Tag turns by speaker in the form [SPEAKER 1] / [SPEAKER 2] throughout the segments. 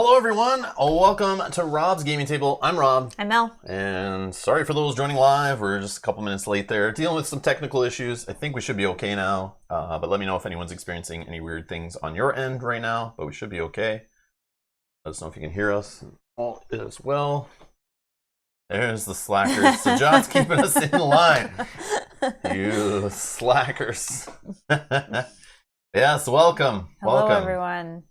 [SPEAKER 1] Hello everyone, welcome to Rob's Gaming Table. I'm Rob.
[SPEAKER 2] I'm Mel.
[SPEAKER 1] And sorry for those joining live, we're just a couple minutes late there. Dealing with some technical issues. I think we should be okay now, but let me know if anyone's experiencing any weird things on your end right now, but we should be okay. Let us know if you can hear us all as well. There's the slackers. So John's keeping us in line. You slackers. Yes, welcome.
[SPEAKER 2] Hello,
[SPEAKER 1] welcome.
[SPEAKER 2] everyone.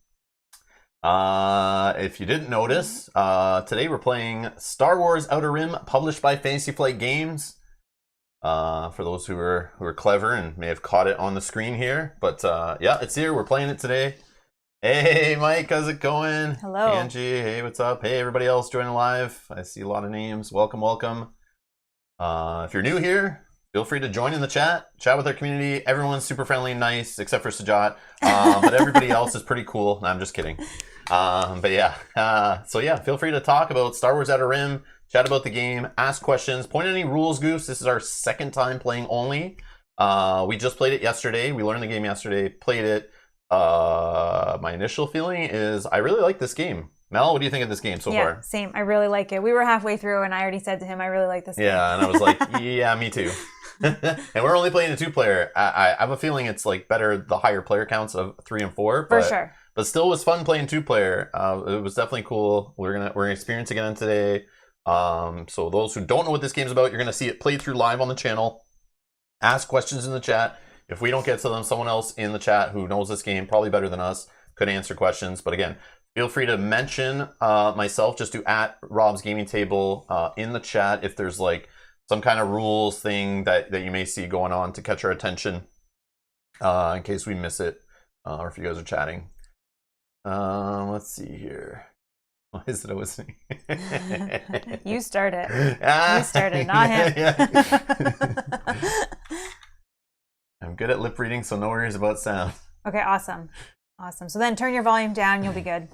[SPEAKER 1] If you didn't notice, today we're playing Star Wars Outer Rim, published by Fantasy Flight Games. For those who are clever and may have caught it on the screen here. But yeah, it's here. We're playing it today. Hey, Mike, how's it going?
[SPEAKER 2] Hello.
[SPEAKER 1] Angie, hey, what's up? Hey, everybody else joining live. I see a lot of names. Welcome, welcome. If you're new here, feel free to join in the chat with our community. Everyone's super friendly and nice, except for Sajat. But everybody else is pretty cool. No, I'm just kidding. But yeah, so yeah, feel free to talk about Star Wars Outer Rim, chat about the game, ask questions, point any rules goofs. This is our second time playing only. We just played it yesterday. We learned the game yesterday, played it. My initial feeling is I really like this game. Mel, what do you think of this game so far?
[SPEAKER 2] Yeah, same. I really like it. We were halfway through and I already said to him, I really like this game.
[SPEAKER 1] Yeah, and I was like, yeah, me too. And we're only playing a 2-player. I have a feeling it's like better the higher player counts of 3 and 4.
[SPEAKER 2] For sure.
[SPEAKER 1] But still was fun playing 2-player. It was definitely cool. We're gonna experience again today. So those who don't know what this game's about, you're gonna see it played through live on the channel. Ask questions in the chat. If we don't get to them, someone else in the chat who knows this game probably better than us could answer questions. But again, feel free to mention myself just to @Rob's Gaming Table in the chat if there's like some kind of rules thing that you may see going on to catch our attention in case we miss it or if you guys are chatting. Let's see here. Why is it always me?
[SPEAKER 2] You started. You started, not him.
[SPEAKER 1] Yeah. I'm good at lip reading, so no worries about sound.
[SPEAKER 2] Okay, awesome. Awesome. So then turn your volume down, you'll be good.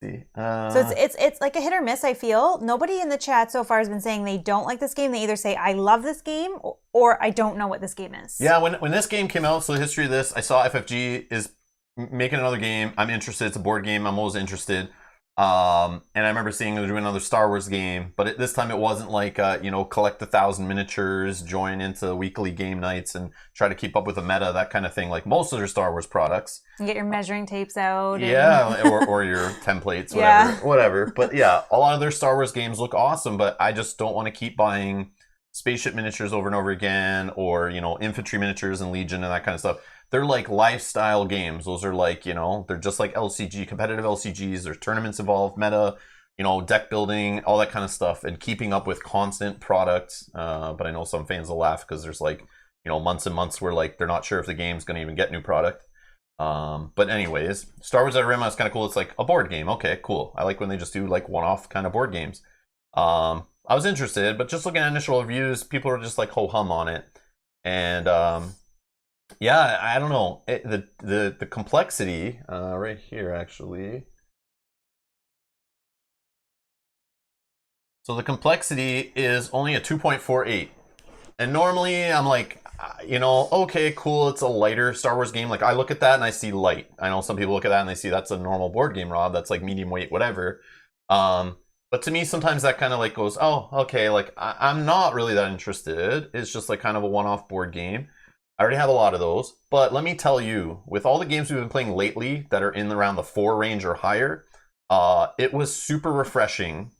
[SPEAKER 1] See.
[SPEAKER 2] So it's like a hit or miss, I feel. Nobody in the chat so far has been saying they don't like this game. They either say, I love this game, or I don't know what this game is.
[SPEAKER 1] Yeah, when this game came out, so the history of this, I saw FFG is making another game. I'm interested. It's a board game. I'm always interested. And I remember seeing them do another Star Wars game, but this time it wasn't like, collect 1,000 miniatures, join into weekly game nights and try to keep up with the meta, that kind of thing, like most of their Star Wars products.
[SPEAKER 2] And get your measuring tapes out.
[SPEAKER 1] Yeah, or your templates, whatever. But yeah, a lot of their Star Wars games look awesome, but I just don't want to keep buying spaceship miniatures over and over again, or, infantry miniatures and Legion and that kind of stuff. They're like lifestyle games. Those are like, they're just like LCG, competitive LCGs. There's tournaments involved, meta, deck building, all that kind of stuff, and keeping up with constant products. But I know some fans will laugh because there's like, months and months where like they're not sure if the game's going to even get new product. But anyways, Star Wars Outer Rim is kind of cool. It's like a board game. Okay, cool. I like when they just do like one-off kind of board games. I was interested, but just looking at initial reviews, people are just like ho-hum on it. And yeah, I don't know. The complexity right here, actually. So the complexity is only a 2.48. And normally I'm like, okay, cool, it's a lighter Star Wars game. Like I look at that and I see light. I know some people look at that and they see that's a normal board game, Rob. That's like medium weight, whatever. But to me, sometimes that kind of like goes, oh, okay, like I'm not really that interested. It's just like kind of a one-off board game. I already have a lot of those, but let me tell you, with all the games we've been playing lately that are in around the 4 range or higher, it was super refreshing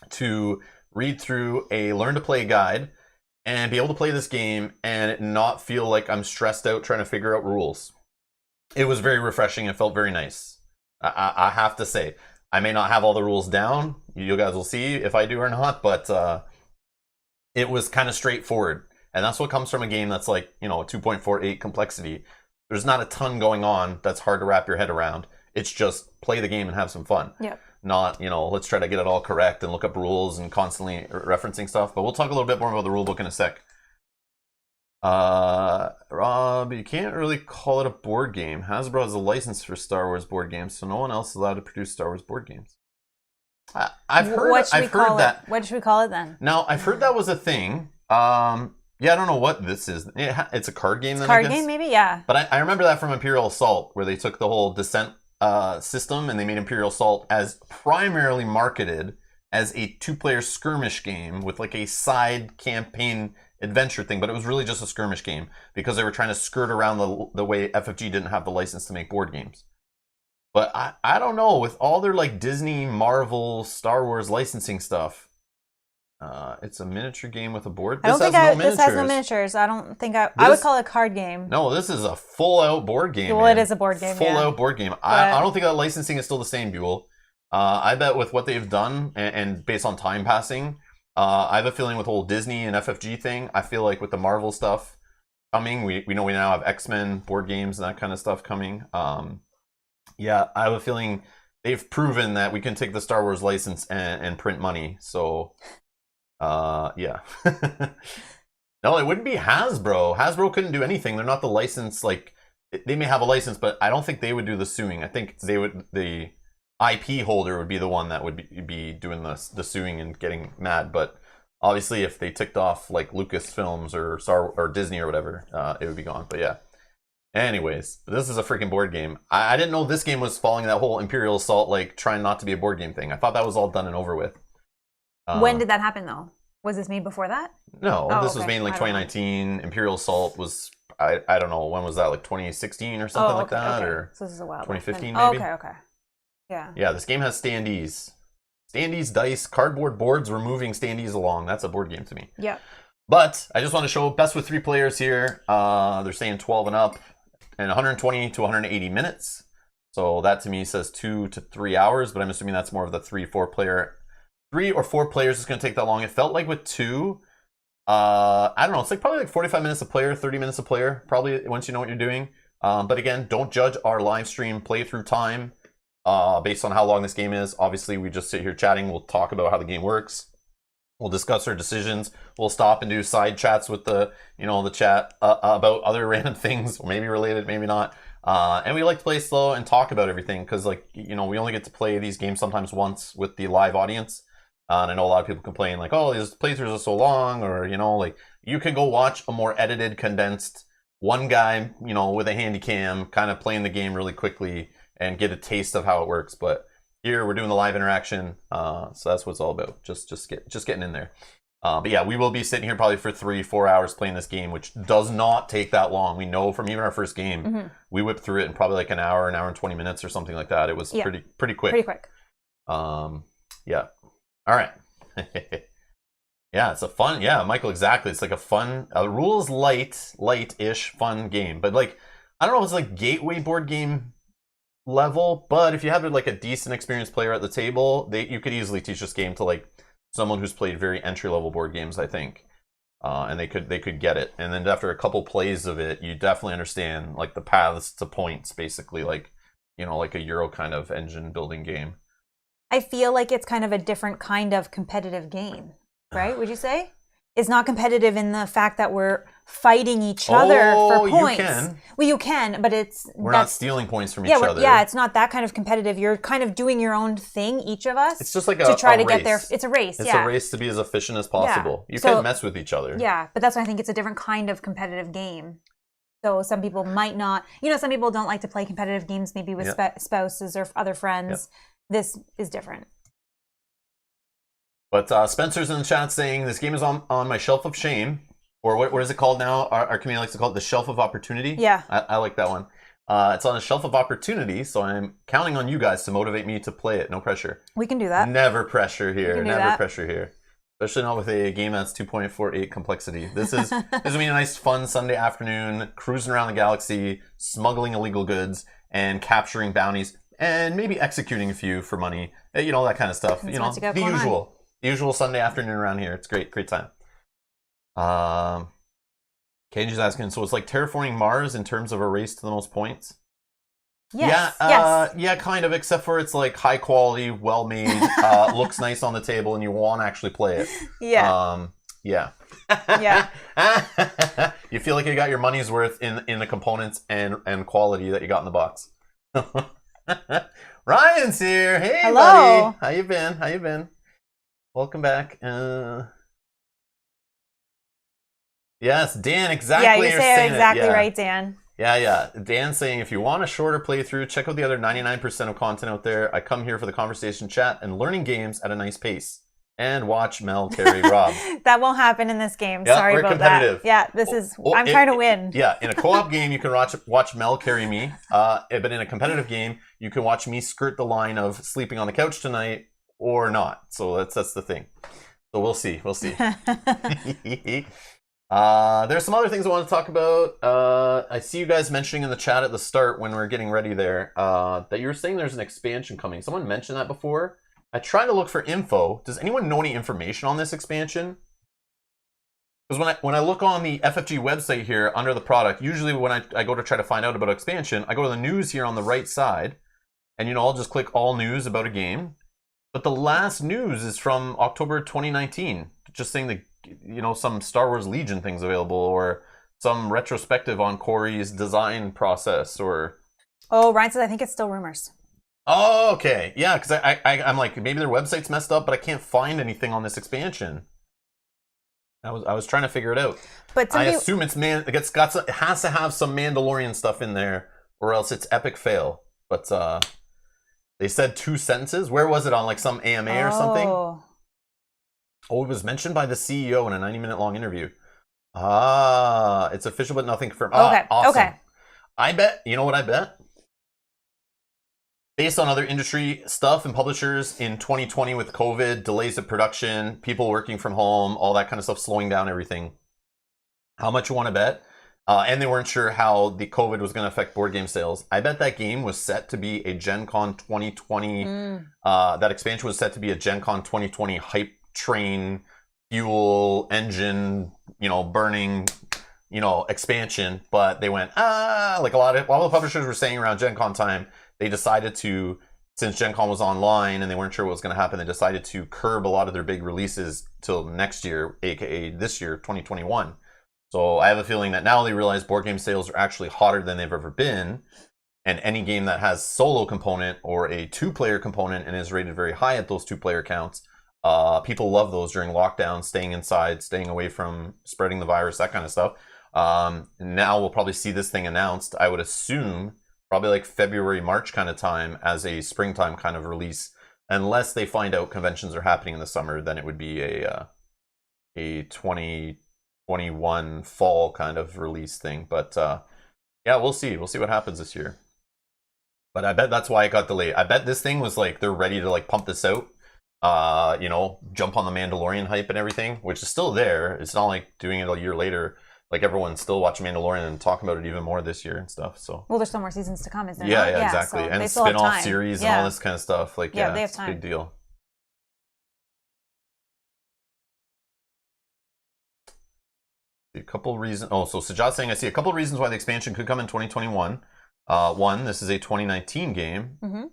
[SPEAKER 1] to read through a learn to play guide and be able to play this game and not feel like I'm stressed out trying to figure out rules. It was very refreshing and felt very nice. I have to say, I may not have all the rules down. You guys will see if I do or not, but it was kind of straightforward. And that's what comes from a game that's like, a 2.48 complexity. There's not a ton going on that's hard to wrap your head around. It's just play the game and have some fun.
[SPEAKER 2] Yep.
[SPEAKER 1] Not, let's try to get it all correct and look up rules and constantly referencing stuff. But we'll talk a little bit more about the rulebook in a sec. Rob, you can't really call it a board game. Hasbro has a license for Star Wars board games, so no one else is allowed to produce Star Wars board games. I've heard that.
[SPEAKER 2] What should we call it then?
[SPEAKER 1] Now, I've heard that was a thing. Yeah, I don't know what this is. It's a card game then,
[SPEAKER 2] card game, maybe? Yeah.
[SPEAKER 1] But I remember that from Imperial Assault, where they took the whole Descent system, and they made Imperial Assault as primarily marketed as a 2-player skirmish game with like a side campaign adventure thing, but it was really just a skirmish game because they were trying to skirt around the way FFG didn't have the license to make board games. But I don't know, with all their like Disney, Marvel, Star Wars licensing stuff, it's a miniature game with a board.
[SPEAKER 2] This has no miniatures. I don't think I would call it a card game.
[SPEAKER 1] No, this is a full-out board game.
[SPEAKER 2] Well, man. It is a board game.
[SPEAKER 1] Full-out board game. I don't think that licensing is still the same, Buell. I bet with what they've done and based on time passing, I have a feeling with the whole Disney and FFG thing, I feel like with the Marvel stuff coming, we know we now have X-Men board games and that kind of stuff coming. Yeah, I have a feeling they've proven that we can take the Star Wars license and print money. So, yeah. No, it wouldn't be Hasbro. Hasbro couldn't do anything. They're not the license. Like, they may have a license, but I don't think they would do the suing. I think the IP holder would be the one that would be doing the suing and getting mad. But obviously, if they ticked off like Lucasfilms or Disney or whatever, it would be gone. But yeah. Anyways, this is a freaking board game. I didn't know this game was following that whole Imperial Assault, like trying not to be a board game thing. I thought that was all done and over with.
[SPEAKER 2] When did that happen, though? Was this made before that?
[SPEAKER 1] No, this was made in like 2019. Imperial Assault was, I don't know, when was that? Like 2016 or something like that? Or
[SPEAKER 2] so this is a while
[SPEAKER 1] 2015 maybe?
[SPEAKER 2] Okay. Yeah.
[SPEAKER 1] Yeah, this game has standees. Standees, dice, cardboard boards. We're moving standees along. That's a board game to me.
[SPEAKER 2] Yeah.
[SPEAKER 1] But I just want to show best with 3 players here. They're saying 12 and up. And 120 to 180 minutes. So that to me says 2 to 3 hours, but I'm assuming that's more of the 3 or 4 players is going to take that long. It felt like with 2, I don't know, it's like probably like 45 minutes a player, 30 minutes a player, probably once you know what you're doing. But again, don't judge our live stream playthrough time based on how long this game is. Obviously, we just sit here chatting. We'll talk about how the game works. We'll discuss our decisions. We'll stop and do side chats with the chat about other random things, maybe related, maybe not. And we like to play slow and talk about everything because, we only get to play these games sometimes once with the live audience. And I know a lot of people complain like, oh, these playthroughs are so long, or, you can go watch a more edited, condensed, one guy, with a handy cam kind of playing the game really quickly and get a taste of how it works. But here we're doing the live interaction, so that's what it's all about. Just getting in there. But yeah, we will be sitting here probably for 3-4 hours playing this game, which does not take that long. We know from even our first game, we whipped through it in probably like an hour and 20 minutes or something like that. It was pretty quick.
[SPEAKER 2] Pretty quick.
[SPEAKER 1] Yeah. All right. Yeah, it's a fun. Yeah, Michael, exactly. It's like a fun, rules light-ish fun game. But like, I don't know if it's like gateway board game level, but if you have like a decent experienced player at the table, you could easily teach this game to like someone who's played very entry level board games, I think, and they could get it. And then after a couple plays of it, you definitely understand like the paths to points, basically, like like a Euro kind of engine building game.
[SPEAKER 2] I feel like it's kind of a different kind of competitive game, right? Would you say? It's not competitive in the fact that we're fighting each other for points.
[SPEAKER 1] You can.
[SPEAKER 2] Well, you can, but
[SPEAKER 1] we're not stealing points from each other.
[SPEAKER 2] Yeah, it's not that kind of competitive. You're kind of doing your own thing, each of us.
[SPEAKER 1] It's just like
[SPEAKER 2] to try to
[SPEAKER 1] race.
[SPEAKER 2] Get there. It's a race.
[SPEAKER 1] It's a race to be as efficient as possible. You can mess with each other.
[SPEAKER 2] Yeah, but that's why I think it's a different kind of competitive game. So some people might not. Some people don't like to play competitive games, maybe with spouses or other friends. Yep. This is different.
[SPEAKER 1] But Spencer's in the chat saying this game is on my shelf of shame, or what is it called now? Our community likes to call it the shelf of opportunity.
[SPEAKER 2] Yeah,
[SPEAKER 1] I like that one. It's on a shelf of opportunity, so I'm counting on you guys to motivate me to play it. No pressure.
[SPEAKER 2] We can do that.
[SPEAKER 1] Never pressure here. Never pressure here. Especially not with a game that's 2.48 complexity. This is gonna be a nice, fun Sunday afternoon, cruising around the galaxy, smuggling illegal goods, and capturing bounties, and maybe executing a few for money. That kind of stuff. The usual. Usual Sunday afternoon around here. It's great time. Kenji's asking, so it's like terraforming Mars in terms of a race to the most points?
[SPEAKER 2] Yes.
[SPEAKER 1] Yeah, kind of, except for it's like high quality, well made, looks nice on the table, and you want to actually play it.
[SPEAKER 2] Yeah.
[SPEAKER 1] Yeah. You feel like you got your money's worth in the components and quality that you got in the box. Ryan's here. Hey,
[SPEAKER 2] hello.
[SPEAKER 1] Buddy. How you been? Welcome back. Yes, Dan, exactly.
[SPEAKER 2] Yeah, you say it exactly right, Dan.
[SPEAKER 1] Yeah. Dan's saying if you want a shorter playthrough, check out the other 99% of content out there. I come here for the conversation, chat, and learning games at a nice pace. And watch Mel carry Rob.
[SPEAKER 2] That won't happen in this game.
[SPEAKER 1] Yeah,
[SPEAKER 2] Sorry
[SPEAKER 1] we're
[SPEAKER 2] about
[SPEAKER 1] competitive.
[SPEAKER 2] that. Yeah, this is. I'm trying to win.
[SPEAKER 1] Yeah, in a co-op game, you can watch Mel carry me. But in a competitive game, you can watch me skirt the line of sleeping on the couch tonight or not. So that's the thing. So we'll see. We'll see. There's some other things I want to talk about. I see you guys mentioning in the chat at the start when we were getting ready there that you were saying there's an expansion coming. Someone mentioned that before. I tried to look for info. Does anyone know any information on this expansion? Because when I look on the FFG website here under the product, usually when I go to try to find out about expansion, I go to the news here on the right side, and I'll just click all news about a game. But the last news is from October 2019, just saying that some Star Wars Legion things available, or some retrospective on Corey's design process, or.
[SPEAKER 2] Oh, Ryan says I think it's still rumors.
[SPEAKER 1] Oh, okay. Yeah, because I'm like, maybe their website's messed up, but I can't find anything on this expansion. I was trying to figure it out.
[SPEAKER 2] But
[SPEAKER 1] I assume it has to have some Mandalorian stuff in there, or else it's epic fail. But they said 2 sentences. Where was it on like some AMA or something? Oh, it was mentioned by the CEO in a 90-minute long interview. It's official, but nothing confirmed.
[SPEAKER 2] Okay.
[SPEAKER 1] Awesome.
[SPEAKER 2] Okay.
[SPEAKER 1] I bet. You know what I bet? Based on other industry stuff and publishers in 2020 with COVID, delays of production, people working from home, all that kind of stuff, slowing down everything. How much you want to bet? And they weren't sure how the COVID was going to affect board game sales. I bet that game was set to be a Gen Con 2020. That expansion was set to be a Gen Con 2020 hype train, fuel, engine, burning, expansion. But they went, like a lot of publishers were saying around Gen Con time, they decided to, since Gen Con was online and they weren't sure what was going to happen, they decided to curb a lot of their big releases till next year, aka this year, 2021. So I have a feeling that now they realize board game sales are actually hotter than they've ever been. And any game that has solo component or a 2-player component and is rated very high at those 2-player counts, people love those during lockdown, staying inside, staying away from spreading the virus, that kind of stuff. Now we'll probably see this thing announced, I would assume, probably like February, March kind of time as a springtime kind of release. Unless they find out conventions are happening in the summer, then it would be a 2021 fall kind of release thing. But yeah, we'll see. We'll see what happens this year. But I bet that's why it got delayed. I bet this thing was like, they're ready to like pump this out. Jump on the Mandalorian hype and everything, which is still there. It's not like doing it a year later. Like everyone's still watching Mandalorian and talking about it even more this year and stuff. So
[SPEAKER 2] there's still more seasons to come, isn't there?
[SPEAKER 1] Yeah, exactly. So and spin-off series and all this kind of stuff. Like they have time. It's a big deal. A couple reasons. Oh, so Sajad's saying I see a couple reasons why the expansion could come in 2021. One, this is a 2019 game. Mm-hmm.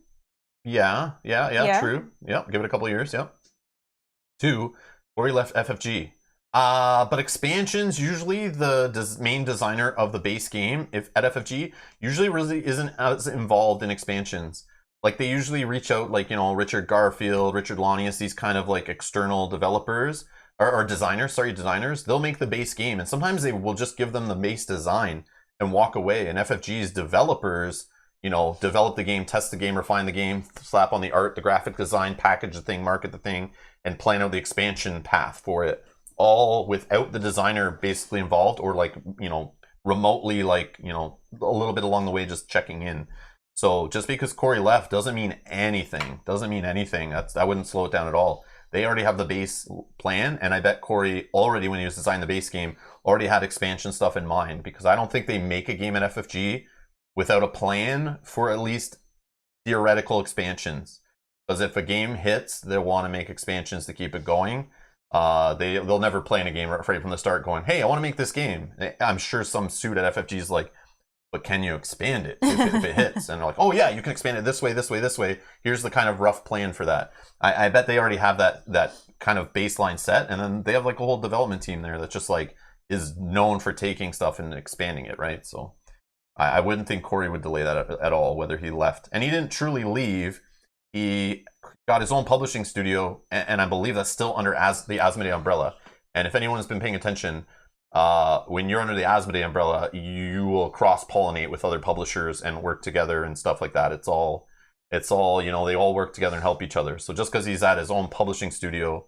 [SPEAKER 1] Yeah, true. Yeah, give it a couple of years. Yeah. 2, Corey left FFG. But expansions, usually the main designer of the base game, if at FFG, usually really isn't as involved in expansions. Like they usually reach out, like, Richard Garfield, Richard Lanius, these kind of like external developers or designers. They'll make the base game, and sometimes they will just give them the base design and walk away. And FFG's developers, develop the game, test the game, refine the game, slap on the art, the graphic design, package the thing, market the thing, and plan out the expansion path for it. All without the designer basically involved, or like, remotely, like, a little bit along the way, just checking in. So just because Corey left doesn't mean anything. I wouldn't slow it down at all. They already have the base plan, and I bet Corey already, when he was designing the base game, already had expansion stuff in mind, because I don't think they make a game at FFG without a plan for at least theoretical expansions. Because if a game hits, they'll want to make expansions to keep it going. They'll never play in a game right from the start going, hey, I want to make this game. I'm sure some suit at FFG is like, but can you expand it if it hits? And they're like, oh yeah, you can expand it this way. Here's the kind of rough plan for that. I bet they already have that kind of baseline set, and then they have like a whole development team there that just like is known for taking stuff and expanding it, right? So I wouldn't think Corey would delay that at all, whether he left. And he didn't truly leave. He got his own publishing studio, and I believe that's still under the Asmodee umbrella. And if anyone's been paying attention, when you're under the Asmodee umbrella, you will cross-pollinate with other publishers and work together and stuff like that. It's all, you know, they all work together and help each other. So just because he's at his own publishing studio,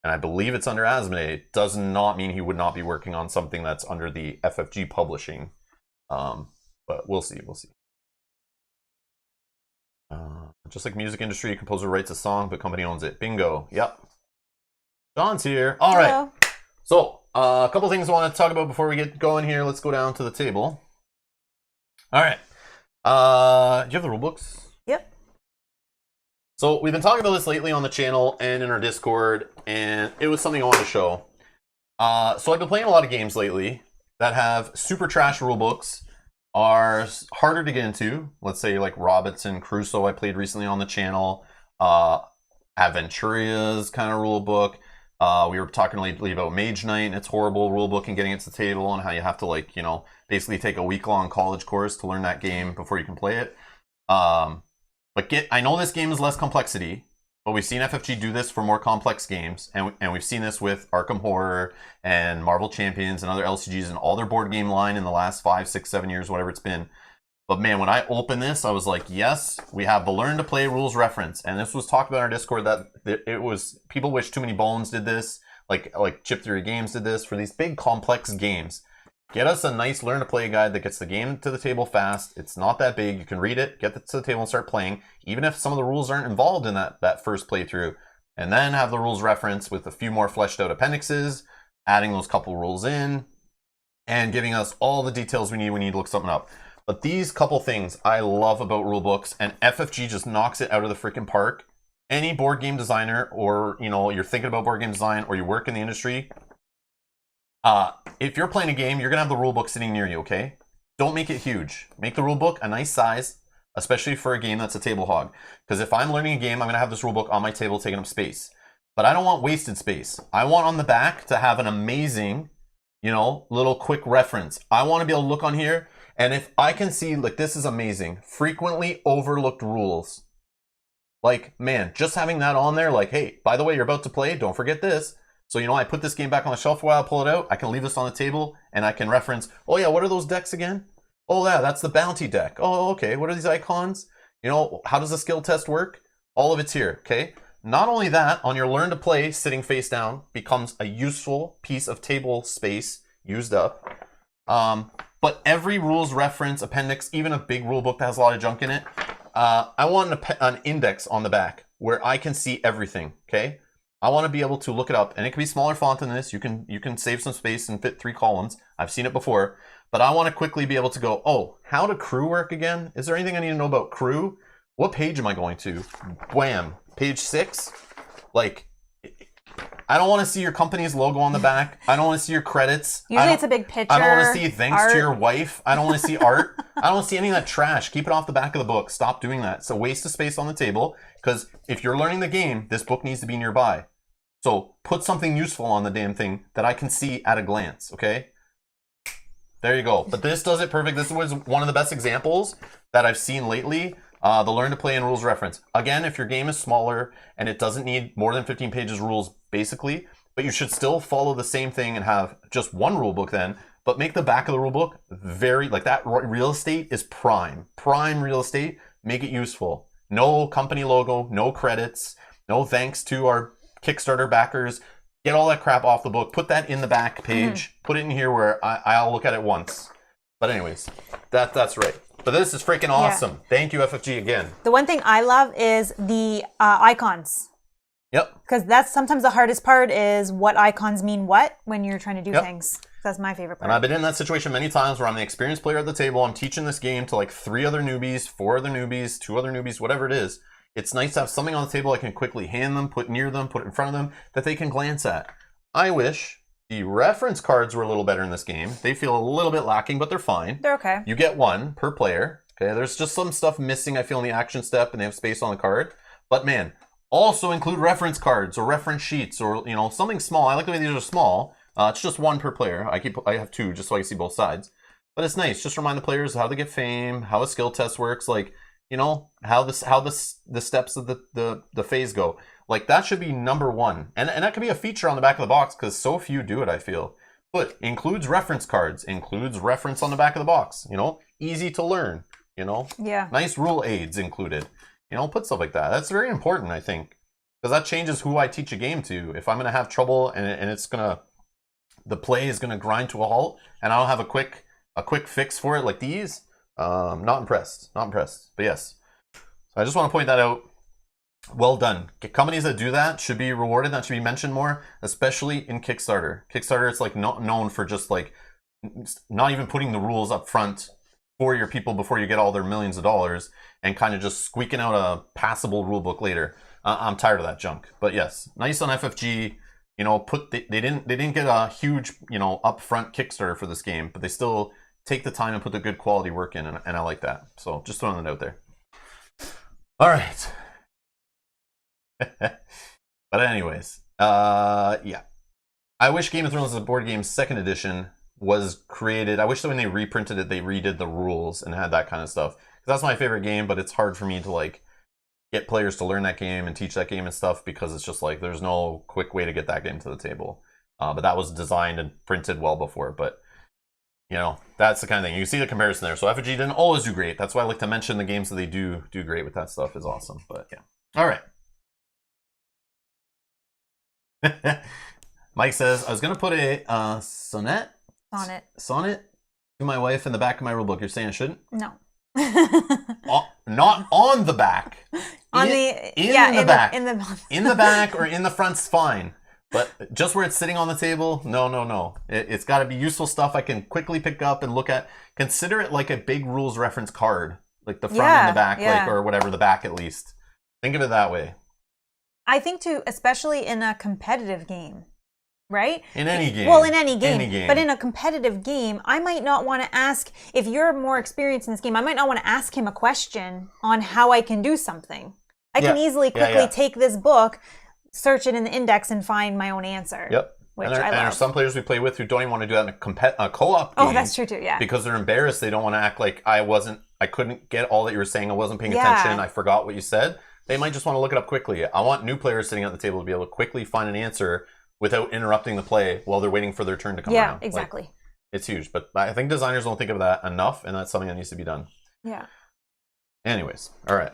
[SPEAKER 1] and I believe it's under Asmodee, does not mean he would not be working on something that's under the FFG publishing. But we'll see. Just like music industry, composer writes a song, but company owns it. Bingo. Yep. John's here. All right.
[SPEAKER 2] Hello.
[SPEAKER 1] So, a couple things I want to talk about before we get going here. Let's go down to the table. All right. Do you have the rule books?
[SPEAKER 2] Yep.
[SPEAKER 1] So, we've been talking about this lately on the channel and in our Discord, and it was something I wanted to show. So, I've been playing a lot of games lately that have super trash rule books, are harder to get into. Let's say like Robinson Crusoe I played recently on the channel. Aventuria's kind of rule book. We were talking lately about Mage Knight and its horrible rule book and getting it to the table and how you have to, like, you know, basically take a week-long college course to learn that game before you can play it. But I know this game is less complexity, but we've seen FFG do this for more complex games, and we've seen this with Arkham Horror and Marvel Champions and other LCGs and all their board game line in the last 5, 6, 7 years, whatever it's been. But man, when I opened this, I was like, yes, we have the Learn to Play rules reference. And this was talked about in our Discord that it was, people wish Too Many Bones did this, like Chip Theory Games did this for these big complex games. Get us a nice Learn to Play guide that gets the game to the table fast. It's not that big. You can read it, get it to the table and start playing, even if some of the rules aren't involved in that first playthrough. And then have the rules reference with a few more fleshed out appendixes, adding those couple rules in, and giving us all the details we need to look something up. But these couple things I love about rule books, and FFG just knocks it out of the freaking park. Any board game designer, or, you know, you're thinking about board game design, or you work in the industry, if you're playing a game, you're gonna have the rule book sitting near you, okay? Don't make it huge. Make the rule book a nice size, especially for a game that's a table hog. Because if I'm learning a game, I'm gonna have this rule book on my table taking up space. But I don't want wasted space. I want on the back to have an amazing, you know, little quick reference. I want to be able to look on here, and if I can see, like, this is amazing, frequently overlooked rules. Like, man, just having that on there, like, hey, by the way, you're about to play, don't forget this. So, you know, I put this game back on the shelf for a while, pull it out, I can leave this on the table, and I can reference, oh yeah, what are those decks again? Oh yeah, that's the bounty deck. Oh, okay, what are these icons? You know, how does the skill test work? All of it's here, okay? Not only that, on your Learn to Play, sitting face down, becomes a useful piece of table space used up. But every rules reference, appendix, even a big rule book that has a lot of junk in it, I want an index on the back where I can see everything, okay? I want to be able to look it up, and it can be smaller font than this. You can save some space and fit 3 columns. I've seen it before. But I want to quickly be able to go, oh, how do crew work again? Is there anything I need to know about crew? What page am I going to? Wham, page 6? Like, I don't want to see your company's logo on the back. I don't want to see your credits.
[SPEAKER 2] Usually it's a big picture.
[SPEAKER 1] I don't want to see thanks
[SPEAKER 2] art.
[SPEAKER 1] to your wife. I don't want to see art. I don't want to see any of that trash. Keep it off the back of the book. Stop doing that. It's a waste of space on the table, because if you're learning the game, this book needs to be nearby. So put something useful on the damn thing that I can see at a glance, okay? There you go. But this does it perfect. This was one of the best examples that I've seen lately. The Learn to Play and rules reference. Again, if your game is smaller and it doesn't need more than 15 pages rules, basically, but you should still follow the same thing and have just one rule book then, but make the back of the rule book very, like, that real estate is prime. Prime real estate, make it useful. No company logo, no credits, no thanks to our Kickstarter backers. Get all that crap off the book. Put that in the back page. Put it in here where I'll look at it once. But anyways, that's right. But this is freaking awesome. Yeah. Thank you, FFG, again.
[SPEAKER 2] The one thing I love is the icons.
[SPEAKER 1] Yep.
[SPEAKER 2] Because that's sometimes the hardest part, is what icons mean what when you're trying to do things. That's my favorite part.
[SPEAKER 1] And I've been in that situation many times where I'm the experienced player at the table. I'm teaching this game to like 3 other newbies, 4 other newbies, 2 other newbies, whatever it is. It's nice to have something on the table I can quickly hand them, put near them, put it in front of them, that they can glance at. I wish the reference cards were a little better in this game. They feel a little bit lacking, but they're fine.
[SPEAKER 2] They're okay.
[SPEAKER 1] You get 1 per player. Okay, there's just some stuff missing, I feel, in the action step, and they have space on the card. But man, also include reference cards or reference sheets, or, you know, something small. I like the way these are small. It's just 1 per player. I have 2 just so I can see both sides. But it's nice. Just remind the players how to get fame, how a skill test works, like, you know, how the steps of the phase go. Like, that should be number 1. And that could be a feature on the back of the box, because so few do it, I feel. But includes reference cards, includes reference on the back of the box, you know, easy to learn, you know,
[SPEAKER 2] Yeah.
[SPEAKER 1] nice rule aids included, you know, put stuff like that. That's very important, I think, because that changes who I teach a game to. If I'm going to have trouble and it's going to, the play is going to grind to a halt and I don't have a quick fix for it like these, not impressed, But yes, so I just want to point that out. Well done. Companies that do that should be rewarded. That should be mentioned more, especially in Kickstarter. Kickstarter, it's like not known for just like not even putting the rules up front for your people before you get all their millions of dollars and kind of just squeaking out a passable rule book later. I'm tired of that junk. But yes, nice on FFG. You know, they didn't get a huge, you know, upfront Kickstarter for this game, but they still take the time and put the good quality work in, and I like that. So just throwing that out there. All right. But anyways, yeah. I wish Game of Thrones the board game 2nd edition was created. I wish that when they reprinted it, they redid the rules and had that kind of stuff. Because that's my favorite game, but it's hard for me to like get players to learn that game and teach that game and stuff because it's just like there's no quick way to get that game to the table. But that was designed and printed well before. But you know, that's the kind of thing. You see the comparison there. So FFG didn't always do great. That's why I like to mention the games that they do great with that stuff is awesome. But yeah. All right. Mike says, I was going to put a sonnet to my wife in the back of my rule book. You're saying I shouldn't?
[SPEAKER 2] No.
[SPEAKER 1] Not on the back.
[SPEAKER 2] On
[SPEAKER 1] in
[SPEAKER 2] the
[SPEAKER 1] back.
[SPEAKER 2] in the
[SPEAKER 1] In the back or in the front's fine. But just where it's sitting on the table, no. It's got to be useful stuff I can quickly pick up and look at. Consider it like a big rules reference card. Like the front and the back, like or whatever, the back at least. Think of it that way.
[SPEAKER 2] I think too, especially in a competitive game, right?
[SPEAKER 1] In any game.
[SPEAKER 2] Well, in any game. But in a competitive game, I might not want to ask, if you're more experienced in this game, I might not want to ask him a question on how I can do something. I can easily quickly take this book, search it in the index, and find my own answer.
[SPEAKER 1] Yep.
[SPEAKER 2] Which
[SPEAKER 1] and
[SPEAKER 2] I love.
[SPEAKER 1] There are some players we play with who don't even want to do that in a co-op game.
[SPEAKER 2] Oh, that's true too, yeah.
[SPEAKER 1] Because they're embarrassed. They don't want to act like I couldn't get all that you were saying. I wasn't paying attention. I forgot what you said. They might just want to look it up quickly. I want new players sitting at the table to be able to quickly find an answer without interrupting the play while they're waiting for their turn to come around.
[SPEAKER 2] Yeah, exactly.
[SPEAKER 1] Like, it's huge. But I think designers don't think of that enough, and that's something that needs to be done.
[SPEAKER 2] Yeah.
[SPEAKER 1] Anyways, all right.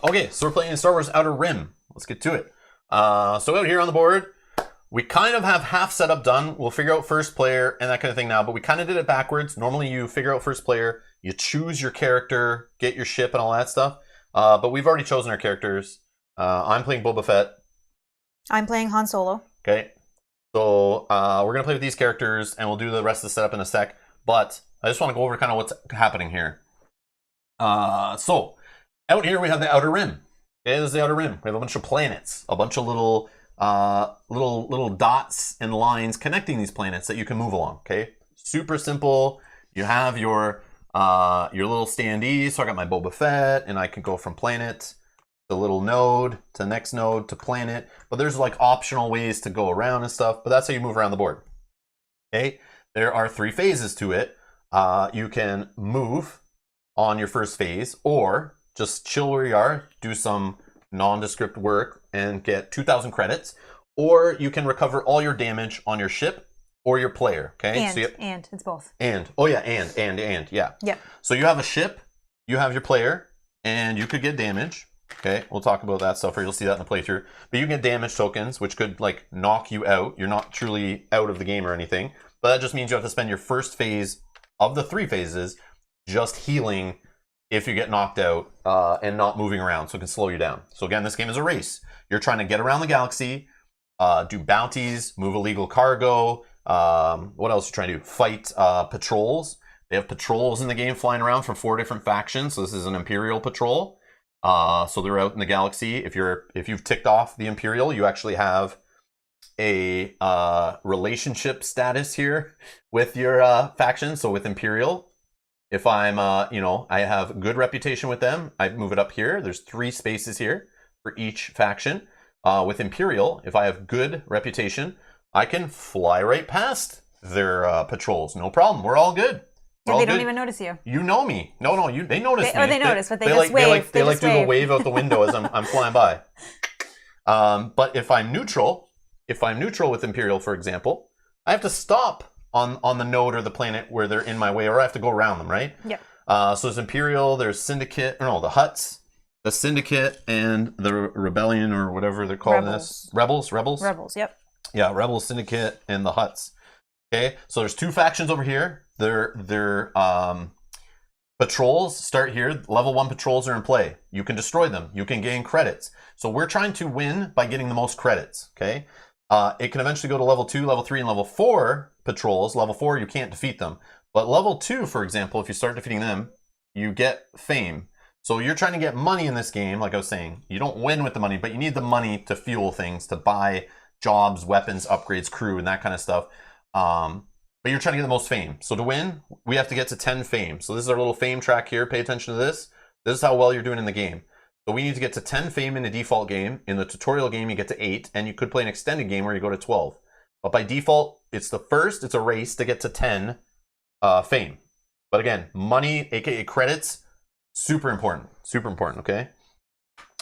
[SPEAKER 1] Okay, so we're playing Star Wars Outer Rim. Let's get to it. So out here on the board, we kind of have half setup done. We'll figure out first player and that kind of thing now, but we kind of did it backwards. Normally you figure out first player, you choose your character, get your ship and all that stuff. But we've already chosen our characters. I'm playing Boba Fett.
[SPEAKER 2] I'm playing Han Solo.
[SPEAKER 1] Okay. So we're going to play with these characters, and we'll do the rest of the setup in a sec. But I just want to go over kind of what's happening here. So out here we have the Outer Rim. Okay, this is the Outer Rim. We have a bunch of planets, a bunch of little dots and lines connecting these planets that you can move along. Okay, super simple. You have your little standee. So I got my Boba Fett, and I can go from planet to little node to next node to planet. But there's like optional ways to go around and stuff. But that's how you move around the board. Okay, there are 3 phases to it. You can move on your first phase, or just chill where you are, do some nondescript work, and get 2,000 credits. Or you can recover all your damage on your ship or your player. Okay,
[SPEAKER 2] and it's both.
[SPEAKER 1] And yeah.
[SPEAKER 2] Yep.
[SPEAKER 1] So you have a ship, you have your player, and you could get damage. Okay, we'll talk about that stuff, or you'll see that in the playthrough. But you can get damage tokens, which could like knock you out. You're not truly out of the game or anything, but that just means you have to spend your first phase of the 3 phases just healing if you get knocked out and not moving around, so it can slow you down. So again, this game is a race. You're trying to get around the galaxy, do bounties, move illegal cargo. What else are you trying to do? Fight patrols. They have patrols in the game flying around from 4 different factions. So this is an Imperial patrol. So they're out in the galaxy. If you've ticked off the Imperial, you actually have a relationship status here with your faction. So with Imperial, if I'm I have good reputation with them, I move it up here. There's 3 spaces here for each faction. With Imperial, if I have good reputation, I can fly right past their patrols. No problem. We're all good.
[SPEAKER 2] They don't even notice you.
[SPEAKER 1] You know me. No, they notice me.
[SPEAKER 2] Or they notice, but they just wave.
[SPEAKER 1] They do the wave out the window as I'm flying by. But if I'm neutral with Imperial, for example, I have to stop on the node or the planet where they're in my way, or I have to go around them, right?
[SPEAKER 2] Yep.
[SPEAKER 1] So there's Imperial, there's Syndicate, no, the Hutts, the Syndicate, and the Rebellion, or whatever they're calling this. Rebels?
[SPEAKER 2] Rebels, yep.
[SPEAKER 1] Yeah, Rebels, Syndicate, and the Hutts. Okay, so there's two factions over here. They're patrols start here. Level 1 patrols are in play. You can destroy them. You can gain credits. So we're trying to win by getting the most credits, okay? It can eventually go to level 2, level 3, and level 4 patrols. Level 4, you can't defeat them. But level 2, for example, if you start defeating them, you get fame. So you're trying to get money in this game, like I was saying. You don't win with the money, but you need the money to fuel things, to buy jobs, weapons, upgrades, crew, and that kind of stuff. But you're trying to get the most fame. So to win, we have to get to 10 fame. So this is our little fame track here. Pay attention to this. This is how well you're doing in the game. So we need to get to 10 fame in the default game. In the tutorial game, you get to 8, and you could play an extended game where you go to 12. But by default, it's a race to get to 10 fame. But again, money, aka credits, super important, okay?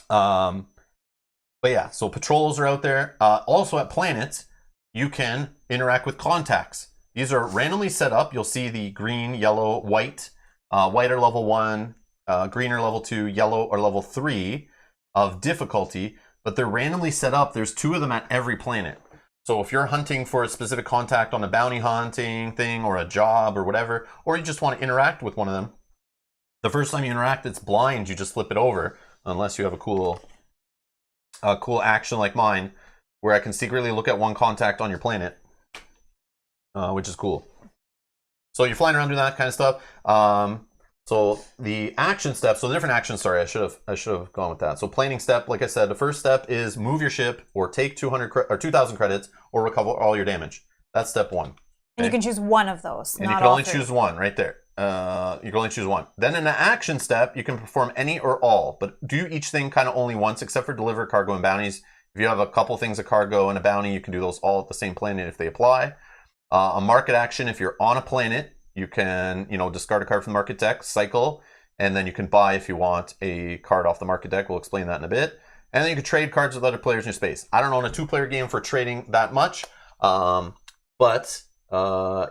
[SPEAKER 1] But yeah, so patrols are out there. Also at planets, you can interact with contacts. These are randomly set up. You'll see the green, yellow, white. White are level 1, green are level 2, yellow are level 3 of difficulty. But they're randomly set up. There's 2 of them at every planet. So if you're hunting for a specific contact on a bounty hunting thing or a job or whatever, or you just want to interact with one of them, the first time you interact, it's blind. You just flip it over, unless you have a cool action like mine, where I can secretly look at one contact on your planet. Which is cool. So you're flying around doing that kind of stuff. So the action steps, so the different actions, sorry, I should have gone with that. So planning step, like I said, the first step is move your ship or take 2,000 credits or recover all your damage. That's step 1. Okay?
[SPEAKER 2] And you can choose one of those.
[SPEAKER 1] And you can only choose one right there. You can only choose one. Then in the action step, you can perform any or all, but do each thing kind of only once, except for deliver cargo and bounties. If you have a couple things of cargo and a bounty, you can do those all at the same planet if they apply. A market action, if you're on a planet, you can, discard a card from the market deck, cycle, and then you can buy if you want a card off the market deck. We'll explain that in a bit. And then you can trade cards with other players in your space. I don't own a 2-player game for trading that much, but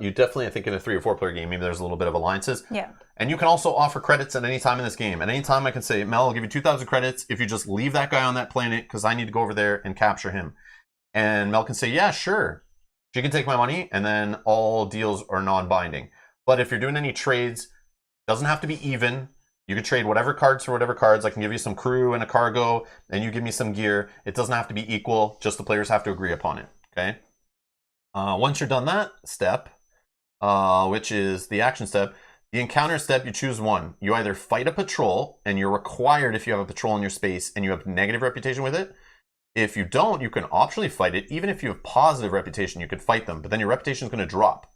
[SPEAKER 1] you definitely, I think in a 3 or 4-player game, maybe there's a little bit of alliances.
[SPEAKER 2] Yeah.
[SPEAKER 1] And you can also offer credits at any time in this game. At any time I can say, Mel, I'll give you 2,000 credits if you just leave that guy on that planet because I need to go over there and capture him. And Mel can say, yeah, sure. She can take my money, and then all deals are non-binding. But if you're doing any trades, doesn't have to be even. You can trade whatever cards for whatever cards. I can give you some crew and a cargo, and you give me some gear. It doesn't have to be equal. Just the players have to agree upon it. Okay. Once you're done that step, which is the action step, the encounter step, you choose one. You either fight a patrol, and you're required if you have a patrol in your space and you have negative reputation with it. If you don't, you can optionally fight it. Even if you have positive reputation, you could fight them, but then your reputation is going to drop.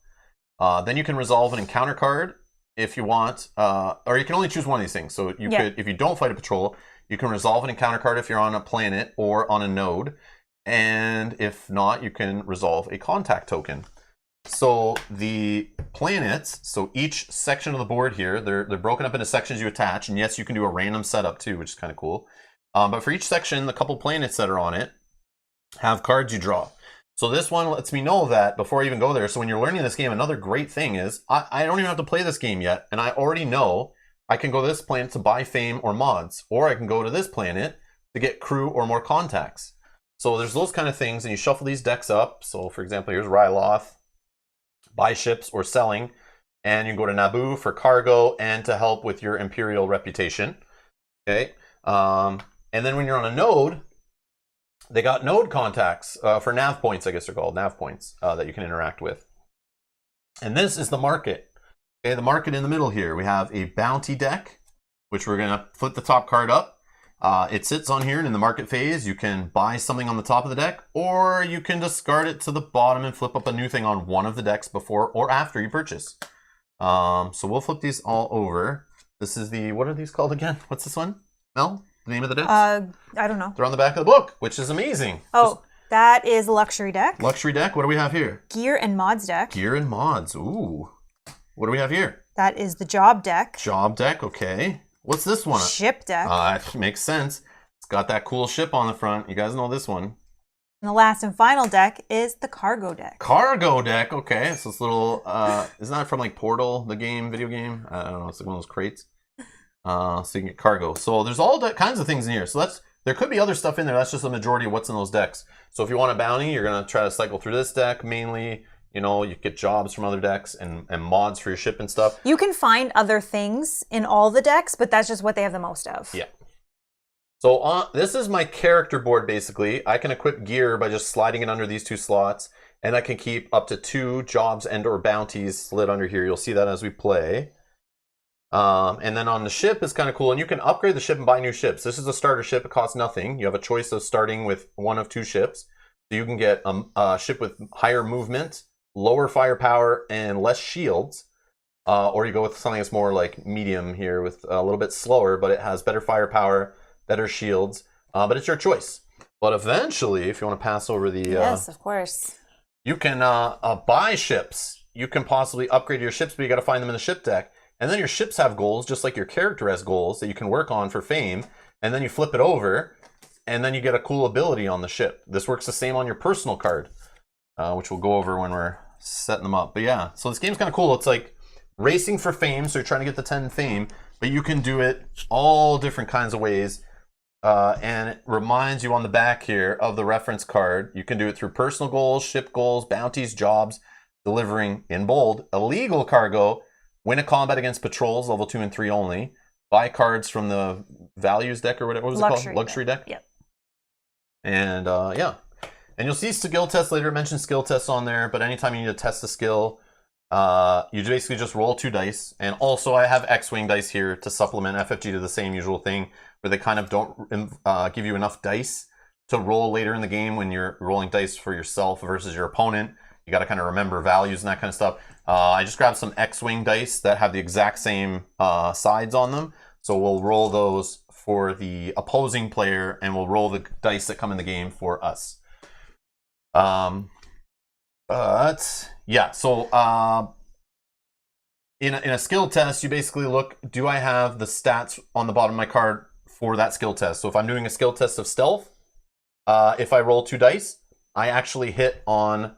[SPEAKER 1] Then you can resolve an encounter card if you want, or you can only choose one of these things. So you could, if you don't fight a patrol, you can resolve an encounter card if you're on a planet or on a node. And if not, you can resolve a contact token. So the planets, so each section of the board here, they're broken up into sections you attach. And yes, you can do a random setup too, which is kind of cool. But for each section, the couple planets that are on it have cards you draw. So this one lets me know that before I even go there. So when you're learning this game, another great thing is I don't even have to play this game yet. And I already know I can go to this planet to buy fame or mods. Or I can go to this planet to get crew or more contacts. So there's those kind of things. And you shuffle these decks up. So for example, here's Ryloth. Buy ships or selling. And you can go to Naboo for cargo and to help with your Imperial reputation. Okay. And then when you're on a node, they got node contacts for nav points, I guess they're called, nav points that you can interact with. And this is the market. Okay, the market in the middle here. We have a bounty deck, which we're going to flip the top card up. It sits on here, and in the market phase, you can buy something on the top of the deck, or you can discard it to the bottom and flip up a new thing on one of the decks before or after you purchase. So we'll flip these all over. This is the, what are these called again? What's this one? Mel? The name of the decks?
[SPEAKER 2] I don't know.
[SPEAKER 1] They're on the back of the book, which is amazing.
[SPEAKER 2] Oh, that is luxury deck.
[SPEAKER 1] Luxury deck. What do we have here?
[SPEAKER 2] Gear and mods deck.
[SPEAKER 1] Gear and mods. Ooh. What do we have here?
[SPEAKER 2] That is the job deck.
[SPEAKER 1] Job deck. Okay. What's this one?
[SPEAKER 2] Ship deck.
[SPEAKER 1] It makes sense. It's got that cool ship on the front. You guys know this one.
[SPEAKER 2] And the last and final deck is the cargo deck.
[SPEAKER 1] Cargo deck, okay. So it's little, isn't that from like Portal, the game, video game? I don't know, it's like one of those crates. So you can get cargo. So there's all kinds of things in here. So there could be other stuff in there. That's just the majority of what's in those decks. So if you want a bounty, you're going to try to cycle through this deck mainly. You know, you get jobs from other decks and mods for your ship and stuff.
[SPEAKER 2] You can find other things in all the decks, but that's just what they have the most of.
[SPEAKER 1] Yeah. So this is my character board, basically. I can equip gear by just sliding it under these 2 slots. And I can keep up to 2 jobs and or bounties slid under here. You'll see that as we play. And then on the ship is kind of cool. And you can upgrade the ship and buy new ships. This is a starter ship. It costs nothing. You have a choice of starting with one of 2 ships. So you can get a ship with higher movement, lower firepower, and less shields. Or you go with something that's more like medium here with a little bit slower, but it has better firepower, better shields, but it's your choice. But eventually, if you want to pass over the...
[SPEAKER 2] yes, of course.
[SPEAKER 1] You can buy ships. You can possibly upgrade your ships, but you got to find them in the ship deck. And then your ships have goals, just like your character has goals that you can work on for fame. And then you flip it over, and then you get a cool ability on the ship. This works the same on your personal card, which we'll go over when we're setting them up. But yeah, so this game's kind of cool. It's like racing for fame, so you're trying to get the 10 fame, but you can do it all different kinds of ways. And it reminds you on the back here of the reference card. You can do it through personal goals, ship goals, bounties, jobs, delivering, in bold, illegal cargo, win a combat against patrols, level 2 and 3 only, buy cards from the values deck or whatever, what was it called? Luxury deck?
[SPEAKER 2] Yep.
[SPEAKER 1] And yeah. And you'll see skill tests later. Mention skill tests on there, but anytime you need to test a skill, you basically just roll 2 dice. And also I have X-Wing dice here to supplement FFG to the same usual thing, where they kind of don't give you enough dice to roll later in the game when you're rolling dice for yourself versus your opponent. You got to kind of remember values and that kind of stuff. I just grabbed some X-Wing dice that have the exact same sides on them. So we'll roll those for the opposing player, and we'll roll the dice that come in the game for us. But yeah, so in a skill test, you basically look, do I have the stats on the bottom of my card for that skill test? So if I'm doing a skill test of stealth, if I roll 2 dice, I actually hit on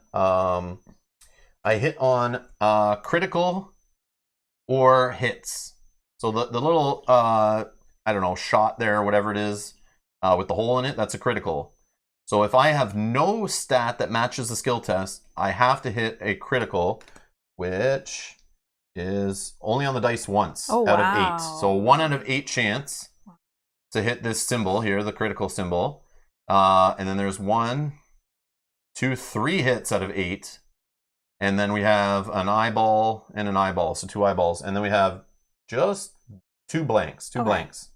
[SPEAKER 1] critical or hits. So the little I don't know, shot there or whatever it is with the hole in it, that's a critical. So if I have no stat that matches the skill test, I have to hit a critical, which is only on the dice once out of 8. So 1 out of 8 chance to hit this symbol here, the critical symbol. And then there's 1, 2, 3 hits out of 8. And then we have an eyeball and an eyeball, so 2 eyeballs. And then we have just 2 blanks, 2 blanks.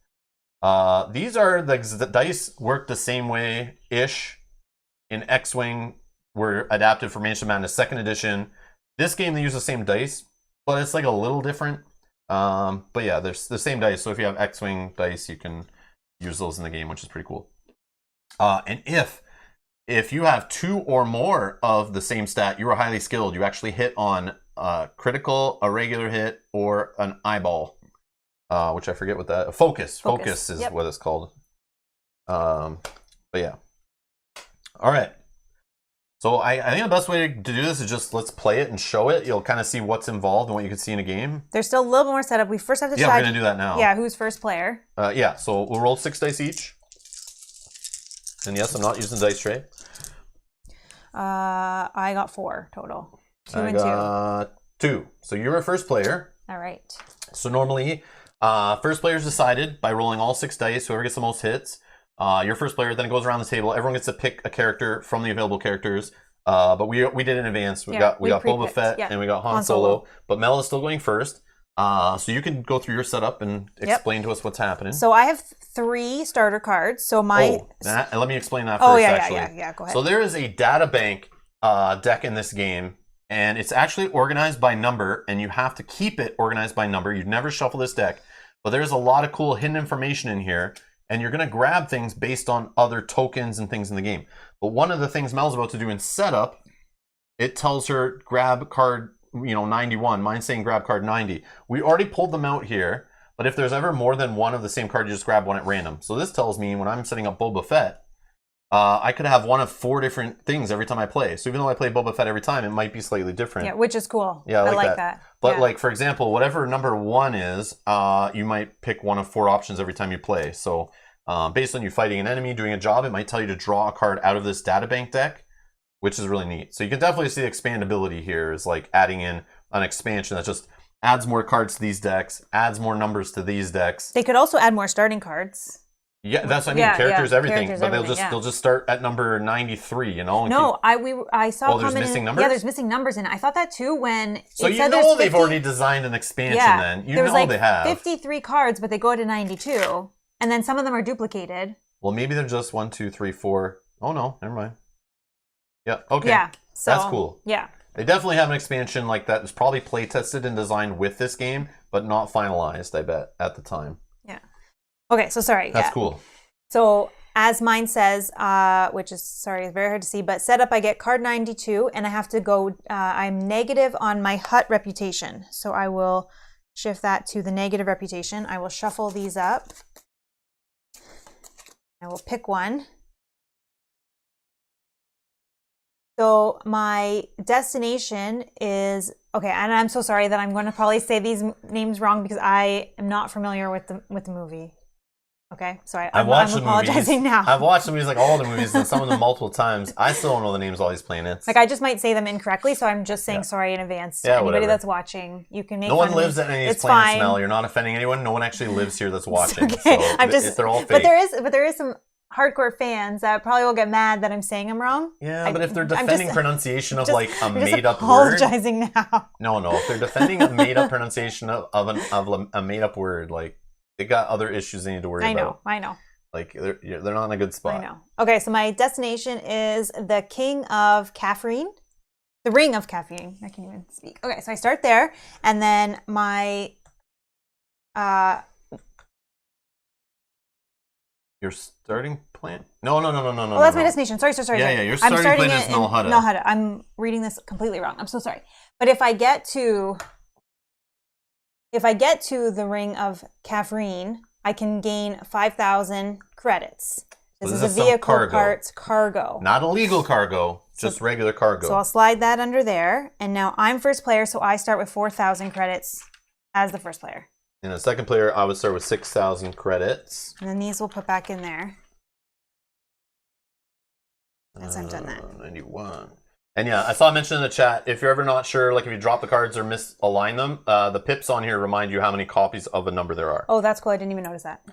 [SPEAKER 1] These are the dice work the same way-ish in X-Wing. Were adapted for Mansion Madness 2nd edition. This game, they use the same dice, but it's like a little different. But yeah, there's the same dice. So if you have X-Wing dice, you can use those in the game, which is pretty cool. And if you have 2 or more of the same stat, you are highly skilled. You actually hit on critical, a regular hit, or an eyeball. Which I forget what that... Focus is what it's called. But yeah. All right. So I think the best way to do this is just let's play it and show it. You'll kind of see what's involved and what you can see in a game.
[SPEAKER 2] There's still a little more setup. We first have to decide...
[SPEAKER 1] Yeah, we're going to do that now.
[SPEAKER 2] Yeah, who's first player.
[SPEAKER 1] Yeah, so we'll roll 6 dice each. And yes, I'm not using dice tray.
[SPEAKER 2] I got 4 total. 2 and 2.
[SPEAKER 1] I got 2. So you're a first player.
[SPEAKER 2] All right.
[SPEAKER 1] So normally... first player is decided by rolling all 6 dice. Whoever gets the most hits, you're first player. Then it goes around the table. Everyone gets to pick a character from the available characters. But we did in advance. We got Boba Fett and we got Han Solo. But Mel is still going first. So you can go through your setup and explain to us what's happening.
[SPEAKER 2] So I have 3 starter cards. So my
[SPEAKER 1] let me explain that first.
[SPEAKER 2] Yeah. Go ahead.
[SPEAKER 1] So there is a data bank deck in this game. And it's actually organized by number, and you have to keep it organized by number. You'd never shuffle this deck. But there's a lot of cool hidden information in here, and you're going to grab things based on other tokens and things in the game. But one of the things Mel's about to do in setup, it tells her grab card 91. Mine's saying grab card 90. We already pulled them out here, but if there's ever more than one of the same card, you just grab one at random. So this tells me when I'm setting up Boba Fett, I could have one of 4 different things every time I play. So even though I play Boba Fett every time, it might be slightly different.
[SPEAKER 2] Yeah, which is cool.
[SPEAKER 1] Yeah, I like
[SPEAKER 2] that.
[SPEAKER 1] But
[SPEAKER 2] yeah.
[SPEAKER 1] like, for example, whatever number 1 is, you might pick one of 4 options every time you play. So based on you fighting an enemy, doing a job, it might tell you to draw a card out of this databank deck, which is really neat. So you can definitely see the expandability here is like adding in an expansion that just adds more cards to these decks, adds more numbers to these decks.
[SPEAKER 2] They could also add more starting cards.
[SPEAKER 1] Yeah, that's what I mean. Characters, everything. But they'll just start at number 93, you know?
[SPEAKER 2] No, I saw.
[SPEAKER 1] Oh, there's missing numbers?
[SPEAKER 2] Yeah, there's missing numbers in it. I thought that too when
[SPEAKER 1] so you know they've already designed an expansion then. You know
[SPEAKER 2] like
[SPEAKER 1] they have.
[SPEAKER 2] 53 cards, but they go to 92. And then some of them are duplicated.
[SPEAKER 1] Well, maybe they're just 1, 2, 3, 4. Oh no, never mind. Yeah, okay.
[SPEAKER 2] Yeah. So,
[SPEAKER 1] that's cool.
[SPEAKER 2] Yeah.
[SPEAKER 1] They definitely have an expansion like that. It's probably play tested and designed with this game, but not finalized, I bet, at the time.
[SPEAKER 2] Yeah. Okay, so sorry.
[SPEAKER 1] That's cool.
[SPEAKER 2] So as mine says, which is, sorry, it's very hard to see, but setup, I get card 92, and I have to go, I'm negative on my hut reputation. So I will shift that to the negative reputation. I will shuffle these up. I will pick one. So my destination is, okay, and I'm so sorry that I'm going to probably say these names wrong because I am not familiar with the movie. Okay, sorry, I'm apologizing now.
[SPEAKER 1] I've watched the movies, like all the movies, and some of them multiple times. I still don't know the names of all these planets.
[SPEAKER 2] Like, I just might say them incorrectly, so I'm just saying sorry in advance to anybody that's watching. You can make
[SPEAKER 1] no
[SPEAKER 2] fun
[SPEAKER 1] one lives
[SPEAKER 2] of me.
[SPEAKER 1] at any of these planets, Mel. You're not offending anyone. No one actually lives here that's watching.
[SPEAKER 2] Okay.
[SPEAKER 1] So
[SPEAKER 2] I'm just,
[SPEAKER 1] they're all fake.
[SPEAKER 2] But there is some hardcore fans that probably will get mad that I'm saying them wrong.
[SPEAKER 1] Yeah, but if they're defending pronunciation of like a made-up
[SPEAKER 2] word, apologizing now.
[SPEAKER 1] No. If they're defending a made-up pronunciation of a made-up word, like they got other issues they need to worry about.
[SPEAKER 2] I know.
[SPEAKER 1] Like they're not in a good spot.
[SPEAKER 2] I know. Okay, so my destination is the King of Caffeine, the Ring of Caffeine. I can't even speak. Okay, so I start there, and then my
[SPEAKER 1] Your starting plan? No.
[SPEAKER 2] Oh, that's my destination. Sorry.
[SPEAKER 1] Yeah, your starting plan is Nal Hutta.
[SPEAKER 2] Nal Hutta. I'm reading this completely wrong. I'm so sorry. But if I get to the Ring of Caffeine, I can gain 5,000 credits. This is a vehicle parts cargo.
[SPEAKER 1] Not illegal cargo, just regular cargo.
[SPEAKER 2] So I'll slide that under there. And now I'm first player, so I start with 4,000 credits as the first player.
[SPEAKER 1] And the second player, I would start with 6,000 credits.
[SPEAKER 2] And then these we'll put back in there. As I've done that.
[SPEAKER 1] 91. And yeah, I saw mentioned in the chat, if you're ever not sure, like if you drop the cards or misalign them, the pips on here remind you how many copies of a number there are.
[SPEAKER 2] Oh, that's cool. I didn't even notice that.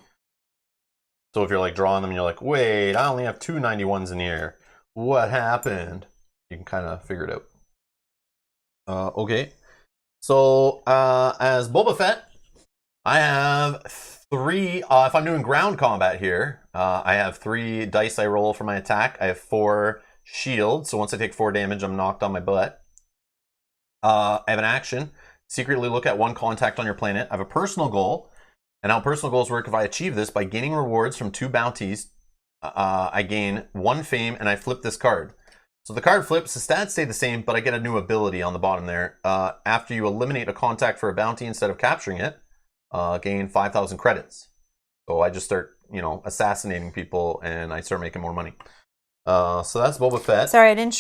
[SPEAKER 1] So if you're like drawing them and you're like, wait, I only have 2 91s in here. What happened? You can kind of figure it out. Okay. So as Boba Fett, I have 3, if I'm doing ground combat here, I have 3 dice I roll for my attack. I have 4 shield, so once I take 4 damage, I'm knocked on my butt. I have an action. Secretly look at 1 contact on your planet. I have a personal goal. And how personal goals work, if I achieve this, by gaining rewards from 2 bounties, I gain 1 fame, and I flip this card. So the card flips, the stats stay the same, but I get a new ability on the bottom there. After you eliminate a contact for a bounty instead of capturing it, gain 5,000 credits. So I just start, assassinating people, and I start making more money. So that's Boba Fett.
[SPEAKER 2] Sorry, I didn't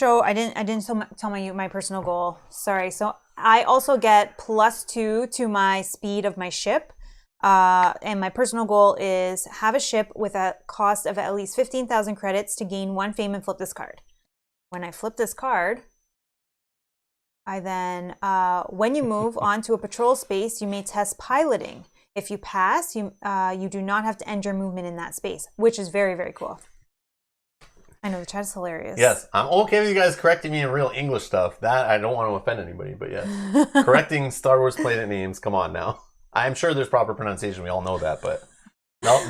[SPEAKER 2] tell my personal goal. Sorry. So I also get +2 to my speed of my ship. And my personal goal is have a ship with a cost of at least 15,000 credits to gain 1 fame and flip this card. When I flip this card, I then, when you move onto a patrol space, you may test piloting. If you pass, you do not have to end your movement in that space, which is very, very cool. I know, the chat is hilarious.
[SPEAKER 1] Yes, I'm okay with you guys correcting me in real English stuff. That, I don't want to offend anybody, but yes. Correcting Star Wars planet names, come on now. I'm sure there's proper pronunciation, we all know that, but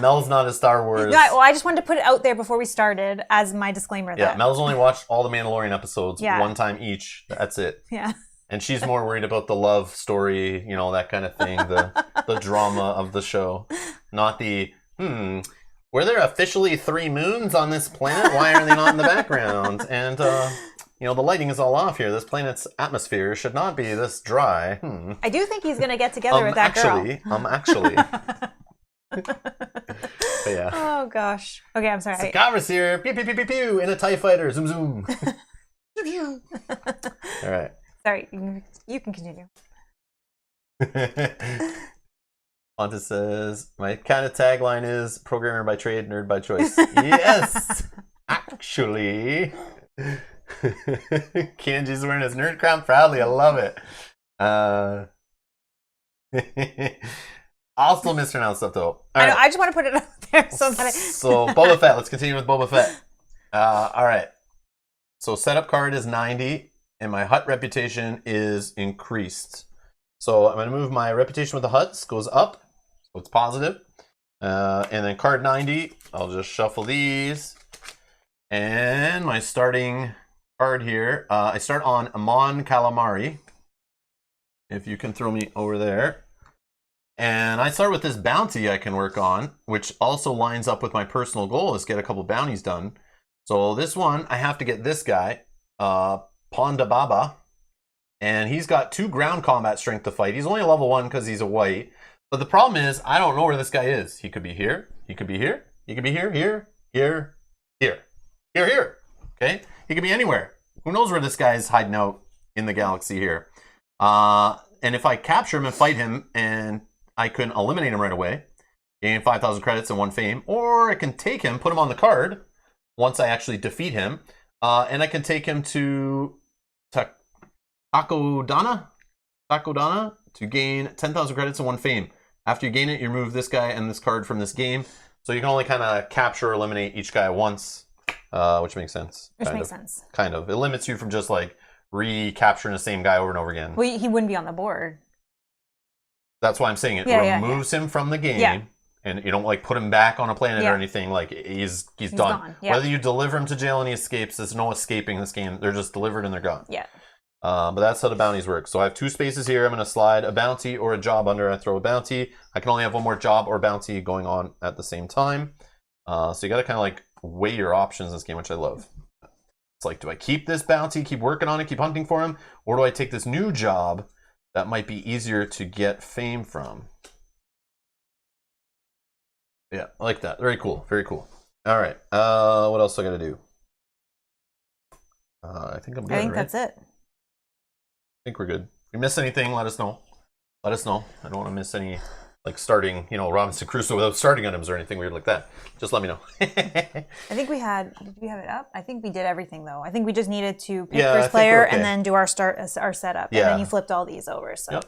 [SPEAKER 1] Mel's not a Star Wars...
[SPEAKER 2] Yeah, well, I just wanted to put it out there before we started as my disclaimer.
[SPEAKER 1] Yeah, Mel's only watched all the Mandalorian episodes 1 time each. That's it.
[SPEAKER 2] Yeah.
[SPEAKER 1] And she's more worried about the love story, that kind of thing, the drama of the show. Not the, were there officially 3 moons on this planet? Why are they not in the background? And, the lighting is all off here. This planet's atmosphere should not be this dry.
[SPEAKER 2] I do think he's going to get together with that girl.
[SPEAKER 1] Actually. Yeah.
[SPEAKER 2] Oh gosh. Okay, I'm sorry.
[SPEAKER 1] Sakara's here. Pew pew pew pew pew in a TIE fighter. Zoom zoom. All right.
[SPEAKER 2] Sorry, you can continue.
[SPEAKER 1] Pontus says, my kind of tagline is programmer by trade, nerd by choice. Yes, actually. Kenji's wearing his nerd crown proudly. I love it. I'll still mispronounce stuff though.
[SPEAKER 2] I know. I just want to put it out there so that
[SPEAKER 1] So Boba Fett. Let's continue with Boba Fett. All right. So setup card is 90, and my hut reputation is increased. So I'm going to move my reputation with the huts, goes up, so it's positive. And then card 90, I'll just shuffle these. And my starting card here, I start on Amon Calamari. If you can throw me over there. And I start with this bounty I can work on, which also lines up with my personal goal, is get a couple bounties done. So this one, I have to get this guy, Ponda Baba. And he's got 2 ground combat strength to fight. He's only a level 1 because he's a white. But the problem is, I don't know where this guy is. He could be here. He could be here. He could be here, here, here, here, here, here. Okay? He could be anywhere. Who knows where this guy is hiding out in the galaxy here. And if I capture him and fight him, and I can eliminate him right away, gain 5,000 credits and 1 fame. Or I can take him, put him on the card once I actually defeat him. And I can take him to Takodana to gain 10,000 credits and 1 fame. After you gain it, you remove this guy and this card from this game. So you can only kind of capture or eliminate each guy once, which makes sense. Kind of. It limits you from just like recapturing the same guy over and over again.
[SPEAKER 2] Well, he wouldn't be on the board.
[SPEAKER 1] That's why I'm saying it removes him from the game. Yeah. And you don't like put him back on a planet or anything. Like he's done. Yeah. Whether you deliver him to jail and he escapes, there's no escaping this game. They're just delivered and they're gone. Yeah. But that's how the bounties work. So I have 2 spaces here. I'm going to slide a bounty or a job under. I throw a bounty. I can only have 1 more job or bounty going on at the same time. So you got to kind of like weigh your options in this game, which I love. It's like, do I keep this bounty, keep working on it, keep hunting for him? Or do I take this new job that might be easier to get fame from? Yeah, I like that. Very cool. Very cool. All right. What else do I got to do? I think I'm good.
[SPEAKER 2] I think that's it.
[SPEAKER 1] I think we're good. If you miss anything, let us know. Let us know. I don't want to miss any, like starting, Robinson Crusoe without starting items or anything weird like that. Just let me know.
[SPEAKER 2] I think we had, did we have it up? I think we did everything though. I think we just needed to pick first player and then do our setup. Yeah. And then you flipped all these over. So. Yep.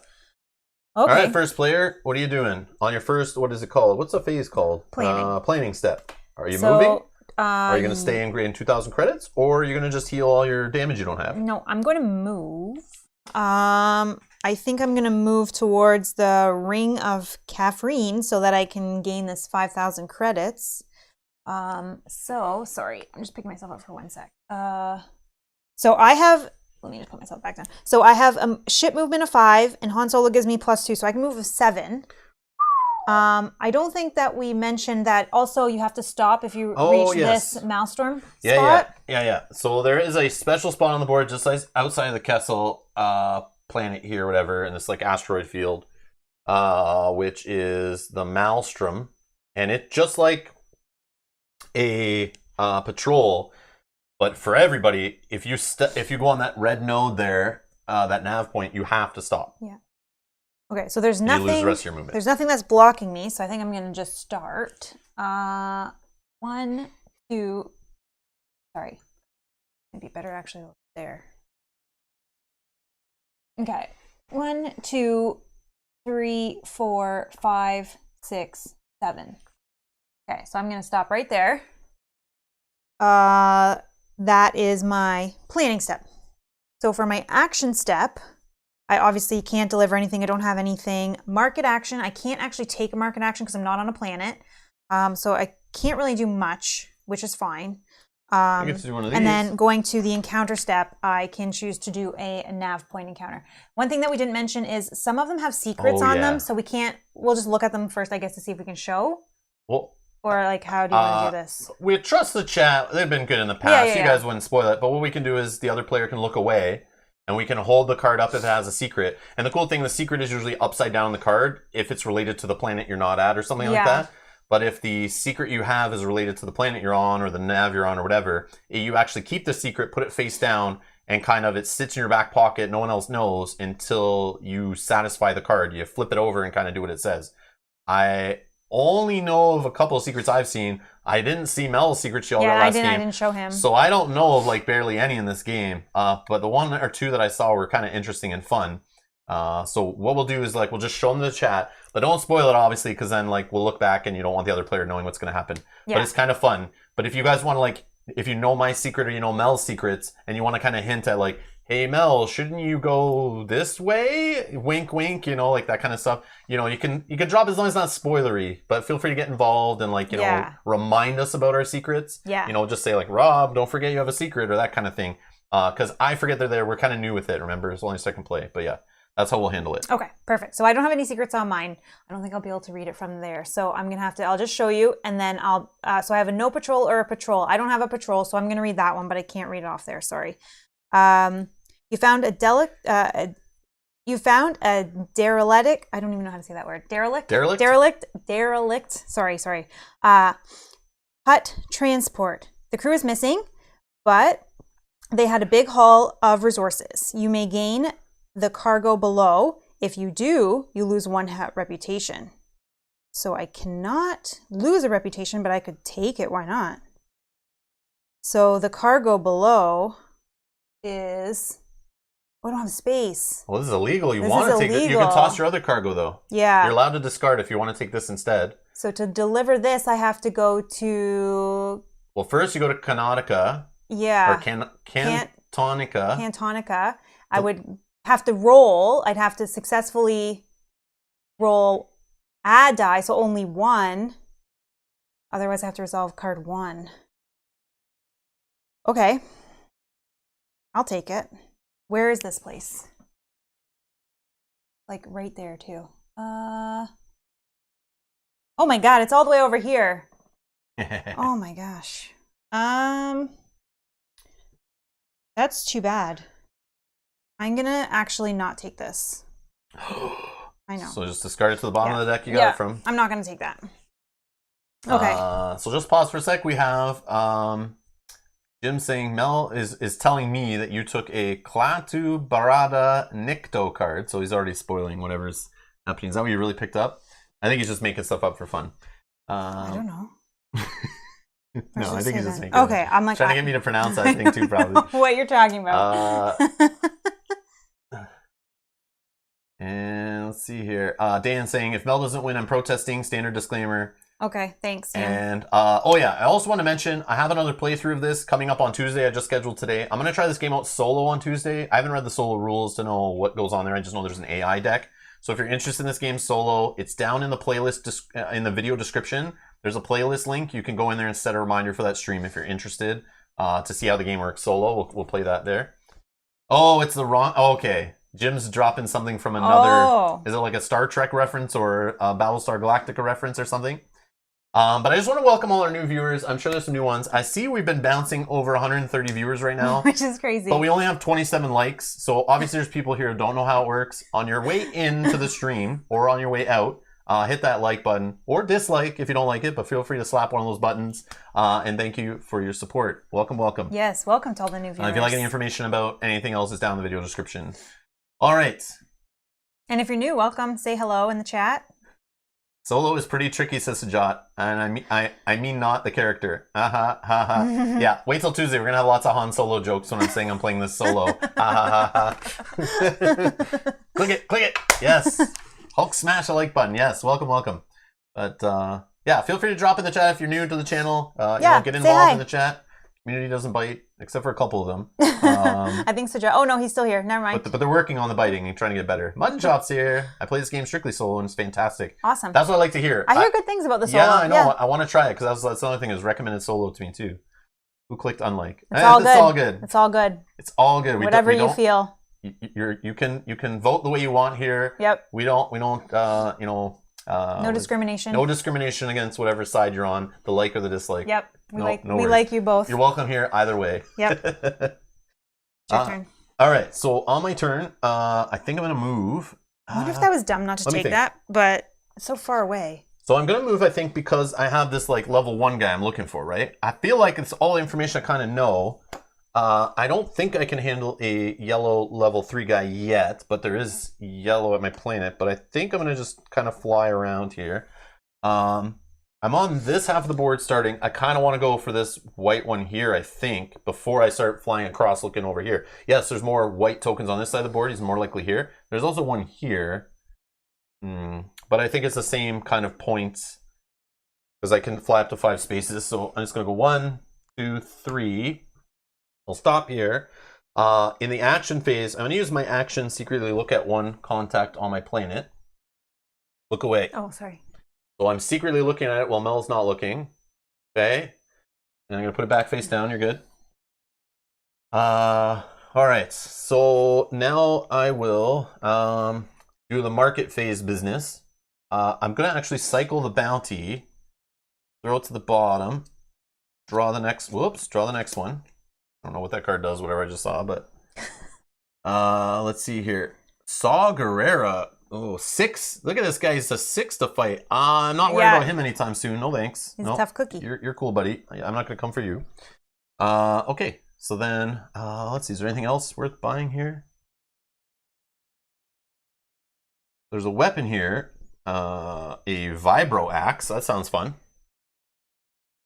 [SPEAKER 2] Okay.
[SPEAKER 1] All right, first player, what are you doing? On your first, what is it called? What's the phase called?
[SPEAKER 2] Planning.
[SPEAKER 1] Planning step. Are you moving? Are you going to stay in 2,000 credits? Or are you going to just heal all your damage you don't have?
[SPEAKER 2] No, I'm going to move. I think I'm going to move towards the Ring of Caffeine so that I can gain this 5,000 credits. Sorry, I'm just picking myself up for 1 sec. So I have, let me just put myself back down. So I have a ship movement of 5 and Han Solo gives me +2, so I can move of 7. I don't think that we mentioned that also you have to stop if you reach this Maelstrom spot.
[SPEAKER 1] Yeah. So there is a special spot on the board just outside of the Kessel planet here, whatever, in this like asteroid field, which is the Maelstrom. And it just like a patrol, but for everybody, if you go on that red node there, that nav point, you have to stop.
[SPEAKER 2] Yeah. Okay, so there's nothing.
[SPEAKER 1] You lose the rest of your movement.
[SPEAKER 2] There's nothing that's blocking me, so I think I'm going to just start. 1, 2. Sorry, it'd be better actually there. Okay, 1, 2, 3, 4, 5, 6, 7. Okay, so I'm going to stop right there. That is my planning step. So for my action step, I obviously can't deliver anything. I don't have anything. Market action. I can't actually take a market action because I'm not on a planet. So I can't really do much, which is fine.
[SPEAKER 1] I get to do one of these.
[SPEAKER 2] And then going to the encounter step, I can choose to do a nav point encounter. One thing that we didn't mention is some of them have secrets on them, so we'll just look at them first, I guess, to see if we can show.
[SPEAKER 1] Well,
[SPEAKER 2] or like, how do you want to do this?
[SPEAKER 1] We trust the chat. They've been good in the past. You guys wouldn't spoil it. But what we can do is the other player can look away. and we can hold the card up if it has a secret. And the cool thing, the secret is usually upside down the card if it's related to the planet you're not at or something like that. But if the secret you have is related to the planet you're on or the nav you're on or whatever, you actually keep the secret, put it face down, and kind of it sits in your back pocket. No one else knows until you satisfy the card. You flip it over and kind of do what it says. I only know of a couple of secrets I've seen. I didn't see Mel's secret she all got last game.
[SPEAKER 2] I didn't show him.
[SPEAKER 1] So I don't know of like barely any in this game. But the one or two that I saw were kind of interesting and fun. So what we'll do is like we'll just show them the chat, but don't spoil it obviously, because then like we'll look back and you don't want the other player knowing what's going to happen. But it's kind of fun. But if you guys want to like, if you know my secret or you know Mel's secrets and you want to kind of hint at like, hey Mel, shouldn't you go this way? Wink, wink, you know, like that kind of stuff. You know, you can drop as long as it's not spoilery, but feel free to get involved and like, you know, remind us about our secrets. You know, just say like, Rob, don't forget you have a secret or that kind of thing. Because I forget they're there. We're kind of new with it. Remember, it's only second play, but yeah. That's how we'll handle it.
[SPEAKER 2] Okay, perfect. So I don't have any secrets on mine. I don't think I'll be able to read it from there. So I'm going to have to, I'll just show you and then I'll, so I have a no patrol or a patrol. I don't have a patrol, so I'm going to read that one, but I can't read it off there. Sorry. You found a derelict, I don't even know how to say that word. Derelict. Sorry. Hut transport. The crew is missing, but they had a big haul of resources. You may gain the cargo below. If you do, you lose 1 reputation. So I cannot lose a reputation, but I could take it. Why not? So the cargo below is... Oh, I don't have space.
[SPEAKER 1] Well, this is illegal. You want to take it. You can toss your other cargo, though.
[SPEAKER 2] Yeah.
[SPEAKER 1] You're allowed to discard if you want to take this instead.
[SPEAKER 2] So to deliver this, I have to go to...
[SPEAKER 1] Well, first you go to Canonica.
[SPEAKER 2] Yeah.
[SPEAKER 1] Or Cantonica.
[SPEAKER 2] Cantonica. I would have to roll. I'd have to successfully roll a die, so only 1. Otherwise, I have to resolve card 1. Okay. I'll take it. Where is this place? Like right there, too. Oh my god, it's all the way over here. Oh my gosh. That's too bad. I'm gonna actually not take this. I know.
[SPEAKER 1] So just discard it to the bottom of the deck you got it from.
[SPEAKER 2] I'm not gonna take that. Okay.
[SPEAKER 1] So just pause for a sec. We have Jim saying Mel is telling me that you took a Klaatu Barada Nikto card. So he's already spoiling whatever's happening. Is that what you really picked up? I think he's just making stuff up for fun.
[SPEAKER 2] I don't know.
[SPEAKER 1] No, I think he's just making
[SPEAKER 2] it. Okay, I'm like...
[SPEAKER 1] Trying to get me to pronounce that thing too, probably.
[SPEAKER 2] What you're talking about.
[SPEAKER 1] And let's see here. Dan saying, if Mel doesn't win, I'm protesting. Standard disclaimer.
[SPEAKER 2] Okay, thanks, Dan.
[SPEAKER 1] And, oh yeah, I also want to mention, I have another playthrough of this coming up on Tuesday. I just scheduled today. I'm going to try this game out solo on Tuesday. I haven't read the solo rules to know what goes on there. I just know there's an AI deck. So if you're interested in this game solo, it's down in the playlist, in the video description. There's a playlist link. You can go in there and set a reminder for that stream if you're interested to see how the game works solo. We'll play that there. Oh, it's the wrong... Oh, okay. Jim's dropping something from another...
[SPEAKER 2] Oh.
[SPEAKER 1] Is it like a Star Trek reference or a Battlestar Galactica reference or something? But I just want to welcome all our new viewers. I'm sure there's some new ones. I see we've been bouncing over 130 viewers right now.
[SPEAKER 2] Which is crazy.
[SPEAKER 1] But we only have 27 likes. So obviously there's people here who don't know how it works. On your way into the stream or on your way out, hit that like button or dislike if you don't like it, but feel free to slap one of those buttons. And thank you for your support. Welcome, welcome.
[SPEAKER 2] Yes, welcome to all the new viewers.
[SPEAKER 1] If you'd like any information about anything else, it's down in the video description. All right.
[SPEAKER 2] And if you're new, welcome. Say hello in the chat.
[SPEAKER 1] Solo is pretty tricky, says Sajat, and I mean not the character. Yeah, wait till Tuesday. We're gonna have lots of Han Solo jokes when I'm saying I'm playing this solo. Click it. Yes. Hulk smash the like button. Yes, welcome, welcome. But yeah, feel free to drop in the chat if you're new to the channel. Get involved in the chat. Community doesn't bite, except for a couple of them.
[SPEAKER 2] I think Sajat. Oh no, he's still here. Never mind.
[SPEAKER 1] But they're working on the biting and trying to get better. Mutton Chops here. I play this game strictly solo and it's fantastic.
[SPEAKER 2] Awesome.
[SPEAKER 1] That's what I like to hear.
[SPEAKER 2] I hear good things about the solo.
[SPEAKER 1] Yeah, I know. Yeah. I want to try it because that's the only thing that was recommended solo to me too. Who clicked unlike?
[SPEAKER 2] It's all good.
[SPEAKER 1] It's all good.
[SPEAKER 2] It's all good.
[SPEAKER 1] It's all good.
[SPEAKER 2] Whatever you feel.
[SPEAKER 1] You can vote the way you want here.
[SPEAKER 2] Yep.
[SPEAKER 1] We don't
[SPEAKER 2] no discrimination.
[SPEAKER 1] No discrimination against whatever side you're on, the like or the dislike.
[SPEAKER 2] Yep. We
[SPEAKER 1] no
[SPEAKER 2] like you both.
[SPEAKER 1] You're welcome here either way.
[SPEAKER 2] Yep. It's your turn.
[SPEAKER 1] All right, so on my turn, I think I'm going to move.
[SPEAKER 2] I wonder if that was dumb not to take that, but it's so far away.
[SPEAKER 1] So I'm going to move, I think, because I have this like level 1 guy I'm looking for, right? I feel like it's all the information I kind of know. I don't think I can handle a yellow level 3 guy yet, but there is yellow at my planet. But I think I'm going to just kind of fly around here. I'm on this half of the board starting. I kind of want to go for this white one here, I think, before I start flying across looking over here. Yes, there's more white tokens on this side of the board. He's more likely here. There's also one here. But I think it's the same kind of points because I can fly up to 5 spaces. So I'm just going to go 1, 2, 3. I'll stop here. In the action phase, I'm going to use my action secretly look at one contact on my planet. Look away.
[SPEAKER 2] Oh, sorry.
[SPEAKER 1] So I'm secretly looking at it while Mel's not looking. Okay. And I'm going to put it back face down. You're good. All right. So now I will do the market phase business. I'm going to actually cycle the bounty, throw it to the bottom, draw the next one. I don't know what that card does, whatever I just saw, but let's see here. Saw Gerrera. Oh, 6. Look at this guy. He's a 6 to fight. I'm not worried about him anytime soon. No thanks.
[SPEAKER 2] He's a tough cookie.
[SPEAKER 1] You're cool, buddy. I'm not going to come for you. Okay. So then, let's see. Is there anything else worth buying here? There's a weapon here. A vibro axe. That sounds fun.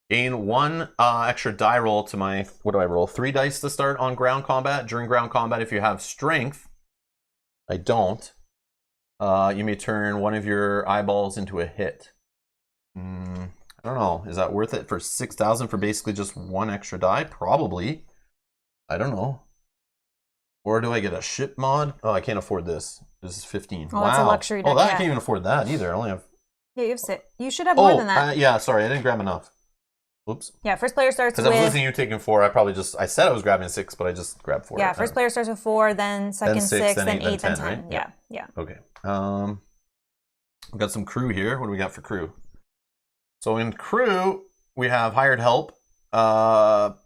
[SPEAKER 1] Gain 1 extra die roll to my... What do I roll? 3 dice to start on ground combat. During ground combat, if you have strength. I don't. You may turn one of your eyeballs into a hit. I don't know. Is that worth it for 6,000 for basically just 1 extra die? Probably. I don't know. Or do I get a ship mod? Oh, I can't afford this. This is 15.
[SPEAKER 2] Oh,
[SPEAKER 1] wow.
[SPEAKER 2] It's a luxury deck.
[SPEAKER 1] Oh, I can't even afford that either. I only have...
[SPEAKER 2] Yeah, you have 6. You should have more than that.
[SPEAKER 1] Yeah, sorry. I didn't grab enough. Oops.
[SPEAKER 2] Yeah, first player starts with...
[SPEAKER 1] Because I was listening to you taking 4. I said I was grabbing 6, but I just grabbed 4.
[SPEAKER 2] Yeah, first player starts with 4, then second 6, then 8, then 10.
[SPEAKER 1] Right?
[SPEAKER 2] Yeah.
[SPEAKER 1] Okay. We've got some crew here. What do we got for crew? So in crew, we have hired help.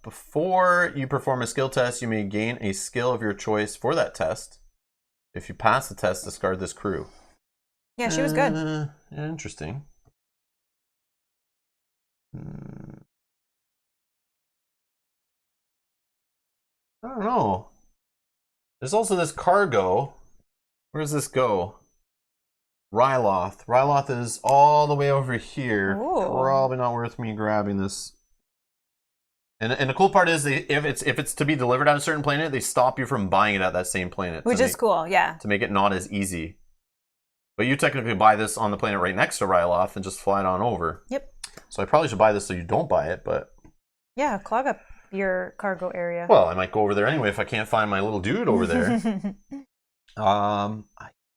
[SPEAKER 1] Before you perform a skill test, you may gain a skill of your choice for that test. If you pass the test, discard this crew.
[SPEAKER 2] Yeah, she was good.
[SPEAKER 1] Yeah, interesting. I don't know. There's also this cargo. Where does this go? Ryloth. Ryloth is all the way over here.
[SPEAKER 2] Ooh.
[SPEAKER 1] Probably not worth me grabbing this. And the cool part is, if it's to be delivered on a certain planet, they stop you from buying it at that same planet.
[SPEAKER 2] Which is cool, yeah.
[SPEAKER 1] To make it not as easy. But you technically buy this on the planet right next to Ryloth and just fly it on over.
[SPEAKER 2] Yep. So
[SPEAKER 1] I probably should buy this so you don't buy it, but...
[SPEAKER 2] Yeah, clog up your cargo area.
[SPEAKER 1] Well, I might go over there anyway if I can't find my little dude over there. I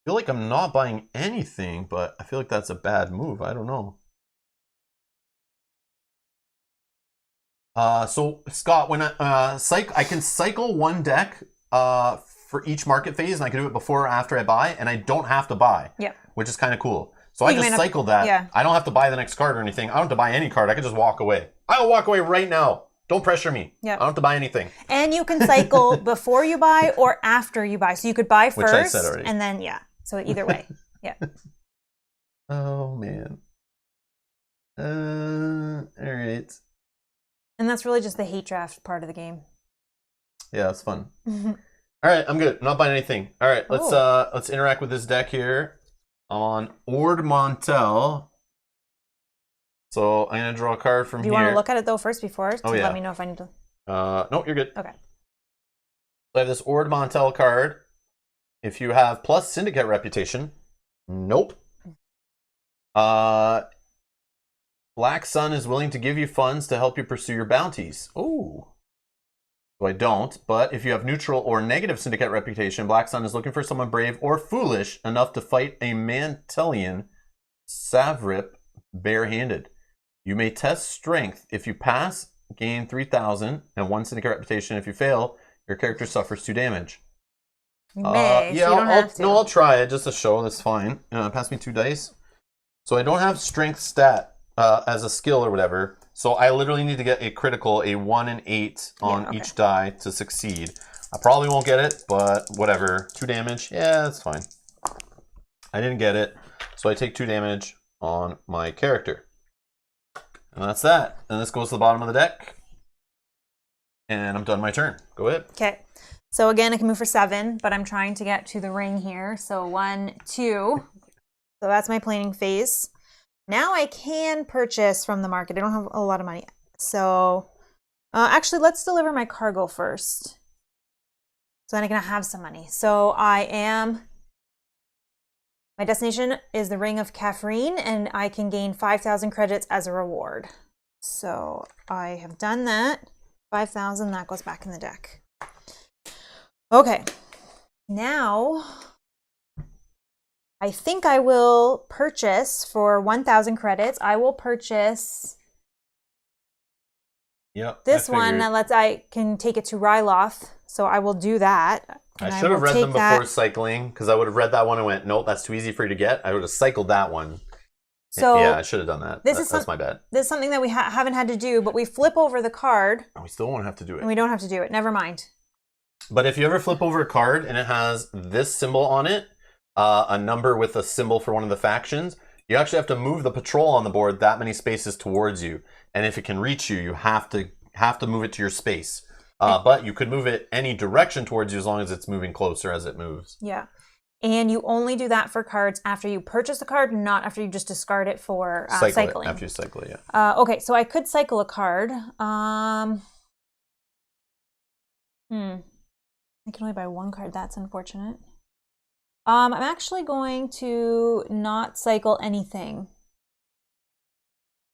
[SPEAKER 1] feel like I'm not buying anything, but I feel like that's a bad move. I don't know. So Scott, when I can cycle 1 deck for each market phase, and I can do it before or after I buy, and I don't have to buy.
[SPEAKER 2] Yeah.
[SPEAKER 1] Which is kind of cool. So I just cycled that.
[SPEAKER 2] Yeah.
[SPEAKER 1] I don't have to buy the next card or anything. I don't have to buy any card. I can just walk away. I'll walk away right now. Don't pressure me.
[SPEAKER 2] Yeah.
[SPEAKER 1] I don't have to buy anything.
[SPEAKER 2] And you can cycle before you buy or after you buy. So you could buy first,
[SPEAKER 1] which I said already.
[SPEAKER 2] And then, yeah. So either way. Yeah.
[SPEAKER 1] Oh, man. All right.
[SPEAKER 2] And that's really just the hate draft part of the game.
[SPEAKER 1] Yeah, it's fun. All right, I'm good. I'm not buying anything. All right, let's interact with this deck here on Ord Montel. So I'm gonna draw a card from here.
[SPEAKER 2] Do you want to look at it though first before?
[SPEAKER 1] Oh, yeah.
[SPEAKER 2] Let me know if I need to.
[SPEAKER 1] No, you're good.
[SPEAKER 2] Okay.
[SPEAKER 1] So I have this Ord Montel card. If you have plus Syndicate reputation, nope. Black Sun is willing to give you funds to help you pursue your bounties. Oh. So I don't, but if you have neutral or negative Syndicate reputation, Black Sun is looking for someone brave or foolish enough to fight a Mantelian Savrip barehanded. You may test strength. If you pass, gain 3,000 and 1 Syndicate reputation. If you fail, your character suffers 2 damage.
[SPEAKER 2] You may, so you don't have to.
[SPEAKER 1] No, I'll try it just to show. That's fine. Pass me 2 dice. So I don't have strength stat as a skill or whatever. So I literally need to get a critical, a 1 and 8 on each die to succeed. I probably won't get it, but whatever. 2 damage. Yeah, that's fine. I didn't get it, so I take 2 damage on my character. And that's that. And this goes to the bottom of the deck. And I'm done my turn. Go ahead.
[SPEAKER 2] Okay. So again, I can move for 7, but I'm trying to get to the ring here. So 1, 2. So that's my planning phase. Now I can purchase from the market. I don't have a lot of money. So actually, let's deliver my cargo first. So then I can have some money. So my destination is the Ring of Catherine, and I can gain 5,000 credits as a reward. So I have done that. 5,000, that goes back in the deck. Okay, now I think I will purchase for 1,000 credits. I will purchase this one. I can take it to Ryloth, so I will do that.
[SPEAKER 1] I should have read them before cycling, because I would have read that one and went, nope, that's too easy for you to get. I would have cycled that one. So yeah, I should have done that. That's my bad. This is something that we haven't had to do, but we flip over the card. And we still won't have to do it.
[SPEAKER 2] And we don't have to do it. Never mind.
[SPEAKER 1] But if you ever flip over a card and it has this symbol on it, a number with a symbol for one of the factions, you actually have to move the patrol on the board that many spaces towards you. And if it can reach you, you have to move it to your space. But you could move it any direction towards you as long as it's moving closer as it moves.
[SPEAKER 2] Yeah. And you only do that for cards after you purchase the card, not after you just discard it for cycling.
[SPEAKER 1] After you cycle it, yeah.
[SPEAKER 2] Okay, so I could cycle a card. I can only buy 1 card. That's unfortunate. I'm actually going to not cycle anything.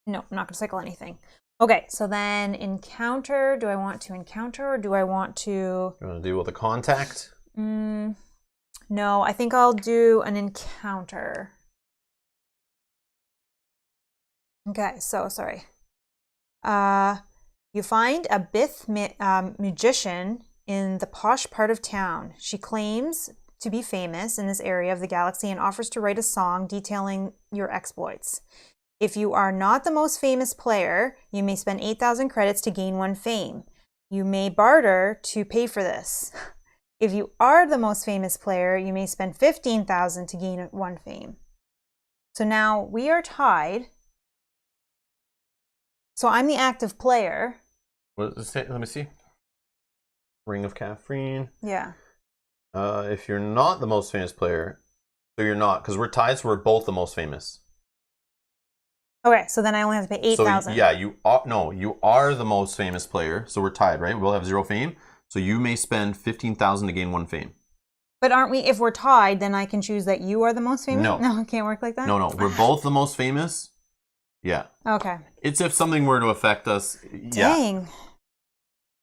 [SPEAKER 2] No, I'm not going to cycle anything. Okay, so then encounter. Do I want to encounter, or do I want to...
[SPEAKER 1] You want to deal with a contact?
[SPEAKER 2] No, I think I'll do an encounter. Okay, so sorry. You find a Bith magician in the posh part of town. She claims to be famous in this area of the galaxy and offers to write a song detailing your exploits. If you are not the most famous player, you may spend 8,000 credits to gain 1 fame. You may barter to pay for this. If you are the most famous player, you may spend 15,000 to gain 1 fame. So now we are tied. So I'm the active player.
[SPEAKER 1] What does it say? Let me see. Ring of Catherine.
[SPEAKER 2] Yeah.
[SPEAKER 1] If you're not the most famous player, so you're not, because we're tied, so we're both the most famous.
[SPEAKER 2] Okay, so then I only have to pay 8,000.
[SPEAKER 1] So yeah, you are the most famous player, so we're tied, right? We'll have 0 fame. So you may spend 15,000 to gain 1 fame.
[SPEAKER 2] But aren't we, if we're tied, then I can choose that you are the most famous? No, it can't work like that?
[SPEAKER 1] No, we're both the most famous. Yeah.
[SPEAKER 2] Okay.
[SPEAKER 1] It's if something were to affect us.
[SPEAKER 2] Dang.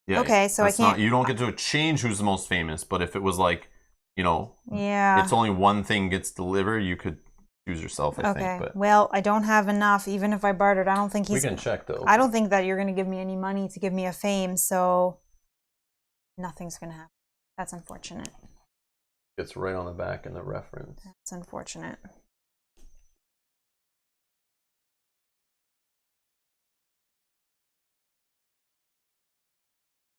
[SPEAKER 1] Yeah.
[SPEAKER 2] Okay, so I can't...
[SPEAKER 1] you don't get to change who's the most famous, but if it was like,
[SPEAKER 2] yeah,
[SPEAKER 1] it's only one thing gets delivered, you could choose yourself, I think. But
[SPEAKER 2] well, I don't have enough, even if I bartered. I don't think he's...
[SPEAKER 1] We can check, though.
[SPEAKER 2] I don't think that you're going to give me any money to give me a fame, so nothing's going to happen. That's unfortunate.
[SPEAKER 1] It's right on the back in the reference.
[SPEAKER 2] That's unfortunate.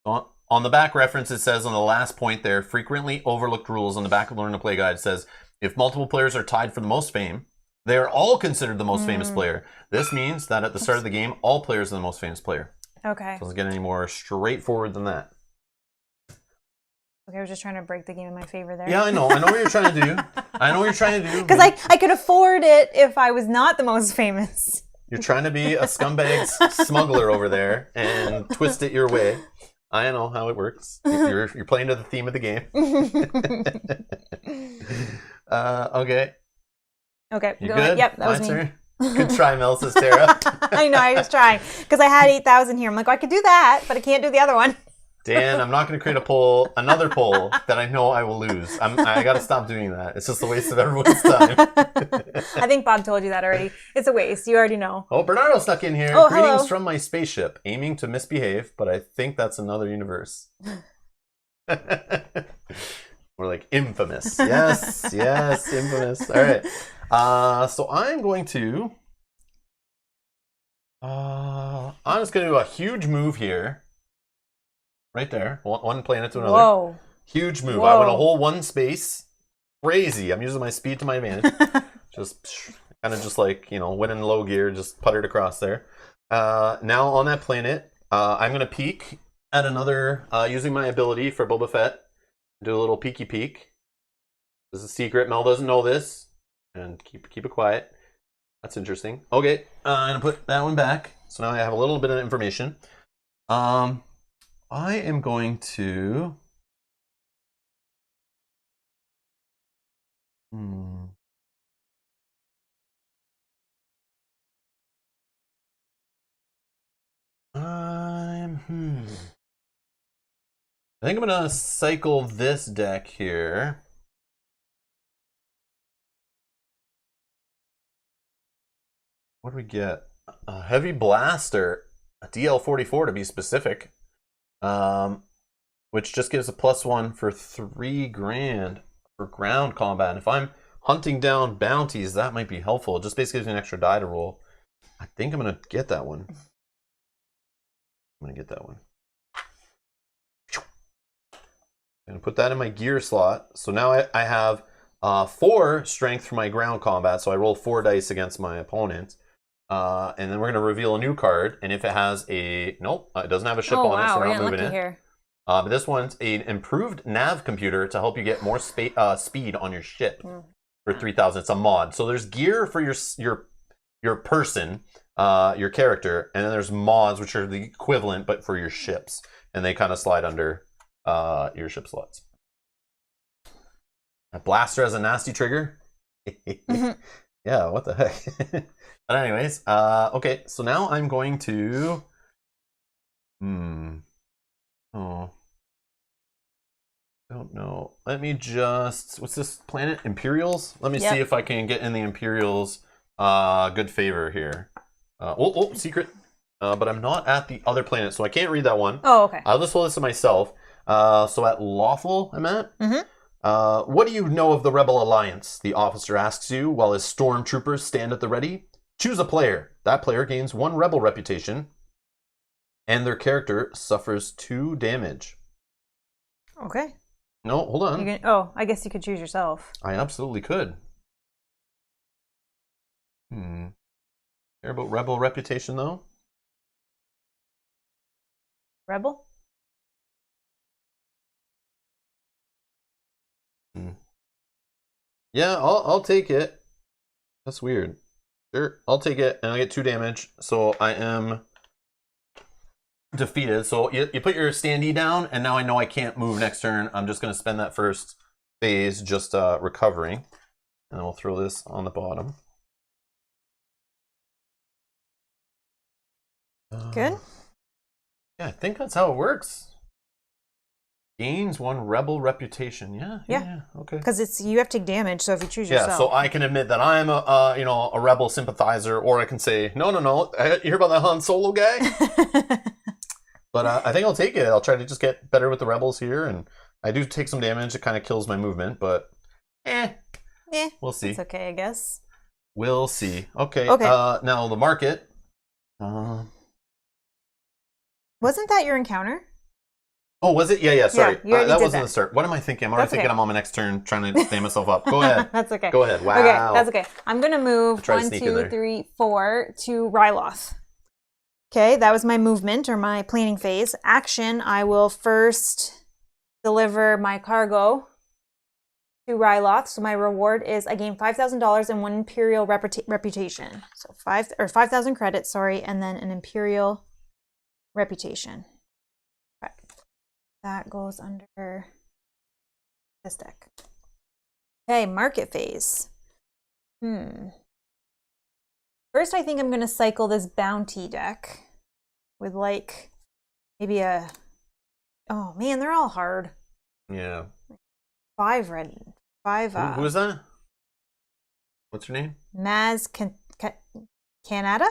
[SPEAKER 1] On the back reference, it says on the last point there, frequently overlooked rules on the back of Learn to Play guide says, if multiple players are tied for the most fame, they are all considered the most famous player. This means that at the start of the game, all players are the most famous player.
[SPEAKER 2] Okay.
[SPEAKER 1] So doesn't get any more straightforward than that.
[SPEAKER 2] Okay, I was just trying to break the game in my favor there.
[SPEAKER 1] Yeah, I know. I know what you're trying to do.
[SPEAKER 2] Because I could afford it if I was not the most famous.
[SPEAKER 1] You're trying to be a scumbag smuggler over there and twist it your way. I know how it works. You're playing to the theme of the game. Okay.
[SPEAKER 2] Okay.
[SPEAKER 1] You good?
[SPEAKER 2] Yep, that was me.
[SPEAKER 1] Turn. Good try, Mel, says Tara.
[SPEAKER 2] I know, I was trying. Because I had 8,000 here. I'm like, I could do that, but I can't do the other one.
[SPEAKER 1] Dan, I'm not going to create another poll that I know I will lose. I got to stop doing that. It's just a waste of everyone's time.
[SPEAKER 2] I think Bob told you that already. It's a waste. You already know.
[SPEAKER 1] Oh, Bernardo stuck in here.
[SPEAKER 2] Oh,
[SPEAKER 1] Greetings
[SPEAKER 2] hello.
[SPEAKER 1] from my spaceship. Aiming to misbehave, but I think that's another universe. We're like infamous. Yes, infamous. All right. So I'm going to... I'm just going to do a huge move here. right there. One planet to another.
[SPEAKER 2] Whoa.
[SPEAKER 1] Huge move.
[SPEAKER 2] Whoa.
[SPEAKER 1] I went a whole one space. Crazy. I'm using my speed to my advantage. Just kind of just like, went in low gear, just puttered across there. Now on that planet, I'm going to peek at another, using my ability for Boba Fett. Do a little peeky peek. This is a secret. Mel doesn't know this. And keep it quiet. That's interesting. Okay, I'm going to put that one back. So now I have a little bit of information. I am going to... I think I'm going to cycle this deck here. What do we get? A Heavy Blaster, a DL44 to be specific, which just gives a +1 for $3,000 for ground combat. And if I'm hunting down bounties, that might be helpful. It just basically gives me an extra die to roll. I think I'm going to get that one. I'm going to get that one. I'm going to put that in my gear slot. So now I have 4 strength for my ground combat. So I roll 4 dice against my opponent. And then we're going to reveal a new card. And if it has a... Nope, it doesn't have a ship on it, so we're not moving it. Here. But this one's an improved nav computer to help you get more speed on your ship for 3,000. It's a mod. So there's gear for your person, your character, and then there's mods, which are the equivalent, but for your ships. And they kind of slide under your ship slots. A blaster has a nasty trigger. Yeah, what the heck? But anyways, okay, so now I'm going to... Oh. I don't know. Let me just... What's this planet? Imperials? Let me see if I can get in the Imperials good favor here. Secret. But I'm not at the other planet, so I can't read that one.
[SPEAKER 2] Oh, okay.
[SPEAKER 1] I'll just hold this to myself. So at Lawful, I'm at. What do you know of the Rebel Alliance? The officer asks you while his stormtroopers stand at the ready. Choose a player. That player gains 1 Rebel reputation, and their character suffers 2 damage.
[SPEAKER 2] Okay.
[SPEAKER 1] No, hold on.
[SPEAKER 2] I guess you could choose yourself.
[SPEAKER 1] I absolutely could. Care about Rebel reputation, though?
[SPEAKER 2] Rebel?
[SPEAKER 1] Yeah, I'll take it. That's weird. Sure, I'll take it, and I get 2 damage, so I am defeated. So you put your standee down, and now I know I can't move next turn. I'm just going to spend that first phase just recovering, and then we'll throw this on the bottom.
[SPEAKER 2] Good?
[SPEAKER 1] Yeah, I think that's how it works. Gains 1 Rebel reputation. Yeah, okay.
[SPEAKER 2] Because you have to take damage, so if you choose yourself.
[SPEAKER 1] Yeah, so I can admit that I'm a Rebel sympathizer, or I can say, no. You hear about that Han Solo guy? But I think I'll take it. I'll try to just get better with the Rebels here, and I do take some damage. It kind of kills my movement, but we'll see.
[SPEAKER 2] It's okay, I guess.
[SPEAKER 1] We'll see. Okay. Now the market.
[SPEAKER 2] Wasn't that your encounter?
[SPEAKER 1] Oh, was it? Yeah, sorry.
[SPEAKER 2] Yeah,
[SPEAKER 1] that wasn't the start. What am I thinking? I'm already thinking I'm on my next turn trying to stand myself up. Go ahead.
[SPEAKER 2] That's okay.
[SPEAKER 1] Go ahead. Wow.
[SPEAKER 2] Okay, that's okay. I'm going to move
[SPEAKER 1] to
[SPEAKER 2] 1, 2, 3, 4 to Ryloth. Okay, that was my movement or my planning phase. Action, I will first deliver my cargo to Ryloth. So my reward is I gain $5,000 and 1 Imperial reputation. So 5,000 credits, and then an Imperial reputation. Okay. That goes under this deck. Okay, market phase. First, I think I'm going to cycle this bounty deck with maybe a... Oh man, they're all hard.
[SPEAKER 1] Yeah.
[SPEAKER 2] 5 red. 5.
[SPEAKER 1] Who is that? What's her name?
[SPEAKER 2] Maz Canada?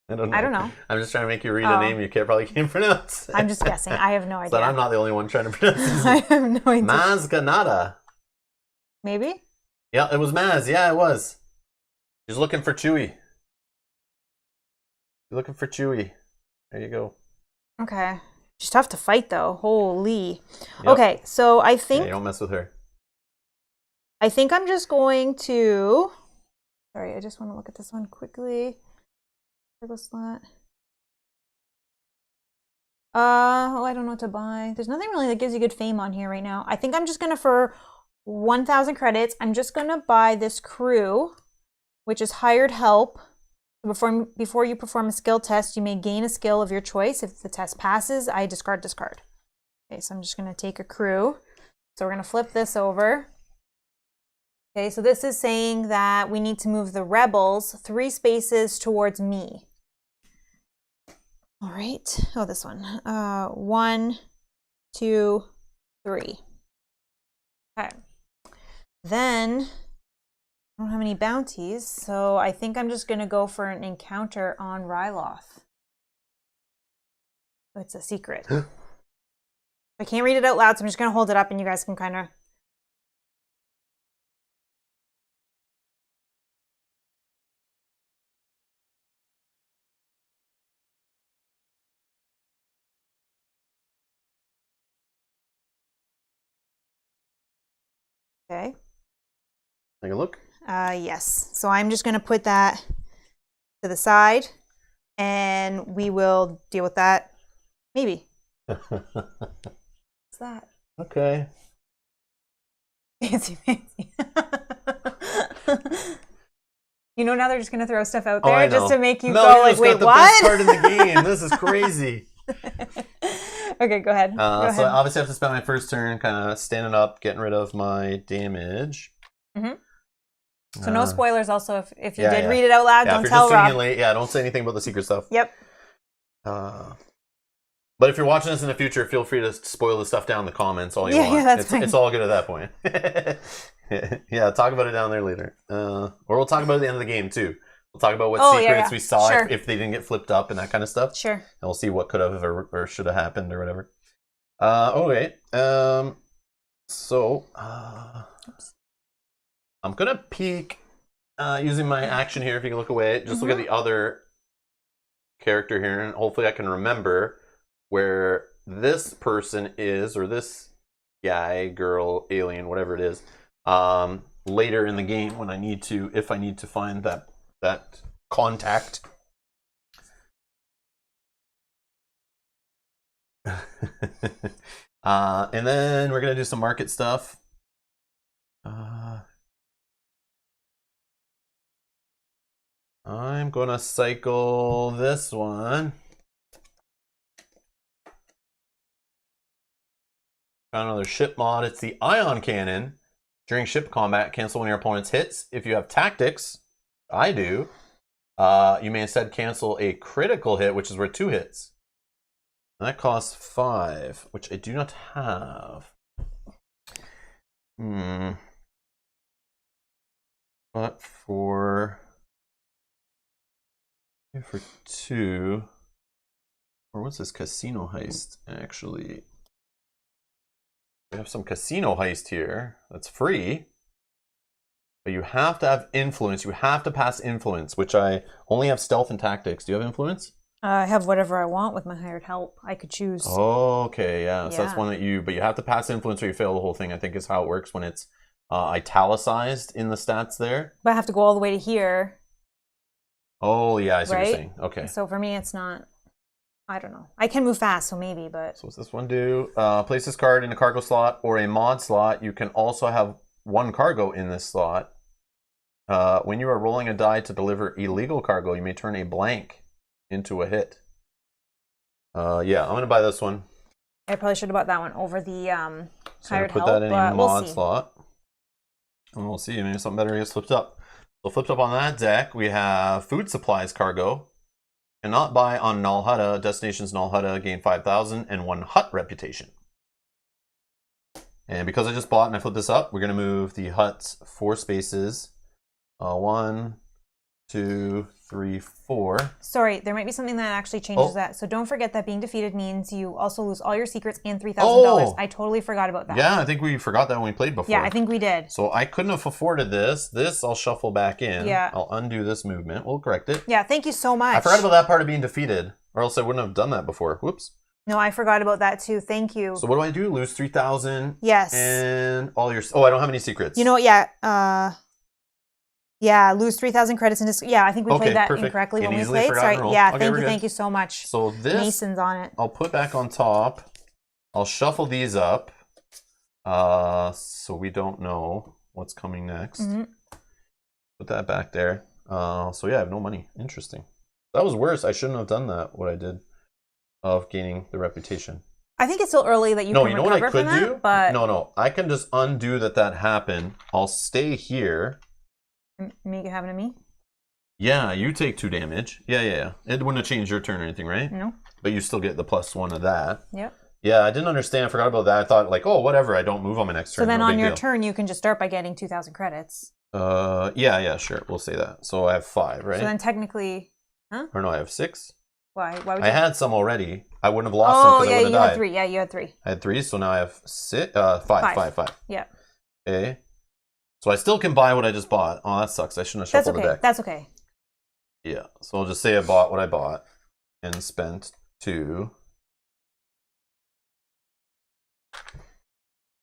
[SPEAKER 1] I don't know. I'm just trying to make you read a name you probably can't pronounce.
[SPEAKER 2] I'm just guessing. I have no idea.
[SPEAKER 1] So I'm not the only one trying to pronounce this.
[SPEAKER 2] I have no idea.
[SPEAKER 1] Maz Canada.
[SPEAKER 2] Maybe?
[SPEAKER 1] Yeah, it was Maz. Yeah, it was. She's looking for Chewie. You're looking for Chewie. There you go.
[SPEAKER 2] Okay. She's tough to fight, though. Holy.
[SPEAKER 1] Yep.
[SPEAKER 2] Okay, so I think...
[SPEAKER 1] Yeah, you don't mess with her.
[SPEAKER 2] I think I'm just going to... Sorry, I just want to look at this one quickly. Cargo slot. Oh, I don't know what to buy. There's nothing really that gives you good fame on here right now. I think I'm just going to, for 1,000 credits, I'm just going to buy this crew, which is hired help. Before you perform a skill test, you may gain a skill of your choice. If the test passes, I discard. Okay, so I'm just going to take a crew. So we're going to flip this over. Okay, so this is saying that we need to move the rebels 3 spaces towards me. All right. Oh, this one. 1, 2, 3. Okay. Then I don't have any bounties, so I think I'm just going to go for an encounter on Ryloth. It's a secret. I can't read it out loud, so I'm just going to hold it up and you guys can kind of... Okay.
[SPEAKER 1] Take a look.
[SPEAKER 2] Yes. So I'm just going to put that to the side and we will deal with that. Maybe. What's that?
[SPEAKER 1] Okay.
[SPEAKER 2] Fancy. You know, now they're just going to throw stuff out there just to make you go like, wait,
[SPEAKER 1] got the
[SPEAKER 2] what?
[SPEAKER 1] best part in the game. This is crazy.
[SPEAKER 2] Okay, go ahead.
[SPEAKER 1] So I obviously have to spend my first turn kind of standing up, getting rid of my damage.
[SPEAKER 2] Mm-hmm. So no spoilers also if you did read it out loud, don't tell Rob.
[SPEAKER 1] Late, don't say anything about the secret stuff.
[SPEAKER 2] Yep.
[SPEAKER 1] But if you're watching this in the future, feel free to spoil the stuff down in the comments all you want.
[SPEAKER 2] Yeah, that's fine.
[SPEAKER 1] It's all good at that point. Yeah, talk about it down there later. Or we'll talk about it at the end of the game too. We'll talk about what secrets we saw if they didn't get flipped up and that kind of stuff.
[SPEAKER 2] Sure.
[SPEAKER 1] And we'll see what could have or should have happened or whatever. Okay. So I'm gonna peek using my action here. If you can look away, just look at the other character here, and hopefully I can remember where this person is, or this guy, girl, alien, whatever it is, later in the game when if I need to find that contact. And then we're gonna do some market stuff. I'm gonna cycle this one. Found another ship mod. It's the ion cannon. During ship combat, cancel one of your opponent's hits. If you have tactics, I do, you may instead cancel a critical hit, which is worth 2 hits. And that costs 5, which I do not have. But for 2, or what's this casino heist actually? We have some casino heist here that's free, but you have to have influence. You have to pass influence, which I only have stealth and tactics. Do you have influence?
[SPEAKER 2] I have whatever I want with my hired help. I could choose.
[SPEAKER 1] Oh, okay, yeah. So that's one that but you have to pass influence or you fail the whole thing, I think is how it works when it's italicized in the stats there.
[SPEAKER 2] But I have to go all the way to here.
[SPEAKER 1] Oh, yeah, I see what you're saying. Okay.
[SPEAKER 2] So for me, it's not... I don't know. I can move fast, so maybe, but...
[SPEAKER 1] So what's this one do? Place this card in a cargo slot or a mod slot. You can also have 1 cargo in this slot. When you are rolling a die to deliver illegal cargo, you may turn a blank into a hit. Yeah, I'm going to buy this one.
[SPEAKER 2] I probably should have bought that one over the hired help,
[SPEAKER 1] put that in a mod
[SPEAKER 2] we'll
[SPEAKER 1] slot. And we'll see. Maybe something better gets flipped up. So flipped up on that deck, we have food supplies cargo. Cannot buy on Null Hutta. Destinations Null Hutta gain 5,000 and 1 hut reputation. And because I just bought and I flipped this up, we're going to move the huts 4 spaces. 1, 2, 3, 4.
[SPEAKER 2] Sorry, there might be something that actually changes that. So don't forget that being defeated means you also lose all your secrets and $3,000. I totally forgot about that.
[SPEAKER 1] Yeah, I think we forgot that when we played before.
[SPEAKER 2] Yeah, I think we did.
[SPEAKER 1] So I couldn't have afforded this. This I'll shuffle back in.
[SPEAKER 2] Yeah.
[SPEAKER 1] I'll undo this movement. We'll correct it.
[SPEAKER 2] Yeah, thank you so much.
[SPEAKER 1] I forgot about that part of being defeated, or else I wouldn't have done that before. Whoops.
[SPEAKER 2] No, I forgot about that too. Thank you.
[SPEAKER 1] So what do I do? Lose 3,000.
[SPEAKER 2] Yes.
[SPEAKER 1] And all your. Oh, I don't have any secrets.
[SPEAKER 2] You know what? Yeah. Yeah. Lose 3,000 credits and yeah. I think we played that incorrectly when we played. Sorry. Yeah.
[SPEAKER 1] Okay,
[SPEAKER 2] thank you so much.
[SPEAKER 1] So this
[SPEAKER 2] Mason's on it.
[SPEAKER 1] I'll put back on top. I'll shuffle these up. So we don't know what's coming next. Put that back there. So yeah, I have no money. Interesting. That was worse. I shouldn't have done that. What I did. Of gaining the reputation.
[SPEAKER 2] I think it's still early that you can recover
[SPEAKER 1] what I could
[SPEAKER 2] from
[SPEAKER 1] do?
[SPEAKER 2] That, but
[SPEAKER 1] No. I can just undo that happened. I'll stay here.
[SPEAKER 2] Make it happen to me?
[SPEAKER 1] Yeah, you take 2 damage. Yeah. It wouldn't have changed your turn or anything, right?
[SPEAKER 2] No.
[SPEAKER 1] But you still get the +1 of that.
[SPEAKER 2] Yep.
[SPEAKER 1] Yeah, I didn't understand. I forgot about that. I thought like, oh, whatever. I don't move on my next turn.
[SPEAKER 2] So then on your turn, you can just start by getting 2,000 credits.
[SPEAKER 1] Yeah, sure. We'll say that. So I have 5, right?
[SPEAKER 2] So then technically,
[SPEAKER 1] Or no, I have 6.
[SPEAKER 2] Why would you?
[SPEAKER 1] I had some already. I wouldn't have lost them because I would have died.
[SPEAKER 2] Had 3. Yeah, you had 3.
[SPEAKER 1] I had 3, so now I have 5.
[SPEAKER 2] Yeah.
[SPEAKER 1] Okay. So I still can buy what I just bought. Oh, that sucks. I shouldn't have shuffled the deck.
[SPEAKER 2] That's okay.
[SPEAKER 1] Yeah. So I'll just say I bought what I bought and spent 2.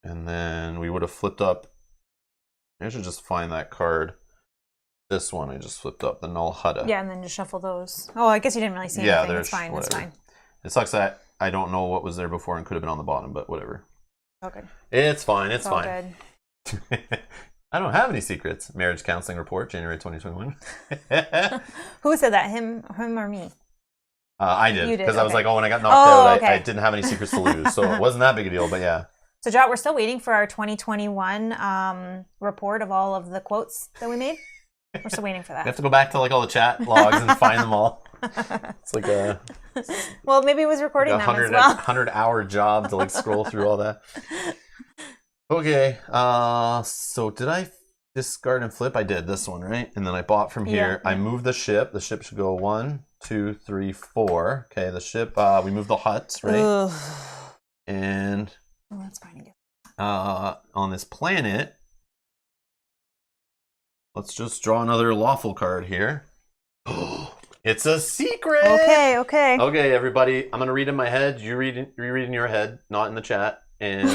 [SPEAKER 1] And then we would have flipped up. I should just find that card. This one I just flipped up, the Null Hutta.
[SPEAKER 2] Yeah, and then just shuffle those. Oh, I guess you didn't really see anything. It's fine.
[SPEAKER 1] Whatever.
[SPEAKER 2] It's fine.
[SPEAKER 1] It sucks that I don't know what was there before and could have been on the bottom, but whatever.
[SPEAKER 2] Okay.
[SPEAKER 1] It's fine. It's
[SPEAKER 2] all
[SPEAKER 1] fine. Good. I don't have any secrets. Marriage counseling report, January 2021.
[SPEAKER 2] Who said that? Him or me?
[SPEAKER 1] I did, because I was like, oh, when I got knocked out, I didn't have any secrets to lose, so it wasn't that big a deal. But yeah.
[SPEAKER 2] So, Jot, we're still waiting for our 2021 report of all of the quotes that we made. We're still waiting for that.
[SPEAKER 1] We have to go back to like all the chat logs and find them all. It's like a
[SPEAKER 2] well, maybe it was recording them as well.
[SPEAKER 1] 100-hour job to like scroll through all that. Okay, so did I discard and flip? I did this one, right? And then I bought from here. Yeah. I moved the ship. The ship should go 1, 2, 3, 4. Okay, the ship. We moved the huts, right? Ugh. And
[SPEAKER 2] that's fine again.
[SPEAKER 1] On this planet. Let's just draw another lawful card here. It's a secret!
[SPEAKER 2] Okay.
[SPEAKER 1] Okay, everybody. I'm going to read in my head. You read in your head, not in the chat. And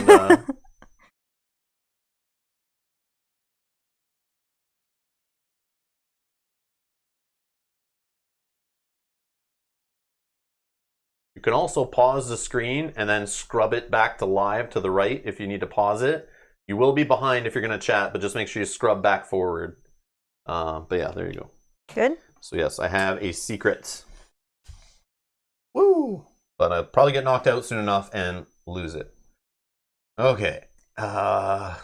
[SPEAKER 1] you can also pause the screen and then scrub it back to live to the right if you need to pause it. You will be behind if you're going to chat, but just make sure you scrub back forward. But yeah, there you go.
[SPEAKER 2] Good.
[SPEAKER 1] So yes, I have a secret. Woo! But I'll probably get knocked out soon enough and lose it. Okay.
[SPEAKER 2] Oh,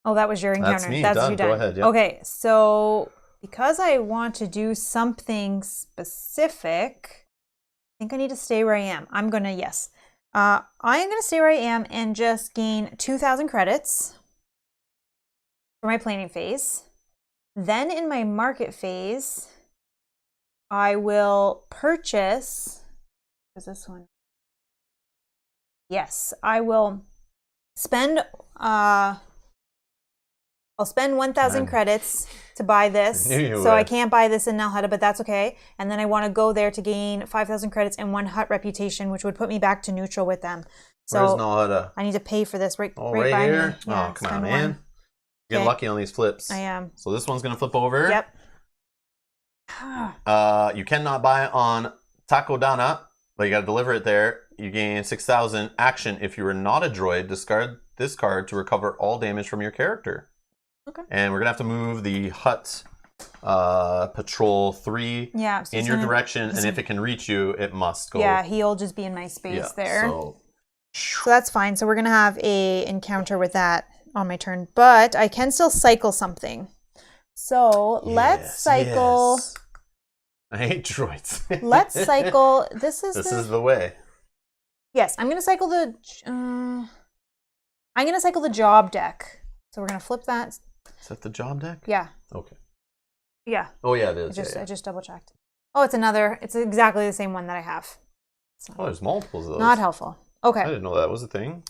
[SPEAKER 2] that was your encounter.
[SPEAKER 1] That's me.
[SPEAKER 2] That's
[SPEAKER 1] done.
[SPEAKER 2] You done.
[SPEAKER 1] Go ahead. Yep.
[SPEAKER 2] Okay, so because I want to do something specific, I think I need to stay where I am. I'm gonna I am gonna stay where I am and just gain 2,000 credits for my planning phase. Then in my market phase, I will purchase. Is this one? Yes, I will spend. I'll spend 1,000 credits to buy this. So I can't buy this in Null Hutta, but that's okay. And then I want to go there to gain 5,000 credits and 1 hut reputation, which would put me back to neutral with them. So
[SPEAKER 1] where's Null Hutta?
[SPEAKER 2] I need to pay for this right
[SPEAKER 1] by
[SPEAKER 2] here.
[SPEAKER 1] Me. Yeah, come on, man. You're getting lucky on these flips.
[SPEAKER 2] I am.
[SPEAKER 1] So this one's going to flip over.
[SPEAKER 2] Yep.
[SPEAKER 1] You cannot buy on Takodana, but you got to deliver it there. You gain 6,000 action. If you are not a droid, discard this card to recover all damage from your character.
[SPEAKER 2] Okay.
[SPEAKER 1] And we're going to have to move the hut patrol 3 in your direction. And if it can reach you, it must go.
[SPEAKER 2] Yeah, he'll just be in my space there. So that's fine. So we're going to have a encounter with that on my turn, but I can still cycle something. So let's cycle.
[SPEAKER 1] Yes. I hate droids.
[SPEAKER 2] Let's cycle. This is
[SPEAKER 1] the way.
[SPEAKER 2] Yes, I'm gonna cycle the. I'm gonna cycle the job deck. So we're gonna flip that.
[SPEAKER 1] Is that the job deck?
[SPEAKER 2] Yeah.
[SPEAKER 1] Okay.
[SPEAKER 2] Yeah.
[SPEAKER 1] Oh yeah, it is.
[SPEAKER 2] I just double checked. Oh, it's another. It's exactly the same one that I have.
[SPEAKER 1] Oh, there's multiples of those.
[SPEAKER 2] Not helpful. Okay.
[SPEAKER 1] I didn't know that was a thing.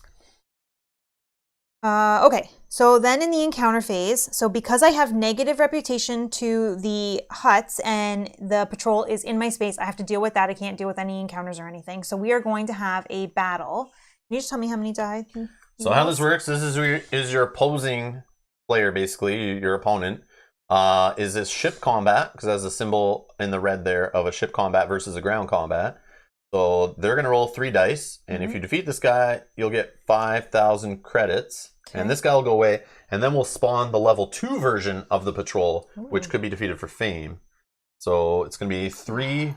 [SPEAKER 2] Okay, so then in the encounter phase, so because I have negative reputation to the huts and the patrol is in my space, I have to deal with that. I can't deal with any encounters or anything. So we are going to have a battle. Can you just tell me how many die?
[SPEAKER 1] So how this works, this is your opposing player, basically, your opponent. Is this ship combat, because it has a symbol in the red there of a ship combat versus a ground combat. So they're going to roll 3 dice, and if you defeat this guy, you'll get 5,000 credits, and this guy will go away, and then we'll spawn the level 2 version of the patrol, which could be defeated for fame. So it's going to be 3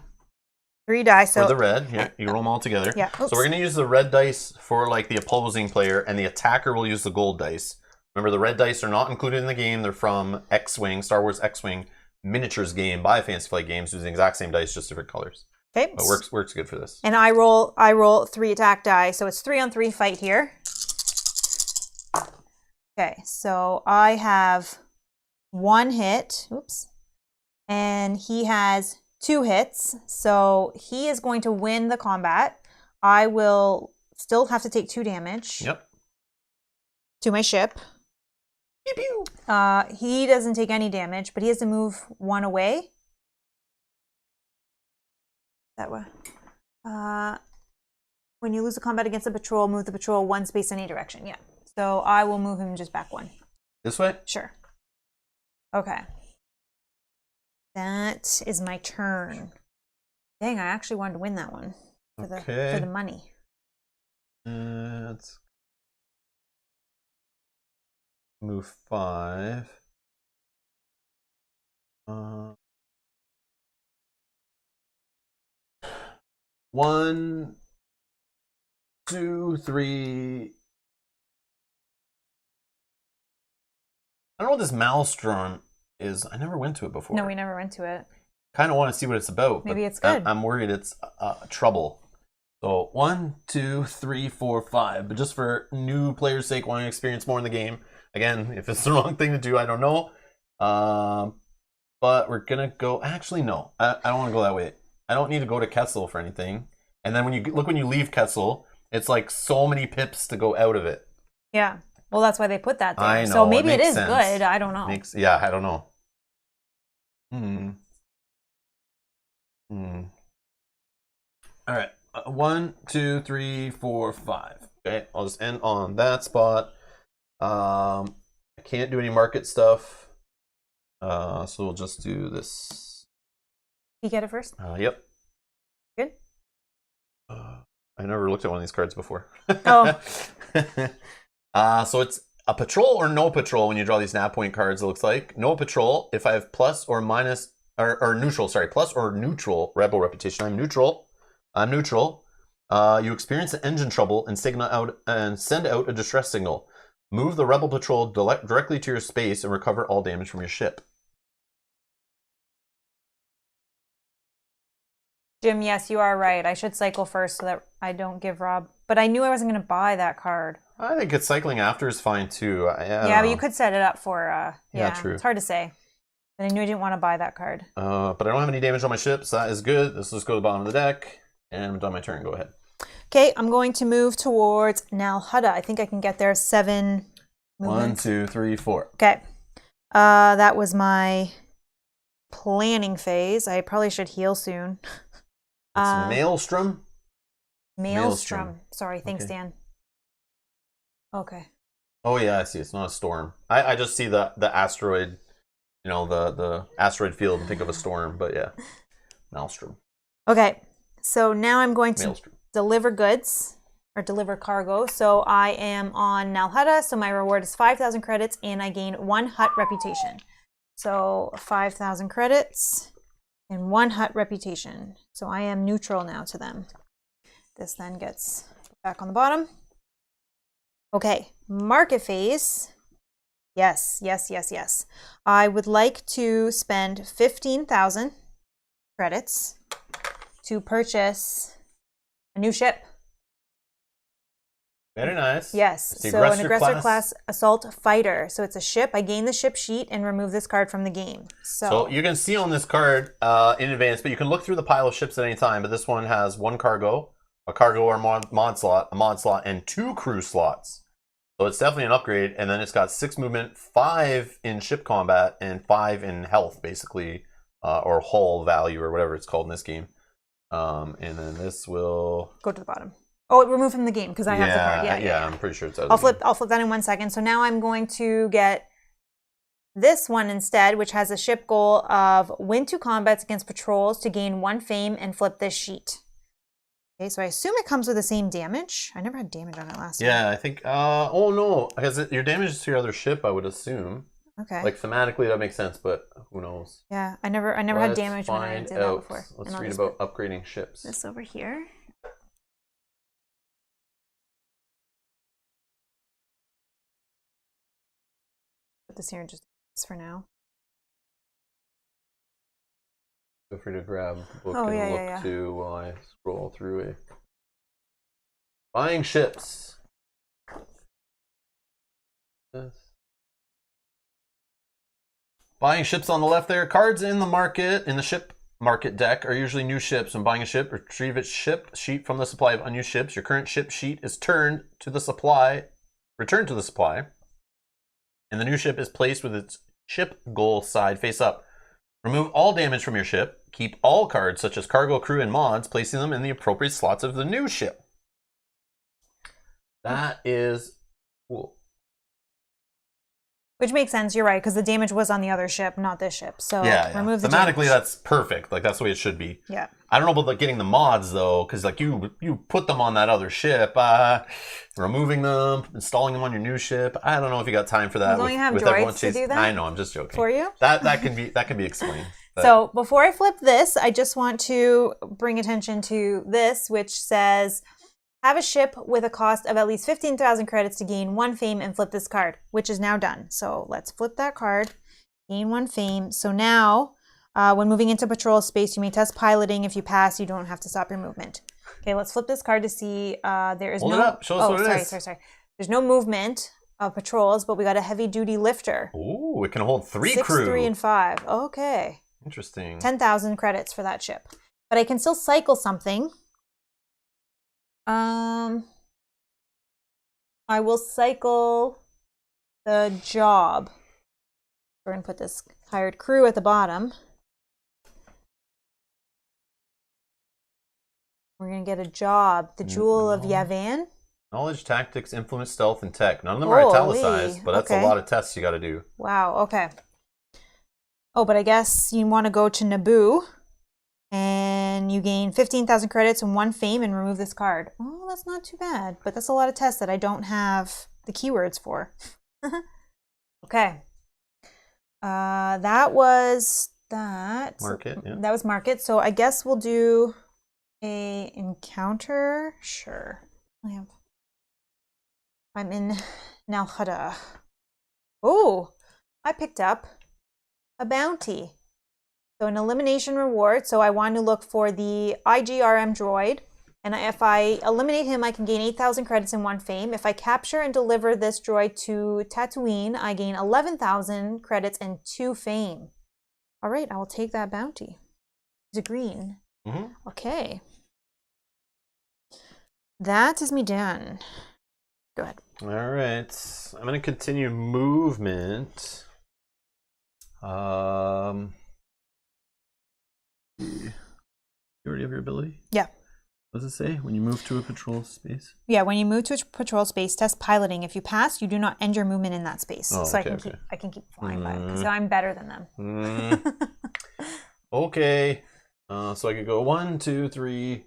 [SPEAKER 2] dice
[SPEAKER 1] for the red. Yeah, you roll them all together.
[SPEAKER 2] Yeah.
[SPEAKER 1] So we're going to use the red dice for like the opposing player, and the attacker will use the gold dice. Remember, the red dice are not included in the game. They're from X-Wing, Star Wars X-Wing miniatures game by Fantasy Flight Games, using the exact same dice, just different colors.
[SPEAKER 2] Okay.
[SPEAKER 1] But works good for this.
[SPEAKER 2] And I roll 3 attack die, so it's 3-on-3 fight here. Okay, so I have 1 hit. Oops. And he has 2 hits, so he is going to win the combat. I will still have to take 2 damage.
[SPEAKER 1] Yep.
[SPEAKER 2] To my ship.
[SPEAKER 1] Pew pew.
[SPEAKER 2] He doesn't take any damage, but he has to move 1 away. That way. When you lose a combat against a patrol, move the patrol 1 space in any direction. Yeah. So I will move him just back 1.
[SPEAKER 1] This way?
[SPEAKER 2] Sure. Okay. That is my turn. Dang, I actually wanted to win that one for the money.
[SPEAKER 1] Let's move 5. 1, 2, 3. I don't know what this Maelstrom is. I never went to it before.
[SPEAKER 2] No, we never went to it.
[SPEAKER 1] Kind of want to see what it's about.
[SPEAKER 2] Maybe it's good.
[SPEAKER 1] I'm worried it's trouble. So 1, 2, 3, 4, 5. But just for new players' sake, wanting to experience more in the game. Again, if it's the wrong thing to do, I don't know. But we're gonna go. Actually, no. I don't want to go that way. I don't need to go to Kessel for anything. And then when you leave Kessel, it's like so many pips to go out of it.
[SPEAKER 2] Yeah. Well, that's why they put that there.
[SPEAKER 1] I know.
[SPEAKER 2] So maybe it is
[SPEAKER 1] sense.
[SPEAKER 2] good. I don't know.
[SPEAKER 1] Yeah, I don't know. All right. 1, 2, 3, 4, 5. Okay, I'll just end on that spot. I can't do any market stuff, so we'll just do this.
[SPEAKER 2] You get it first?
[SPEAKER 1] Yep.
[SPEAKER 2] Good.
[SPEAKER 1] I never looked at one of these cards before.
[SPEAKER 2] Oh.
[SPEAKER 1] So it's a patrol or no patrol when you draw these nav point cards, it looks like. No patrol if I have plus or minus, or neutral, sorry, plus or neutral rebel reputation. I'm neutral. You experience engine trouble and send out a distress signal. Move the rebel patrol directly to your space and recover all damage from your ship.
[SPEAKER 2] Jim, yes, you are right. I should cycle first so that I don't give Rob. But I knew I wasn't going to buy that card.
[SPEAKER 1] I think it's cycling after is fine too.
[SPEAKER 2] Yeah, but you could set it up for.
[SPEAKER 1] Yeah, true.
[SPEAKER 2] It's hard to say. But I knew I didn't want to buy that card.
[SPEAKER 1] But I don't have any damage on my ship, so that is good. Let's just go to the bottom of the deck. And I'm done my turn. Go ahead.
[SPEAKER 2] Okay, I'm going to move towards Nalhutta. I think I can get there 7 movements.
[SPEAKER 1] 1, 2, 3, 4.
[SPEAKER 2] Okay. That was my planning phase. I probably should heal soon.
[SPEAKER 1] It's Maelstrom?
[SPEAKER 2] Maelstrom. Sorry, thanks,
[SPEAKER 1] okay.
[SPEAKER 2] Dan. Okay.
[SPEAKER 1] Oh yeah, I see. It's not a storm. I just see the asteroid, the asteroid field and think of a storm, but yeah. Maelstrom.
[SPEAKER 2] Okay. So now I'm going to deliver goods or deliver cargo. So I am on Nalhutta. So my reward is 5,000 credits and I gain 1 hut reputation. So 5,000 credits and 1 hut reputation. So I am neutral now to them. This then gets back on the bottom. Okay, market phase. Yes. I would like to spend 15,000 credits to purchase a new ship.
[SPEAKER 1] Very nice.
[SPEAKER 2] Yes, so an aggressor class assault fighter. So it's a ship. I gain the ship sheet and remove this card from the game.
[SPEAKER 1] So you can see on this card in advance, but you can look through the pile of ships at any time. But this one has 1 cargo, a cargo or mod slot, a mod slot, and 2 crew slots. So it's definitely an upgrade. And then it's got 6 movement, 5 in ship combat, and 5 in health, basically, or hull value, or whatever it's called in this game. And then this will
[SPEAKER 2] go to the bottom. Oh, remove from the game because I have the card. Yeah,
[SPEAKER 1] I'm pretty sure it's out.
[SPEAKER 2] I'll flip that in 1 second. So now I'm going to get this one instead, which has a ship goal of win 2 combats against patrols to gain 1 fame and flip this sheet. Okay, so I assume it comes with the same damage. I never had damage on it last time.
[SPEAKER 1] Yeah, I think. Oh no, because your damage is to your other ship, I would assume.
[SPEAKER 2] Okay.
[SPEAKER 1] Like thematically, that makes sense, but who knows?
[SPEAKER 2] Yeah, I never had damage when I did that before.
[SPEAKER 1] Let's read about upgrading ships.
[SPEAKER 2] This over here. Put this here just for now.
[SPEAKER 1] Feel free to grab the book and look to while I scroll through it. Buying ships. Buying ships on the left there. Cards in the market, in the ship market deck, are usually new ships. When buying a ship, retrieve its ship sheet from the supply of unused ships. Your current ship sheet is returned to the supply, and the new ship is placed with its ship goal side face up. Remove all damage from your ship. Keep all cards, such as cargo, crew, and mods, placing them in the appropriate slots of the new ship. That is cool.
[SPEAKER 2] Which makes sense, you're right, because the damage was on the other ship, not this ship. So remove the damage.
[SPEAKER 1] Thematically, that's perfect. Like, that's the way it should be.
[SPEAKER 2] Yeah.
[SPEAKER 1] I don't know about like getting the mods, though, because like you put them on that other ship, removing them, installing them on your new ship. I don't know if you got time for that.
[SPEAKER 2] Don't you have droids to do that?
[SPEAKER 1] I know, I'm just joking.
[SPEAKER 2] For you?
[SPEAKER 1] That can be explained. But.
[SPEAKER 2] So before I flip this, I just want to bring attention to this, which says, have a ship with a cost of at least 15,000 credits to gain 1 fame and flip this card, which is now done. So let's flip that card, gain 1 fame. So now, when moving into patrol space, you may test piloting. If you pass, you don't have to stop your movement. Okay, let's flip this card to see there is
[SPEAKER 1] Hold it up. Show us what it is.
[SPEAKER 2] Sorry. There's no movement of patrols, but we got a heavy-duty lifter.
[SPEAKER 1] Ooh, it can hold 3
[SPEAKER 2] 6,
[SPEAKER 1] crew.
[SPEAKER 2] 3, and 5. Okay.
[SPEAKER 1] Interesting.
[SPEAKER 2] 10,000 credits for that ship. But I can still cycle something. I will cycle the job. We're going to put this hired crew at the bottom. We're going to get a job. The Jewel of Yavin.
[SPEAKER 1] Knowledge, tactics, influence, stealth, and tech. None of them are italicized, but that's a lot of tests you got to do.
[SPEAKER 2] Wow, okay. Oh, but I guess you want to go to Naboo. And you gain 15,000 credits and 1 fame and remove this card. Oh, that's not too bad. But that's a lot of tests that I don't have the keywords for. Okay. That was that.
[SPEAKER 1] Market, yeah.
[SPEAKER 2] That was market. So I guess we'll do a encounter. Sure. I'm in Nalhada. Oh, I picked up a bounty. So an elimination reward. So I want to look for the IGRM droid. And if I eliminate him, I can gain 8,000 credits and 1 fame. If I capture and deliver this droid to Tatooine, I gain 11,000 credits and 2 fame. All right, I will take that bounty. Is it green?
[SPEAKER 1] Mm-hmm.
[SPEAKER 2] Okay. That is me done. Go ahead.
[SPEAKER 1] All right. I'm going to continue movement. You already have your ability?
[SPEAKER 2] Yeah.
[SPEAKER 1] What does it say? When you move to a patrol space?
[SPEAKER 2] Yeah, when you move to a patrol space, test piloting. If you pass, you do not end your movement in that space.
[SPEAKER 1] Oh,
[SPEAKER 2] so
[SPEAKER 1] okay,
[SPEAKER 2] I can keep flying by because I'm better than them.
[SPEAKER 1] Okay. So I could go 1, 2, 3,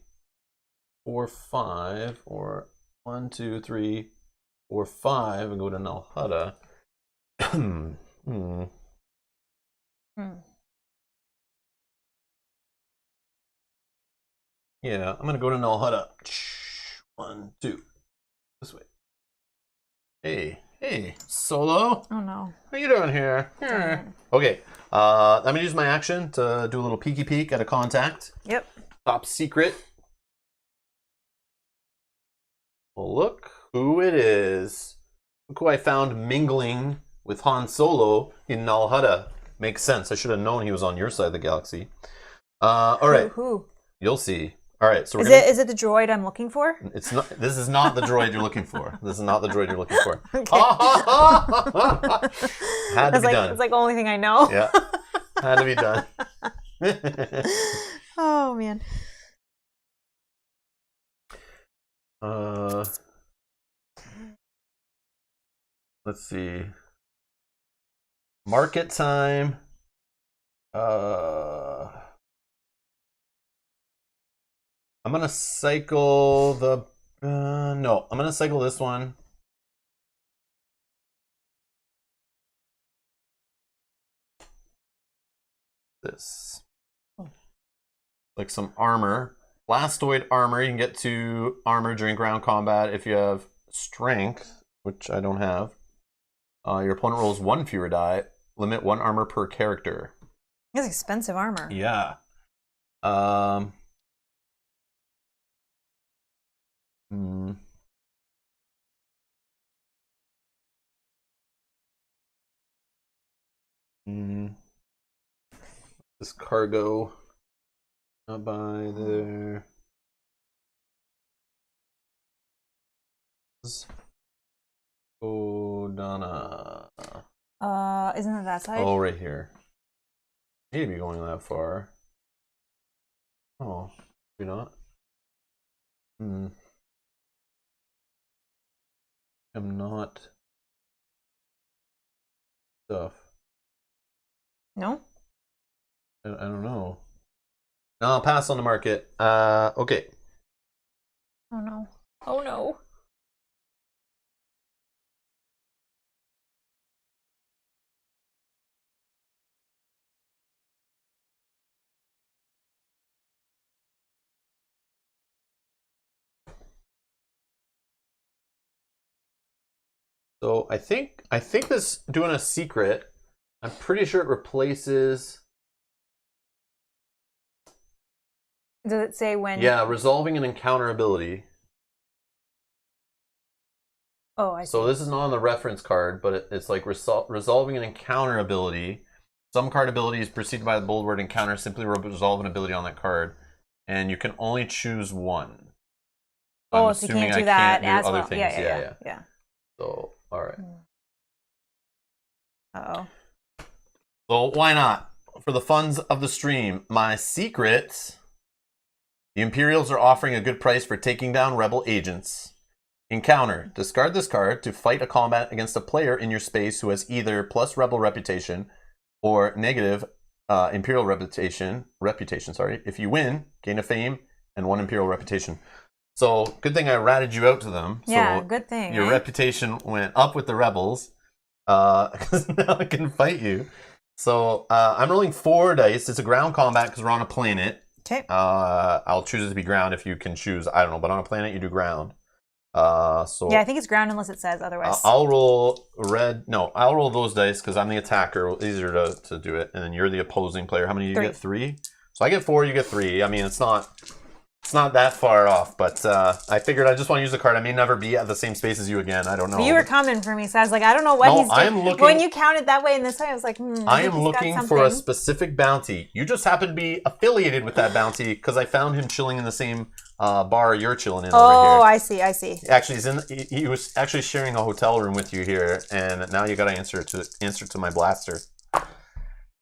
[SPEAKER 1] 4, 5, or 1, 2, 3, 4, 5, and go to Nalhada. Yeah, I'm gonna go to Nalhada. 1, 2. This way. Hey, Solo.
[SPEAKER 2] Oh no.
[SPEAKER 1] What are you doing here? Okay, I'm gonna use my action to do a little peeky peek at a contact.
[SPEAKER 2] Yep.
[SPEAKER 1] Top secret. Well, look who it is. Look who I found mingling with Han Solo in Nalhada. Makes sense. I should have known he was on your side of the galaxy. All right.
[SPEAKER 2] Who?
[SPEAKER 1] You'll see. All right. So
[SPEAKER 2] is it the droid I'm looking for?
[SPEAKER 1] It's not. This is not the droid you're looking for. This is not the droid you're looking for.
[SPEAKER 2] Okay.
[SPEAKER 1] Had to be done.
[SPEAKER 2] It's like the only thing I know.
[SPEAKER 1] Yeah. Had to be done.
[SPEAKER 2] Oh man.
[SPEAKER 1] Let's see. Market time. I'm gonna cycle the. No, I'm gonna cycle this one. This. Like some armor. Blastoid armor. You can get 2 armor during ground combat if you have strength, which I don't have. Your opponent rolls 1 fewer die. Limit 1 armor per character.
[SPEAKER 2] That's expensive armor.
[SPEAKER 1] Yeah. This cargo. Not by there. Oh, Donna.
[SPEAKER 2] Isn't it that side?
[SPEAKER 1] Oh, right here. Maybe going that far. Oh, maybe not. I'm not. Stuff.
[SPEAKER 2] No?
[SPEAKER 1] I don't know. No, I'll pass on the market. Okay.
[SPEAKER 2] Oh no. Oh no.
[SPEAKER 1] So I think this doing a secret. I'm pretty sure it replaces.
[SPEAKER 2] Does it say when?
[SPEAKER 1] Yeah, resolving an encounter ability.
[SPEAKER 2] Oh, I see.
[SPEAKER 1] So this is not on the reference card, but it's like resolving an encounter ability. Some card abilities preceded by the bold word encounter simply resolve an ability on that card, and you can only choose one.
[SPEAKER 2] So you can't do that as well.
[SPEAKER 1] Things.
[SPEAKER 2] Yeah.
[SPEAKER 1] So, all right.
[SPEAKER 2] Uh-oh.
[SPEAKER 1] So why not? For the funds of the stream, my secret. The Imperials are offering a good price for taking down rebel agents. Encounter. Discard this card to fight a combat against a player in your space who has either plus rebel reputation or negative Imperial reputation. If you win, gain a fame and 1 Imperial reputation. So good thing I ratted you out to them.
[SPEAKER 2] Yeah,
[SPEAKER 1] so
[SPEAKER 2] good thing.
[SPEAKER 1] Your reputation went up with the rebels because now I can fight you. So I'm rolling 4 dice. It's a ground combat because we're on a planet.
[SPEAKER 2] Okay.
[SPEAKER 1] I'll choose it to be ground if you can choose. I don't know, but on a planet you do ground. So
[SPEAKER 2] yeah, I think it's ground unless it says otherwise.
[SPEAKER 1] I'll roll red. No, I'll roll those dice because I'm the attacker. Easier to do it, and then you're the opposing player. How many do you get? 3. So I get 4. You get 3. I mean, it's not that far off, but I figured I just want to use the card. I may never be at the same space as you again. I don't know.
[SPEAKER 2] But you were coming for me, so I was like, I don't know what he's doing. But when you counted that way and this way, I was like,
[SPEAKER 1] I am looking for a specific bounty. You just happen to be affiliated with that bounty because I found him chilling in the same bar you're chilling in over here.
[SPEAKER 2] Oh, I see.
[SPEAKER 1] Actually, he was actually sharing a hotel room with you here, and now you got to answer to my blaster.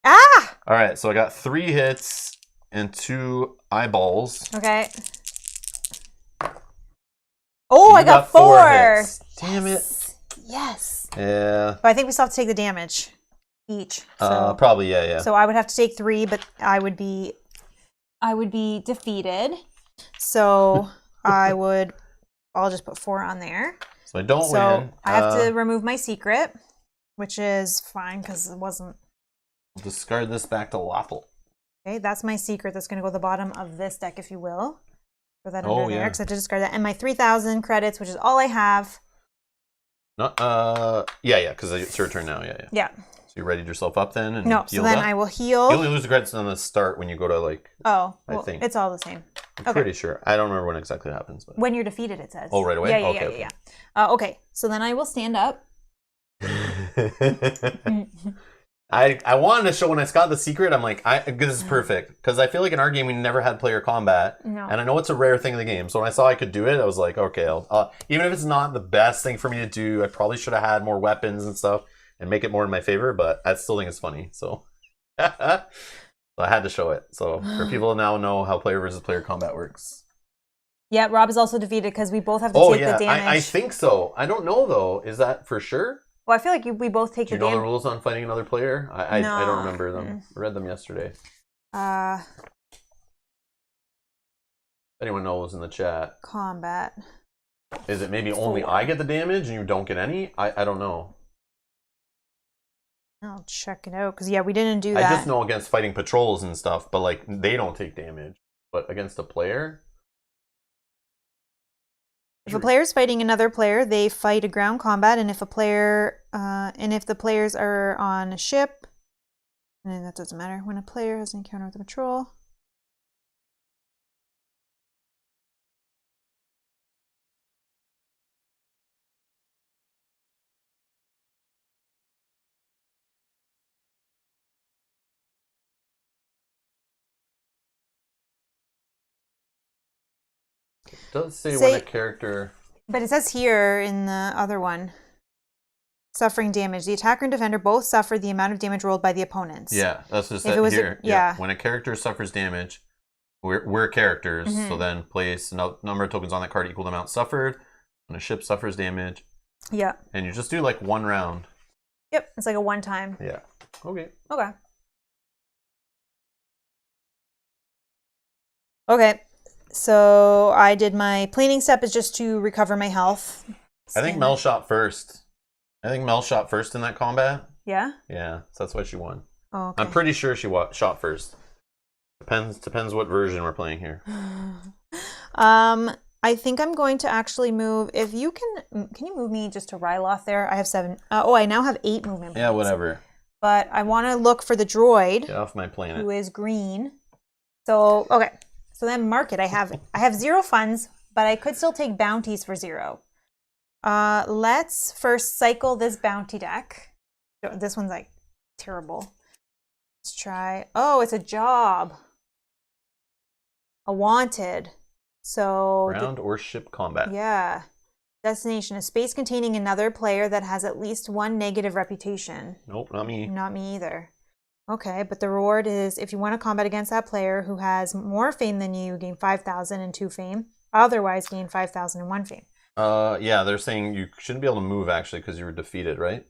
[SPEAKER 2] Ah!
[SPEAKER 1] All right, so I got 3 hits and 2 eyeballs.
[SPEAKER 2] Okay. Oh, I got 4
[SPEAKER 1] hits. Damn it.
[SPEAKER 2] Yes.
[SPEAKER 1] Yeah.
[SPEAKER 2] But I think we still have to take the damage each. So.
[SPEAKER 1] Probably, yeah.
[SPEAKER 2] So I would have to take 3, but I would be defeated. So I'll just put 4 on there.
[SPEAKER 1] So I don't win.
[SPEAKER 2] So I have to remove my secret, which is fine because it wasn't.
[SPEAKER 1] I'll discard this back to Lawful.
[SPEAKER 2] Okay, that's my secret. That's going to go to the bottom of this deck, if you will. Throw that under there because I have to discard that. And my 3,000 credits, which is all I have.
[SPEAKER 1] Yeah, because it's your turn now. Yeah. So you readied yourself up then? And
[SPEAKER 2] no, so then I will heal.
[SPEAKER 1] You only lose the credits on the start when you go to like.
[SPEAKER 2] Oh,
[SPEAKER 1] I think
[SPEAKER 2] it's all the same.
[SPEAKER 1] I'm pretty sure. I don't remember when exactly happens, but
[SPEAKER 2] when you're defeated, it says.
[SPEAKER 1] Oh, right away.
[SPEAKER 2] Yeah. Okay, so then I will stand up.
[SPEAKER 1] I wanted to show when I got the secret. I'm like, this is perfect because I feel like in our game we never had player combat,
[SPEAKER 2] No.
[SPEAKER 1] and I know it's a rare thing in the game. So when I saw I could do it, I was like, okay, even if it's not the best thing for me to do, I probably should have had more weapons and stuff and make it more in my favor. But I still think it's funny, so I had to show it. So for people to now know how player versus player combat works.
[SPEAKER 2] Yeah, Rob is also defeated because we both have to take the damage.
[SPEAKER 1] I think so. I don't know though. Is that for sure?
[SPEAKER 2] Well, I feel like we both take
[SPEAKER 1] Do
[SPEAKER 2] the damage.
[SPEAKER 1] you know the rules on fighting another player? I don't remember them. I read them yesterday. If anyone knows in the chat.
[SPEAKER 2] Combat.
[SPEAKER 1] Is it maybe only I get the damage and you don't get any? I don't know.
[SPEAKER 2] I'll check it out because we didn't do that.
[SPEAKER 1] I just know against fighting patrols and stuff, but like they don't take damage. But against a player.
[SPEAKER 2] If a player is fighting another player, they fight a ground combat, and if the players are on a ship, and that doesn't matter. When a player has an encounter with a patrol,
[SPEAKER 1] It does say when a character.
[SPEAKER 2] But it says here in the other one, suffering damage. The attacker and defender both suffer the amount of damage rolled by the opponents.
[SPEAKER 1] Yeah, that's just here. When a character suffers damage, we're characters, so then place a number of tokens on that card equal to the amount suffered. When a ship suffers damage.
[SPEAKER 2] Yeah.
[SPEAKER 1] And you just do like one round.
[SPEAKER 2] Yep, it's like a one time.
[SPEAKER 1] Yeah. Okay.
[SPEAKER 2] Okay. So I did my planing step is just to recover my health.
[SPEAKER 1] I think Mel shot first. in that combat.
[SPEAKER 2] Yeah?
[SPEAKER 1] Yeah, so that's why she won.
[SPEAKER 2] Oh, okay.
[SPEAKER 1] I'm pretty sure she shot first. Depends what version we're playing here.
[SPEAKER 2] I think I'm going to actually move. If you can you move me just to Ryloth there? I have 7. I now have 8 movement points.
[SPEAKER 1] Yeah, whatever.
[SPEAKER 2] But I want to look for the droid.
[SPEAKER 1] Get off my planet.
[SPEAKER 2] Who is green. So, okay. So then market. I have 0 funds, but I could still take bounties for 0. Let's first cycle this bounty deck. This one's like terrible. Let's try. Oh, it's a job. A wanted. So
[SPEAKER 1] ground or ship combat.
[SPEAKER 2] Yeah. Destination: a space containing another player that has at least 1 negative reputation.
[SPEAKER 1] Nope, not me.
[SPEAKER 2] Not me either. Okay, but the reward is if you want to combat against that player who has more fame than you, gain 5,002 fame. Otherwise, gain 5,001 fame.
[SPEAKER 1] Yeah, they're saying you shouldn't be able to move actually because you were defeated, right?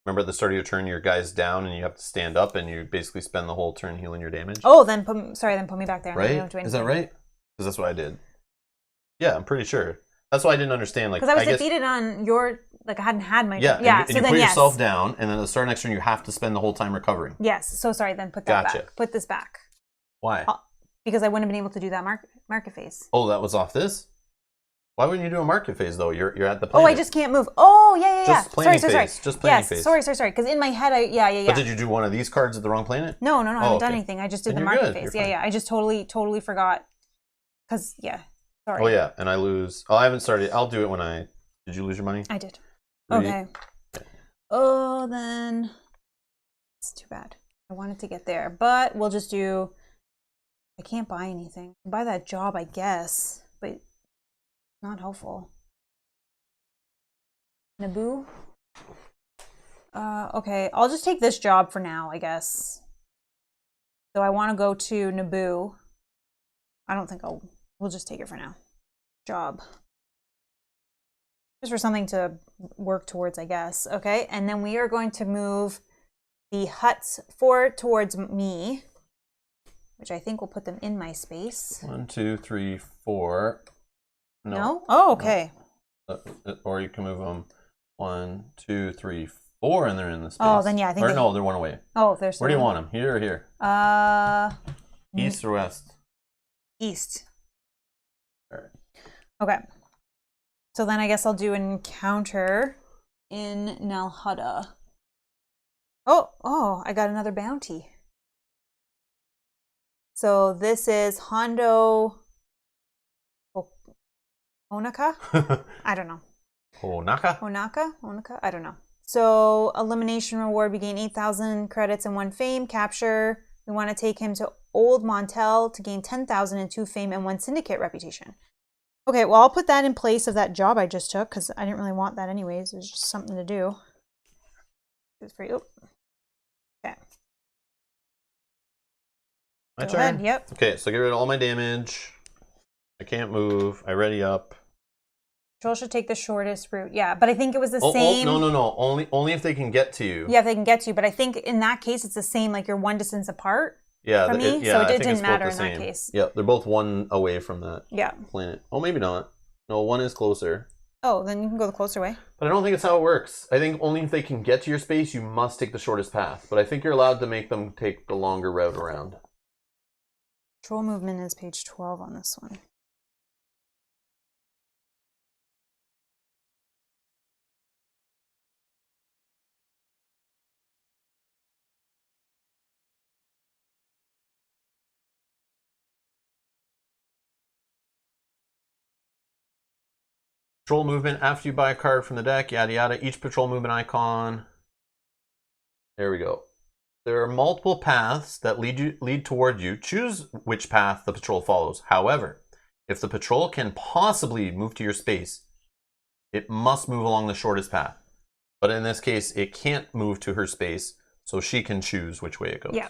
[SPEAKER 1] Remember at the start of your turn, your guy's down and you have to stand up and you basically spend the whole turn healing your damage.
[SPEAKER 2] Oh, then put me back there.
[SPEAKER 1] Right? Is that right? Because that's what I did. Yeah, I'm pretty sure. That's why I didn't understand. Like,
[SPEAKER 2] because I was defeated on your, like I hadn't had my.
[SPEAKER 1] Yeah,
[SPEAKER 2] yeah.
[SPEAKER 1] And you put yourself down, and then at the start of next turn, you have to spend the whole time recovering.
[SPEAKER 2] Yes. So sorry. Then put that back. Put this back.
[SPEAKER 1] Why?
[SPEAKER 2] Because I wouldn't have been able to do that market phase.
[SPEAKER 1] Oh, that was off this. Why wouldn't you do a market phase though? You're at the planet.
[SPEAKER 2] Oh, I just can't move. Oh, yeah.
[SPEAKER 1] Just planning phase. Just planning phase.
[SPEAKER 2] Sorry. Because in my head, yeah.
[SPEAKER 1] But did you do one of these cards at the wrong planet?
[SPEAKER 2] No. I haven't done anything. I just did the market phase.
[SPEAKER 1] Yeah.
[SPEAKER 2] I just totally forgot. Because sorry.
[SPEAKER 1] Oh yeah, and I lose. Oh, I haven't started. I'll do it when I. Did you lose your money?
[SPEAKER 2] I did. Okay. Oh, then it's too bad. I wanted to get there, but we'll just do. I can't buy anything. Buy that job, I guess, but not helpful. Naboo. Okay, I'll just take this job for now, I guess. So I want to go to Naboo. I don't think we'll just take it for now. Job. Just for something to work towards, I guess. Okay, and then we are going to move the huts 4 towards me, which I think will put them in my space.
[SPEAKER 1] 1, 2, 3, 4.
[SPEAKER 2] No? Oh, okay.
[SPEAKER 1] No. Or you can move them 1, 2, 3, 4, and they're in the space.
[SPEAKER 2] Oh, then yeah, I think.
[SPEAKER 1] Or no, they're one away.
[SPEAKER 2] Oh, there's.
[SPEAKER 1] Where do you want them? Here or here? East or west?
[SPEAKER 2] East.
[SPEAKER 1] All right.
[SPEAKER 2] Okay. So then I guess I'll do an encounter in Nalhutta. Oh, I got another bounty. So this is Hondo Onaka? I don't know.
[SPEAKER 1] Onaka?
[SPEAKER 2] Onaka? I don't know. So elimination reward, we gain 8,000 credits and 1 fame. Capture, we want to take him to Old Montel to gain 10,000 and 2 fame and 1 syndicate reputation. Okay, well, I'll put that in place of that job I just took because I didn't really want that anyways. It was just something to do. Good for you. Okay.
[SPEAKER 1] My
[SPEAKER 2] Go
[SPEAKER 1] turn?
[SPEAKER 2] ahead, yep.
[SPEAKER 1] Okay, so get rid of all my damage. I can't move. I ready up.
[SPEAKER 2] Patrol should take the shortest route. Yeah, but I think it was the same.
[SPEAKER 1] Oh, no. Only if they can get to you.
[SPEAKER 2] Yeah, if they can get to you. But I think in that case, it's the same, like you're 1 distance apart from me.
[SPEAKER 1] Yeah,
[SPEAKER 2] so it didn't matter in that case.
[SPEAKER 1] Yeah, they're both 1 away from that planet. Oh, maybe not. No, 1 is closer.
[SPEAKER 2] Oh, then you can go the closer way.
[SPEAKER 1] But I don't think it's how it works. I think only if they can get to your space, you must take the shortest path. But I think you're allowed to make them take the longer route around.
[SPEAKER 2] Patrol movement is page 12 on this one.
[SPEAKER 1] Patrol movement after you buy a card from the deck, yada yada. Each patrol movement icon. There we go. There are multiple paths that lead toward you. Choose which path the patrol follows. However, if the patrol can possibly move to your space, it must move along the shortest path. But in this case, it can't move to her space, so she can choose which way it goes.
[SPEAKER 2] Yeah.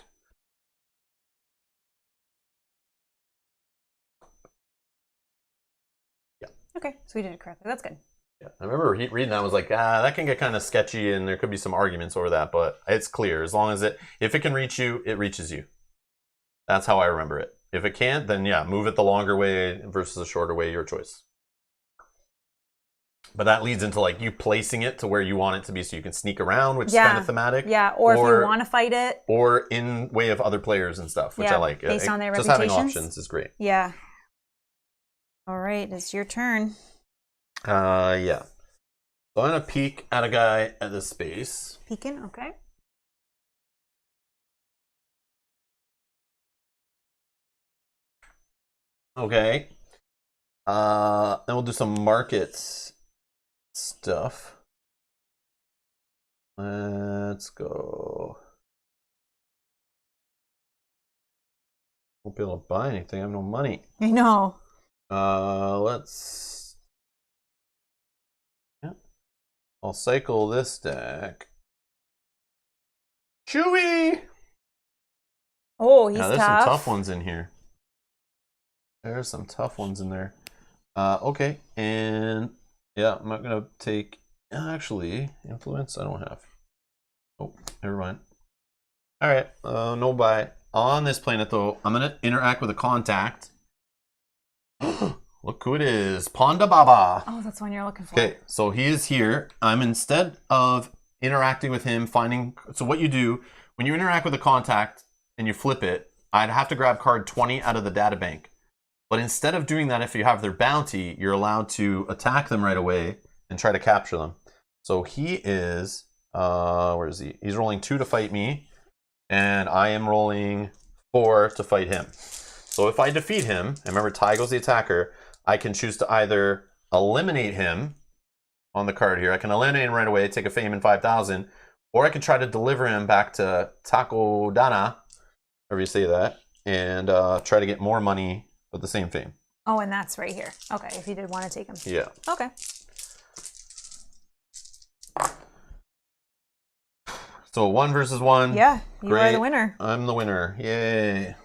[SPEAKER 2] Okay, so we did it correctly. That's good.
[SPEAKER 1] Yeah, I remember reading that. I was like, that can get kind of sketchy, and there could be some arguments over that. But it's clear as long as if it can reach you, it reaches you. That's how I remember it. If it can't, then yeah, move it the longer way versus the shorter way. Your choice. But that leads into like you placing it to where you want it to be, so you can sneak around, which is kind of thematic.
[SPEAKER 2] Yeah, or if you want to fight it,
[SPEAKER 1] or in way of other players and stuff, which I like.
[SPEAKER 2] Based on their
[SPEAKER 1] just
[SPEAKER 2] reputations.
[SPEAKER 1] Having options is great.
[SPEAKER 2] Yeah. All right, it's your turn.
[SPEAKER 1] Yeah. So I'm gonna peek at a guy at this space.
[SPEAKER 2] Peeking, okay.
[SPEAKER 1] Okay. Then we'll do some markets stuff. Let's go. Won't be able to buy anything. I have no money.
[SPEAKER 2] I know.
[SPEAKER 1] Let's. Yeah. I'll cycle this deck. Chewy.
[SPEAKER 2] Oh, he's
[SPEAKER 1] there's
[SPEAKER 2] tough.
[SPEAKER 1] Some tough ones in here. There's some tough ones in there. Okay, and yeah, I'm not gonna take. Actually, influence I don't have. Oh, never mind. All right, no buy on this planet though. I'm gonna interact with a contact. Look who it is, Ponda Baba.
[SPEAKER 2] Oh, that's one you're looking for.
[SPEAKER 1] Okay, so he is here. I'm instead of interacting with him, finding. So what you do when you interact with a contact and you flip it, I'd have to grab card 20 out of the data bank. But instead of doing that, if you have their bounty, you're allowed to attack them right away and try to capture them. So he is, where is he? He's rolling 2 to fight me, and I am rolling 4 to fight him. So if I defeat him, and remember Tygo's the attacker, I can choose to either eliminate him on the card here. I can eliminate him right away, take a fame and 5,000, or I can try to deliver him back to Taco Dana, however you say that, and try to get more money with the same fame.
[SPEAKER 2] Oh, and that's right here. Okay, if you did want to take him.
[SPEAKER 1] Yeah.
[SPEAKER 2] Okay.
[SPEAKER 1] So 1 versus 1.
[SPEAKER 2] Yeah, you
[SPEAKER 1] Great.
[SPEAKER 2] are the winner.
[SPEAKER 1] I'm the winner. Yay.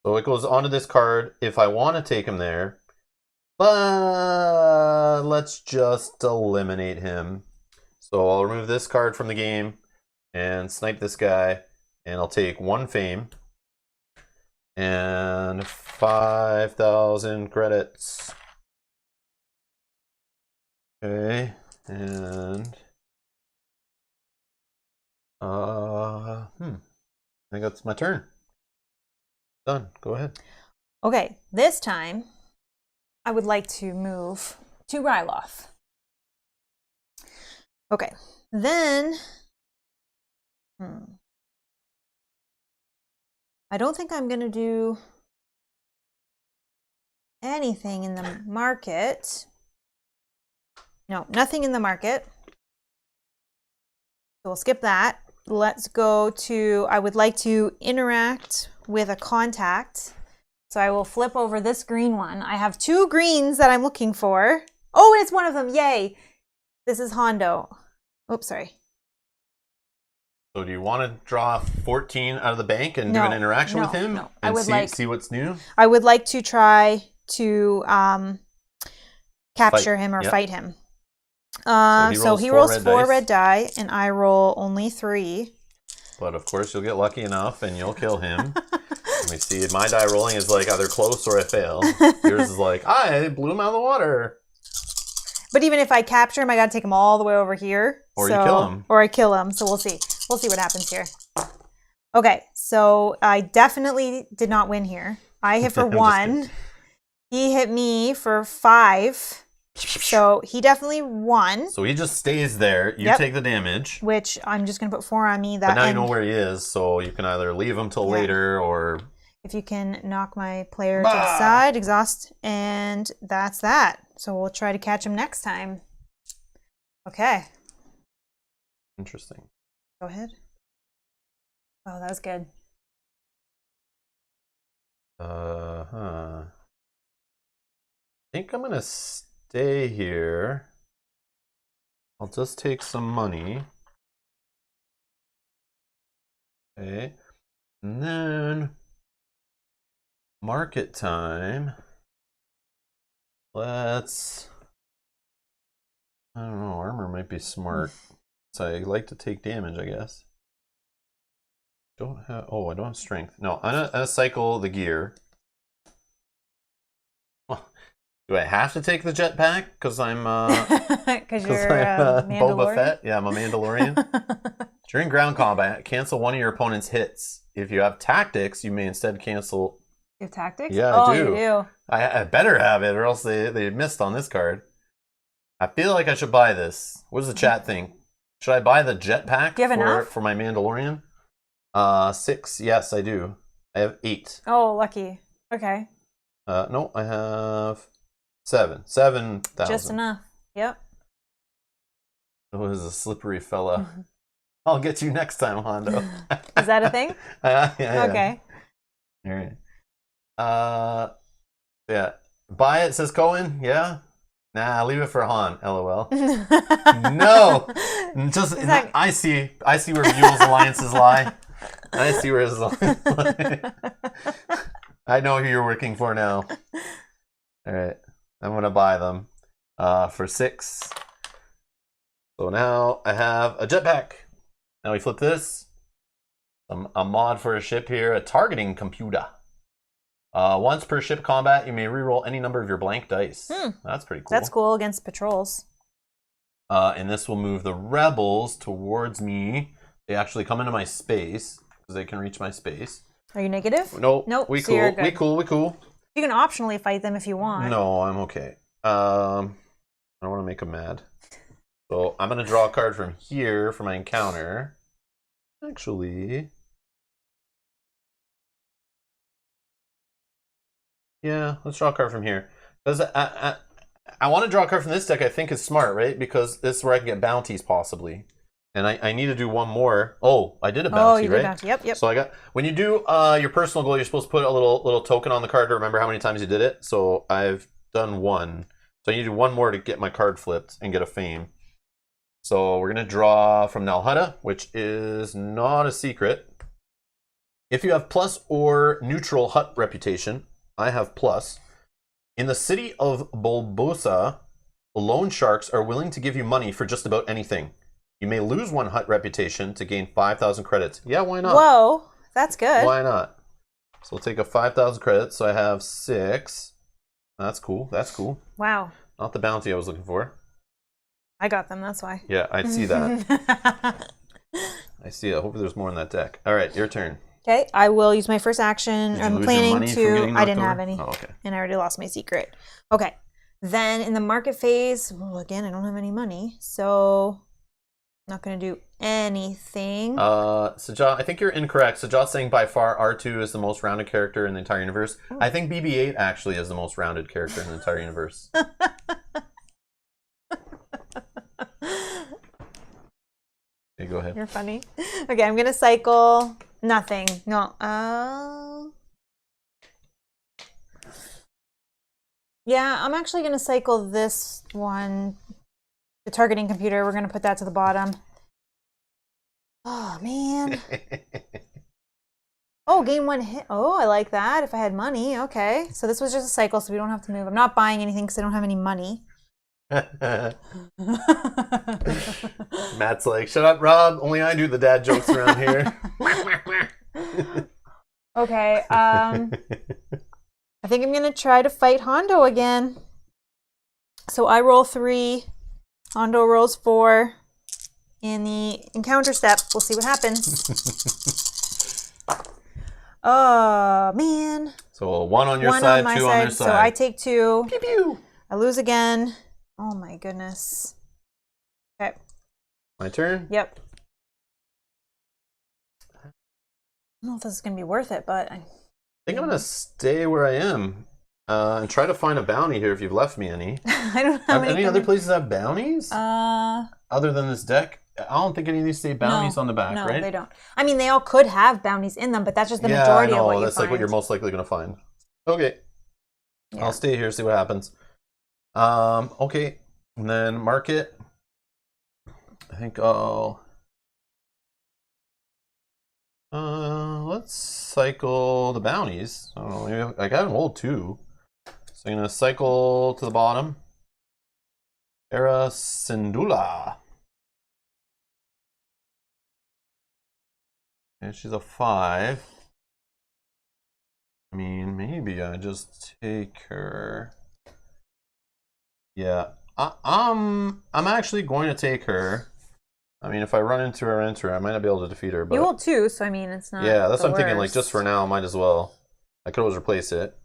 [SPEAKER 1] So it goes onto this card if I want to take him there. But let's just eliminate him. So I'll remove this card from the game and snipe this guy. And I'll take 1 fame. And 5,000 credits. Okay, and I think that's my turn. Done. Go ahead.
[SPEAKER 2] Okay, this time I would like to move to Ryloth. Okay, then I don't think I'm going to do anything in the market. No, nothing in the market. we'll skip that. Let's go to, I would like to interact with a contact. So I will flip over this green one. I have 2 greens that I'm looking for. Oh, it's one of them. Yay. This is Hondo. Oops, sorry.
[SPEAKER 1] So do you want to draw 14 out of the bank and do an interaction with him?
[SPEAKER 2] No.
[SPEAKER 1] And see what's new?
[SPEAKER 2] I would like to try to capture him or fight him. So he rolls 4 red die, and I roll only 3.
[SPEAKER 1] But of course, you'll get lucky enough, and you'll kill him. Let me see. My die rolling is like either close or I fail. Yours is like, I blew him out of the water.
[SPEAKER 2] But even if I capture him, I got to take him all the way over here.
[SPEAKER 1] Or you kill him.
[SPEAKER 2] Or I kill him. So we'll see. We'll see what happens here. Okay, so I definitely did not win here. I hit for 1. He hit me for 5. So he definitely won.
[SPEAKER 1] So he just stays there. You take the damage.
[SPEAKER 2] Which I'm just going to put 4 on me.
[SPEAKER 1] But now you know where he is, so you can either leave him till later or...
[SPEAKER 2] If you can knock my player to the side, exhaust, and that's that. So we'll try to catch him next time. Okay.
[SPEAKER 1] Interesting.
[SPEAKER 2] Go ahead. Oh, that was good.
[SPEAKER 1] I think I'm going to stay here. I'll just take some money. Okay. And then market time. Let's... I don't know, armor might be smart. So I like to take damage, I guess. Don't have... Oh, I don't have strength. No, I'm gonna cycle the gear. Do I have to take the jetpack? Because I'm
[SPEAKER 2] because you're
[SPEAKER 1] Boba Fett. Yeah, I'm a Mandalorian. During ground combat, cancel one of your opponent's hits. If you have tactics, you may instead cancel...
[SPEAKER 2] You have tactics?
[SPEAKER 1] Yeah, I do.
[SPEAKER 2] You do.
[SPEAKER 1] I better have it, or else they missed on this card. I feel like I should buy this. What does the chat think? Should I buy the jetpack for my Mandalorian? 6. Yes, I do. I have 8.
[SPEAKER 2] Oh, lucky. Okay.
[SPEAKER 1] No, I have 7. 7,000.
[SPEAKER 2] Just enough. Yep.
[SPEAKER 1] Oh, this is a slippery fella. I'll get you next time, Hondo.
[SPEAKER 2] Is that a thing?
[SPEAKER 1] Yeah.
[SPEAKER 2] Okay.
[SPEAKER 1] All right. Yeah. Buy it, says Cohen. Yeah. Nah, leave it for Han. LOL. No. Just I see where Buell's alliances lie. I see where his alliances lie. I know who you're working for now. All right. I'm going to buy them for 6. So now I have a jetpack. Now we flip this. A mod for a ship here, a targeting computer. Once per ship combat, you may reroll any number of your blank dice. That's pretty cool.
[SPEAKER 2] That's cool against patrols.
[SPEAKER 1] And this will move the rebels towards me. They actually come into my space because they can reach my space.
[SPEAKER 2] Are you negative?
[SPEAKER 1] Nope.
[SPEAKER 2] We
[SPEAKER 1] cool.
[SPEAKER 2] You can optionally fight them if you want.
[SPEAKER 1] No, I'm okay. I don't want to make them mad. So I'm going to draw a card from here for my encounter. Actually... Yeah, let's draw a card from here. Because I want to draw a card from this deck. I think is smart, right? Because this is where I can get bounties possibly. And I need to do one more. Oh, I did a bounty,
[SPEAKER 2] you
[SPEAKER 1] right?
[SPEAKER 2] did bounty. Yep.
[SPEAKER 1] So I got when you do your personal goal, you're supposed to put a little token on the card to remember how many times you did it. So I've done 1. So I need to do 1 more to get my card flipped and get a fame. So we're gonna draw from Nalhutta, which is not a secret. If you have plus or neutral hut reputation, I have plus. In the city of Bulbosa, loan sharks are willing to give you money for just about anything. You may lose 1 hut reputation to gain 5,000 credits. Yeah, why not?
[SPEAKER 2] Whoa, that's good.
[SPEAKER 1] Why not? So we'll take a 5,000 credits. So I have 6. That's cool.
[SPEAKER 2] Wow.
[SPEAKER 1] Not the bounty I was looking for.
[SPEAKER 2] I got them, that's why.
[SPEAKER 1] Yeah, I see that. I see it. Hopefully there's more in that deck. All right, your turn.
[SPEAKER 2] Okay, I will use my first action. I'm planning to... I didn't have any.
[SPEAKER 1] Oh, okay.
[SPEAKER 2] And I already lost my secret. Okay. Then in the market phase, well, again, I don't have any money, so I'm not going to do anything.
[SPEAKER 1] Sajat, I think you're incorrect. Sajat's saying by far R2 is the most rounded character in the entire universe. Oh. I think BB-8 actually is the most rounded character in the entire universe. Okay, go ahead.
[SPEAKER 2] You're funny. Okay, I'm gonna cycle nothing. No. Yeah, I'm actually gonna cycle this one. The targeting computer. We're gonna put that to the bottom. Oh man. Oh, gain 1 hit. Oh, I like that. If I had money, okay. So this was just a cycle, so we don't have to move. I'm not buying anything because I don't have any money.
[SPEAKER 1] Matt's like, shut up, Rob. Only I do the dad jokes around here.
[SPEAKER 2] Okay. I think I'm gonna try to fight Hondo again. So I roll 3. Hondo rolls 4. In the encounter step, we'll see what happens. Oh man.
[SPEAKER 1] So 1 on your side, 2 on their side.
[SPEAKER 2] So I take 2.
[SPEAKER 1] Pew pew.
[SPEAKER 2] I lose again. Oh my goodness. Okay.
[SPEAKER 1] My turn?
[SPEAKER 2] Yep. I don't know if this is going to be worth it, but
[SPEAKER 1] I think I'm going to stay where I am and try to find a bounty here if you've left me any.
[SPEAKER 2] I don't have
[SPEAKER 1] any other places have bounties? Other than this deck? I don't think any of these say bounties on the back, right?
[SPEAKER 2] No, they don't. I mean, they all could have bounties in them, but that's just the majority of what you
[SPEAKER 1] that's
[SPEAKER 2] find.
[SPEAKER 1] like what you're most likely going to find. Okay. Yeah. I'll stay here, see what happens. Okay. And then market. I think I'll... let's cycle the bounties. I don't know, maybe I got an old 2. So I'm going to cycle to the bottom. Era Sindula. And she's a 5. I mean, maybe I just take her. Yeah, I'm actually going to take her. I mean, if I run into her, I might not be able to defeat her. But
[SPEAKER 2] you will too, so I mean, it's not.
[SPEAKER 1] Yeah, that's what I'm thinking. Like, just for now, might as well. I could always replace it.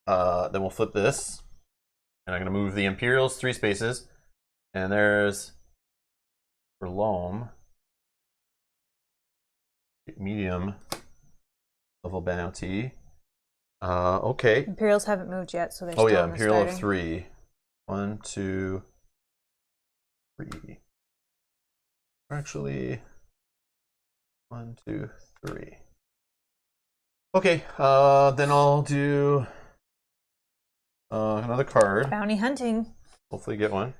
[SPEAKER 1] Then we'll flip this, and I'm gonna move the Imperials 3 spaces, and there's for Loam. Medium level bounty. Okay.
[SPEAKER 2] Imperials haven't moved yet, so they're
[SPEAKER 1] still
[SPEAKER 2] still
[SPEAKER 1] Imperial of 3. 1, 2, 3. Actually, 1, 2, 3. Okay. Then I'll do another card.
[SPEAKER 2] Bounty hunting.
[SPEAKER 1] Hopefully, get one.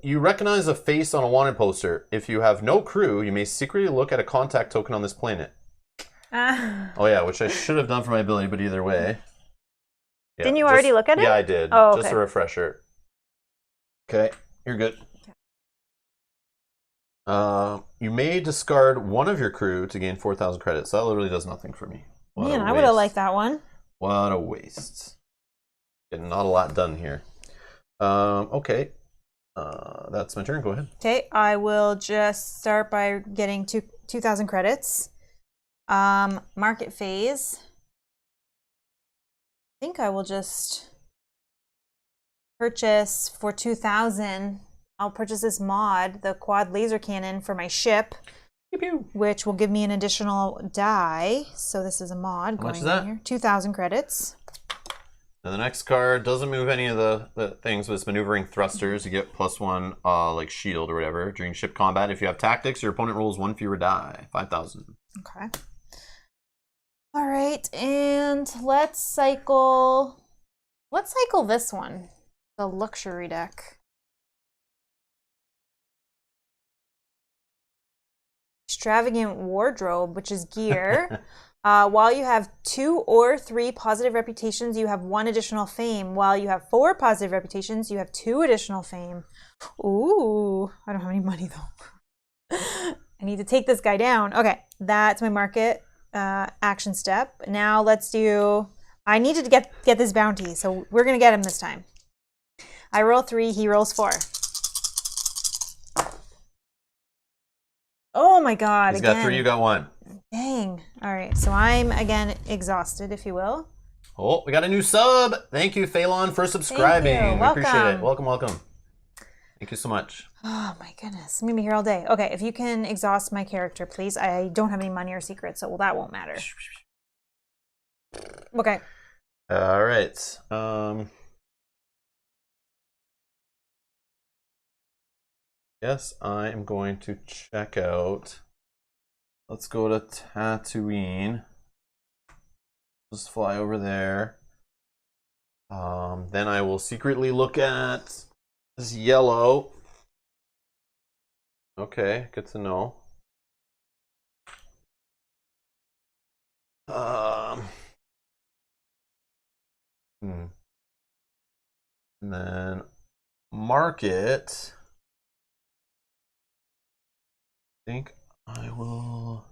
[SPEAKER 1] You recognize a face on a wanted poster. If you have no crew, you may secretly look at a contact token on this planet. Oh yeah, which I should have done for my ability, but either way. Yeah,
[SPEAKER 2] didn't you already look at it?
[SPEAKER 1] Yeah, I did.
[SPEAKER 2] Oh, okay.
[SPEAKER 1] Just a refresher. Okay, you're good. You may discard one of your crew to gain 4,000 credits. That literally does nothing for me.
[SPEAKER 2] Man, I would have liked that one.
[SPEAKER 1] What a waste. Getting not a lot done here. Okay. That's my turn. Go ahead.
[SPEAKER 2] Okay, I will just start by getting 2,000 credits. Market phase. I think I will just purchase for 2,000. I'll purchase this mod, the quad laser cannon for my ship,
[SPEAKER 1] pew pew,
[SPEAKER 2] which will give me an additional die. So this is a mod.
[SPEAKER 1] How much is that?
[SPEAKER 2] Here. 2,000 credits.
[SPEAKER 1] Now the next card doesn't move any of the things, but it's maneuvering thrusters. You get +1 like shield or whatever during ship combat. If you have tactics, your opponent rolls 1 fewer die. 5,000.
[SPEAKER 2] Okay. All right, and let's cycle this one, the luxury deck. Extravagant wardrobe, which is gear. While you have 2 or 3 positive reputations, you have 1 additional fame. While you have 4 positive reputations, you have 2 additional fame. Ooh, I don't have any money though. I need to take this guy down. Okay, that's my market action step. Now let's do, I needed to get this bounty, so we're gonna get him this time. I roll 3, he rolls 4. Oh my god,
[SPEAKER 1] He's
[SPEAKER 2] again.
[SPEAKER 1] got 3, you got 1.
[SPEAKER 2] Dang. All right, so I'm again exhausted, if you will.
[SPEAKER 1] Oh, we got a new sub. Thank you, Phalon, for subscribing.
[SPEAKER 2] Thank you.
[SPEAKER 1] We appreciate it. Welcome, welcome. Thank you so much.
[SPEAKER 2] Oh my goodness, I'm gonna be here all day. Okay, if you can exhaust my character, please. I don't have any money or secrets, so that won't matter. Okay.
[SPEAKER 1] All right. Yes, I am going to check out. Let's go to Tatooine. Just fly over there. Then I will secretly look at this yellow. Okay, good to know. And then market. I think I will.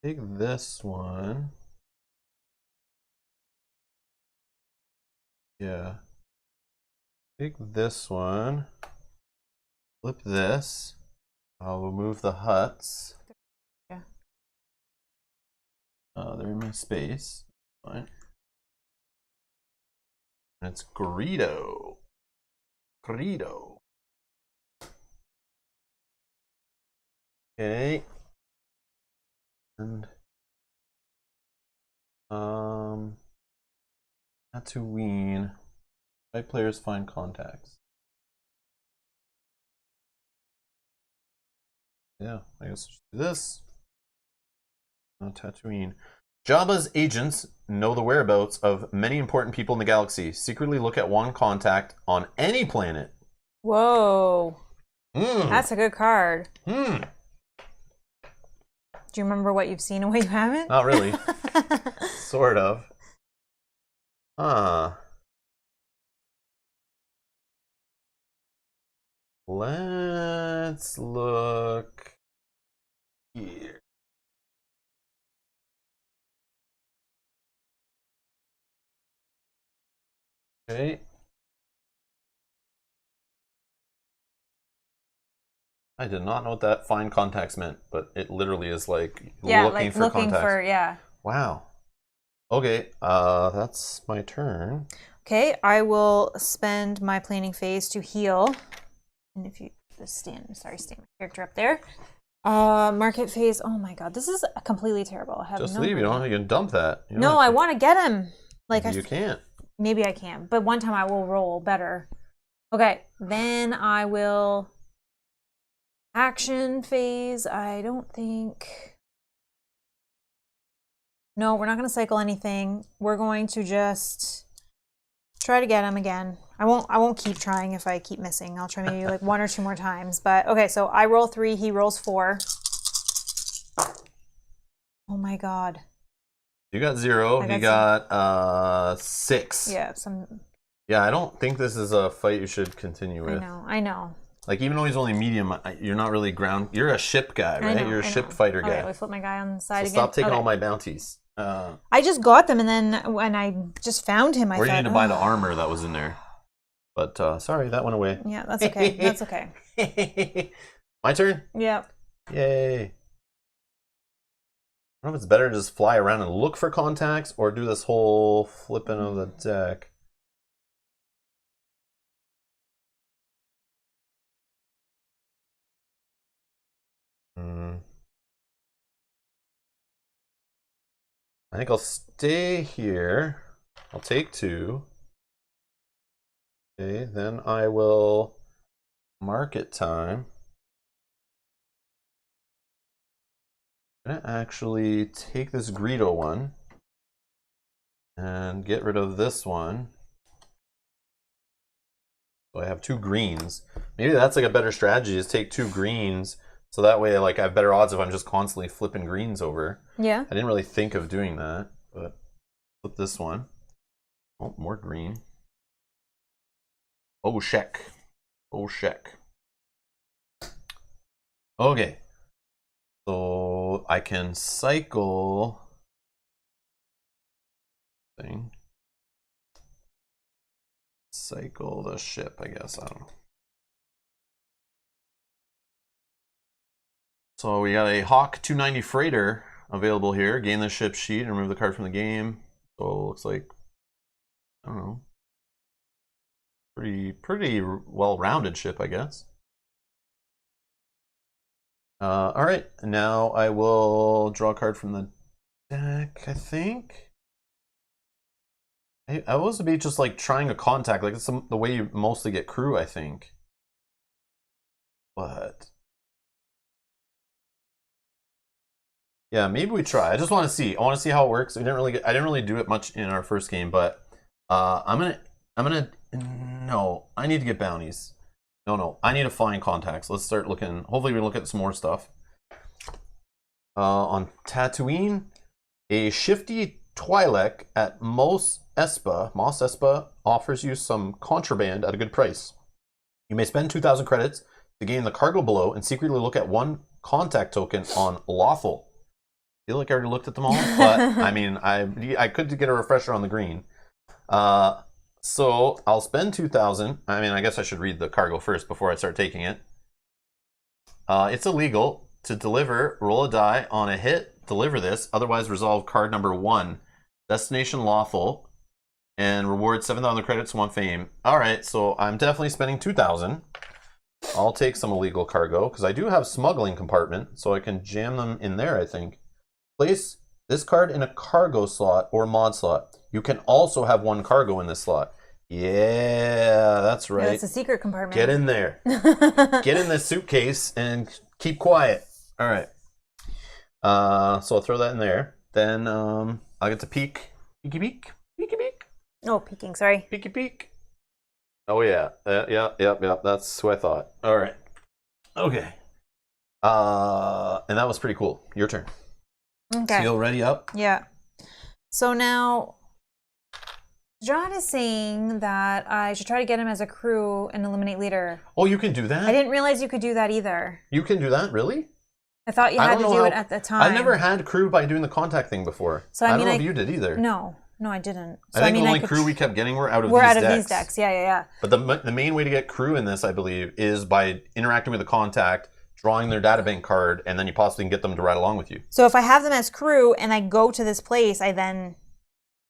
[SPEAKER 1] Take this one. Yeah. Take this one. Flip this. I'll remove the huts.
[SPEAKER 2] Yeah.
[SPEAKER 1] They're in my space. Fine. And it's Greedo. Greedo. Okay. And Tatooine. Right players find contacts. Yeah, I guess just do this. Tatooine. Jabba's agents know the whereabouts of many important people in the galaxy. Secretly look at one contact on any planet.
[SPEAKER 2] Whoa. That's a good card. Do you remember what you've seen and what you haven't?
[SPEAKER 1] Not really. Sort of. Let's look here. Okay. I did not know what that find contacts meant, but it literally is like looking for contacts.
[SPEAKER 2] Yeah.
[SPEAKER 1] Wow. Okay, that's my turn.
[SPEAKER 2] Okay, I will spend my planning phase to heal. And if you just stand my character up there. Market phase. Oh my god, this is completely terrible. I have
[SPEAKER 1] just
[SPEAKER 2] no
[SPEAKER 1] leave.
[SPEAKER 2] idea.
[SPEAKER 1] You can dump that.
[SPEAKER 2] No, I want to get him. Like
[SPEAKER 1] you can't.
[SPEAKER 2] Maybe I can, but one time I will roll better. Okay, then I will action phase. I don't think. No, we're not going to cycle anything. We're going to just try to get him again. I won't keep trying if I keep missing. I'll try maybe like 1 or 2 more times. But okay, so I roll 3, he rolls 4. Oh my god.
[SPEAKER 1] You got 0. He got 6.
[SPEAKER 2] Yeah,
[SPEAKER 1] Yeah, I don't think this is a fight you should continue with.
[SPEAKER 2] I know.
[SPEAKER 1] Like, even though he's only medium, you're not really ground. You're a ship guy, right? You're a ship fighter guy.
[SPEAKER 2] All right, we flip my guy on the side again.
[SPEAKER 1] Stop taking all my bounties.
[SPEAKER 2] I just got them, and then when I just found him, I thought,
[SPEAKER 1] you need to buy the armor that was in there. But sorry, that went away.
[SPEAKER 2] Yeah, that's okay. That's okay.
[SPEAKER 1] My turn?
[SPEAKER 2] Yep.
[SPEAKER 1] Yay. I don't know if it's better to just fly around and look for contacts or do this whole flipping of the deck. I think I'll stay here. I'll take 2. Okay, then I will market time. I'm gonna actually take this Greedo one and get rid of this one. So I have 2 greens. Maybe that's like a better strategy, is take 2 greens, so that way like I have better odds if I'm just constantly flipping greens over.
[SPEAKER 2] Yeah.
[SPEAKER 1] I didn't really think of doing that, but flip this one. Oh, more green. Oh, check. Oh, check. Okay. So I can cycle thing. Cycle the ship, I guess. I don't know. So we got a Hawk 290 freighter available here. Gain the ship sheet and remove the card from the game. So it looks like, I don't know, pretty well-rounded ship, I guess. All right, now I will draw a card from the deck, I think. I was to be just like trying a contact, like it's the way you mostly get crew, I think. But yeah, maybe we try. I just want to see. I want to see how it works. I didn't really do it much in our first game, but I'm gonna. No, I need to get bounties. No, I need to find contacts. Let's start looking. Hopefully, we look at some more stuff. On Tatooine, a shifty Twi'lek at Mos Espa offers you some contraband at a good price. You may spend 2,000 credits to gain the cargo below and secretly look at one contact token on Lawful. I feel like I already looked at them all, but I mean, I could get a refresher on the green. So I'll spend 2,000. I mean, I guess I should read the cargo first before I start taking it. It's illegal to deliver. Roll a die on a hit. Deliver this. Otherwise, resolve card number 1. Destination Lawful. And reward 7,000 credits, 1 fame. All right, so I'm definitely spending 2,000. I'll take some illegal cargo because I do have smuggling compartment, so I can jam them in there, I think. Place this card in a cargo slot or mod slot. You can also have 1 cargo in this slot. Yeah, that's right.
[SPEAKER 2] That's a secret compartment.
[SPEAKER 1] Get in there. Get in this suitcase and keep quiet. All right. So I'll throw that in there. Then I'll get to peek. Peeky peek. Peeky peek.
[SPEAKER 2] Oh, peeking, sorry.
[SPEAKER 1] Peeky peek. Oh, yeah. Yep. That's what I thought. All right. Okay. And that was pretty cool. Your turn.
[SPEAKER 2] Okay.
[SPEAKER 1] Seal ready up?
[SPEAKER 2] Yeah. So now, John is saying that I should try to get him as a crew and eliminate leader.
[SPEAKER 1] Oh, you can do that?
[SPEAKER 2] I didn't realize you could do that either.
[SPEAKER 1] You can do that? Really?
[SPEAKER 2] I thought you had to do it at the time.
[SPEAKER 1] I've never had crew by doing the contact thing before. So I don't know if you did either.
[SPEAKER 2] No, I didn't. So,
[SPEAKER 1] I think the only crew we kept getting were out of these decks.
[SPEAKER 2] Yeah.
[SPEAKER 1] But the main way to get crew in this, I believe, is by interacting with the contact, drawing their databank card, and then you possibly can get them to ride along with you.
[SPEAKER 2] So if I have them as crew and I go to this place, I then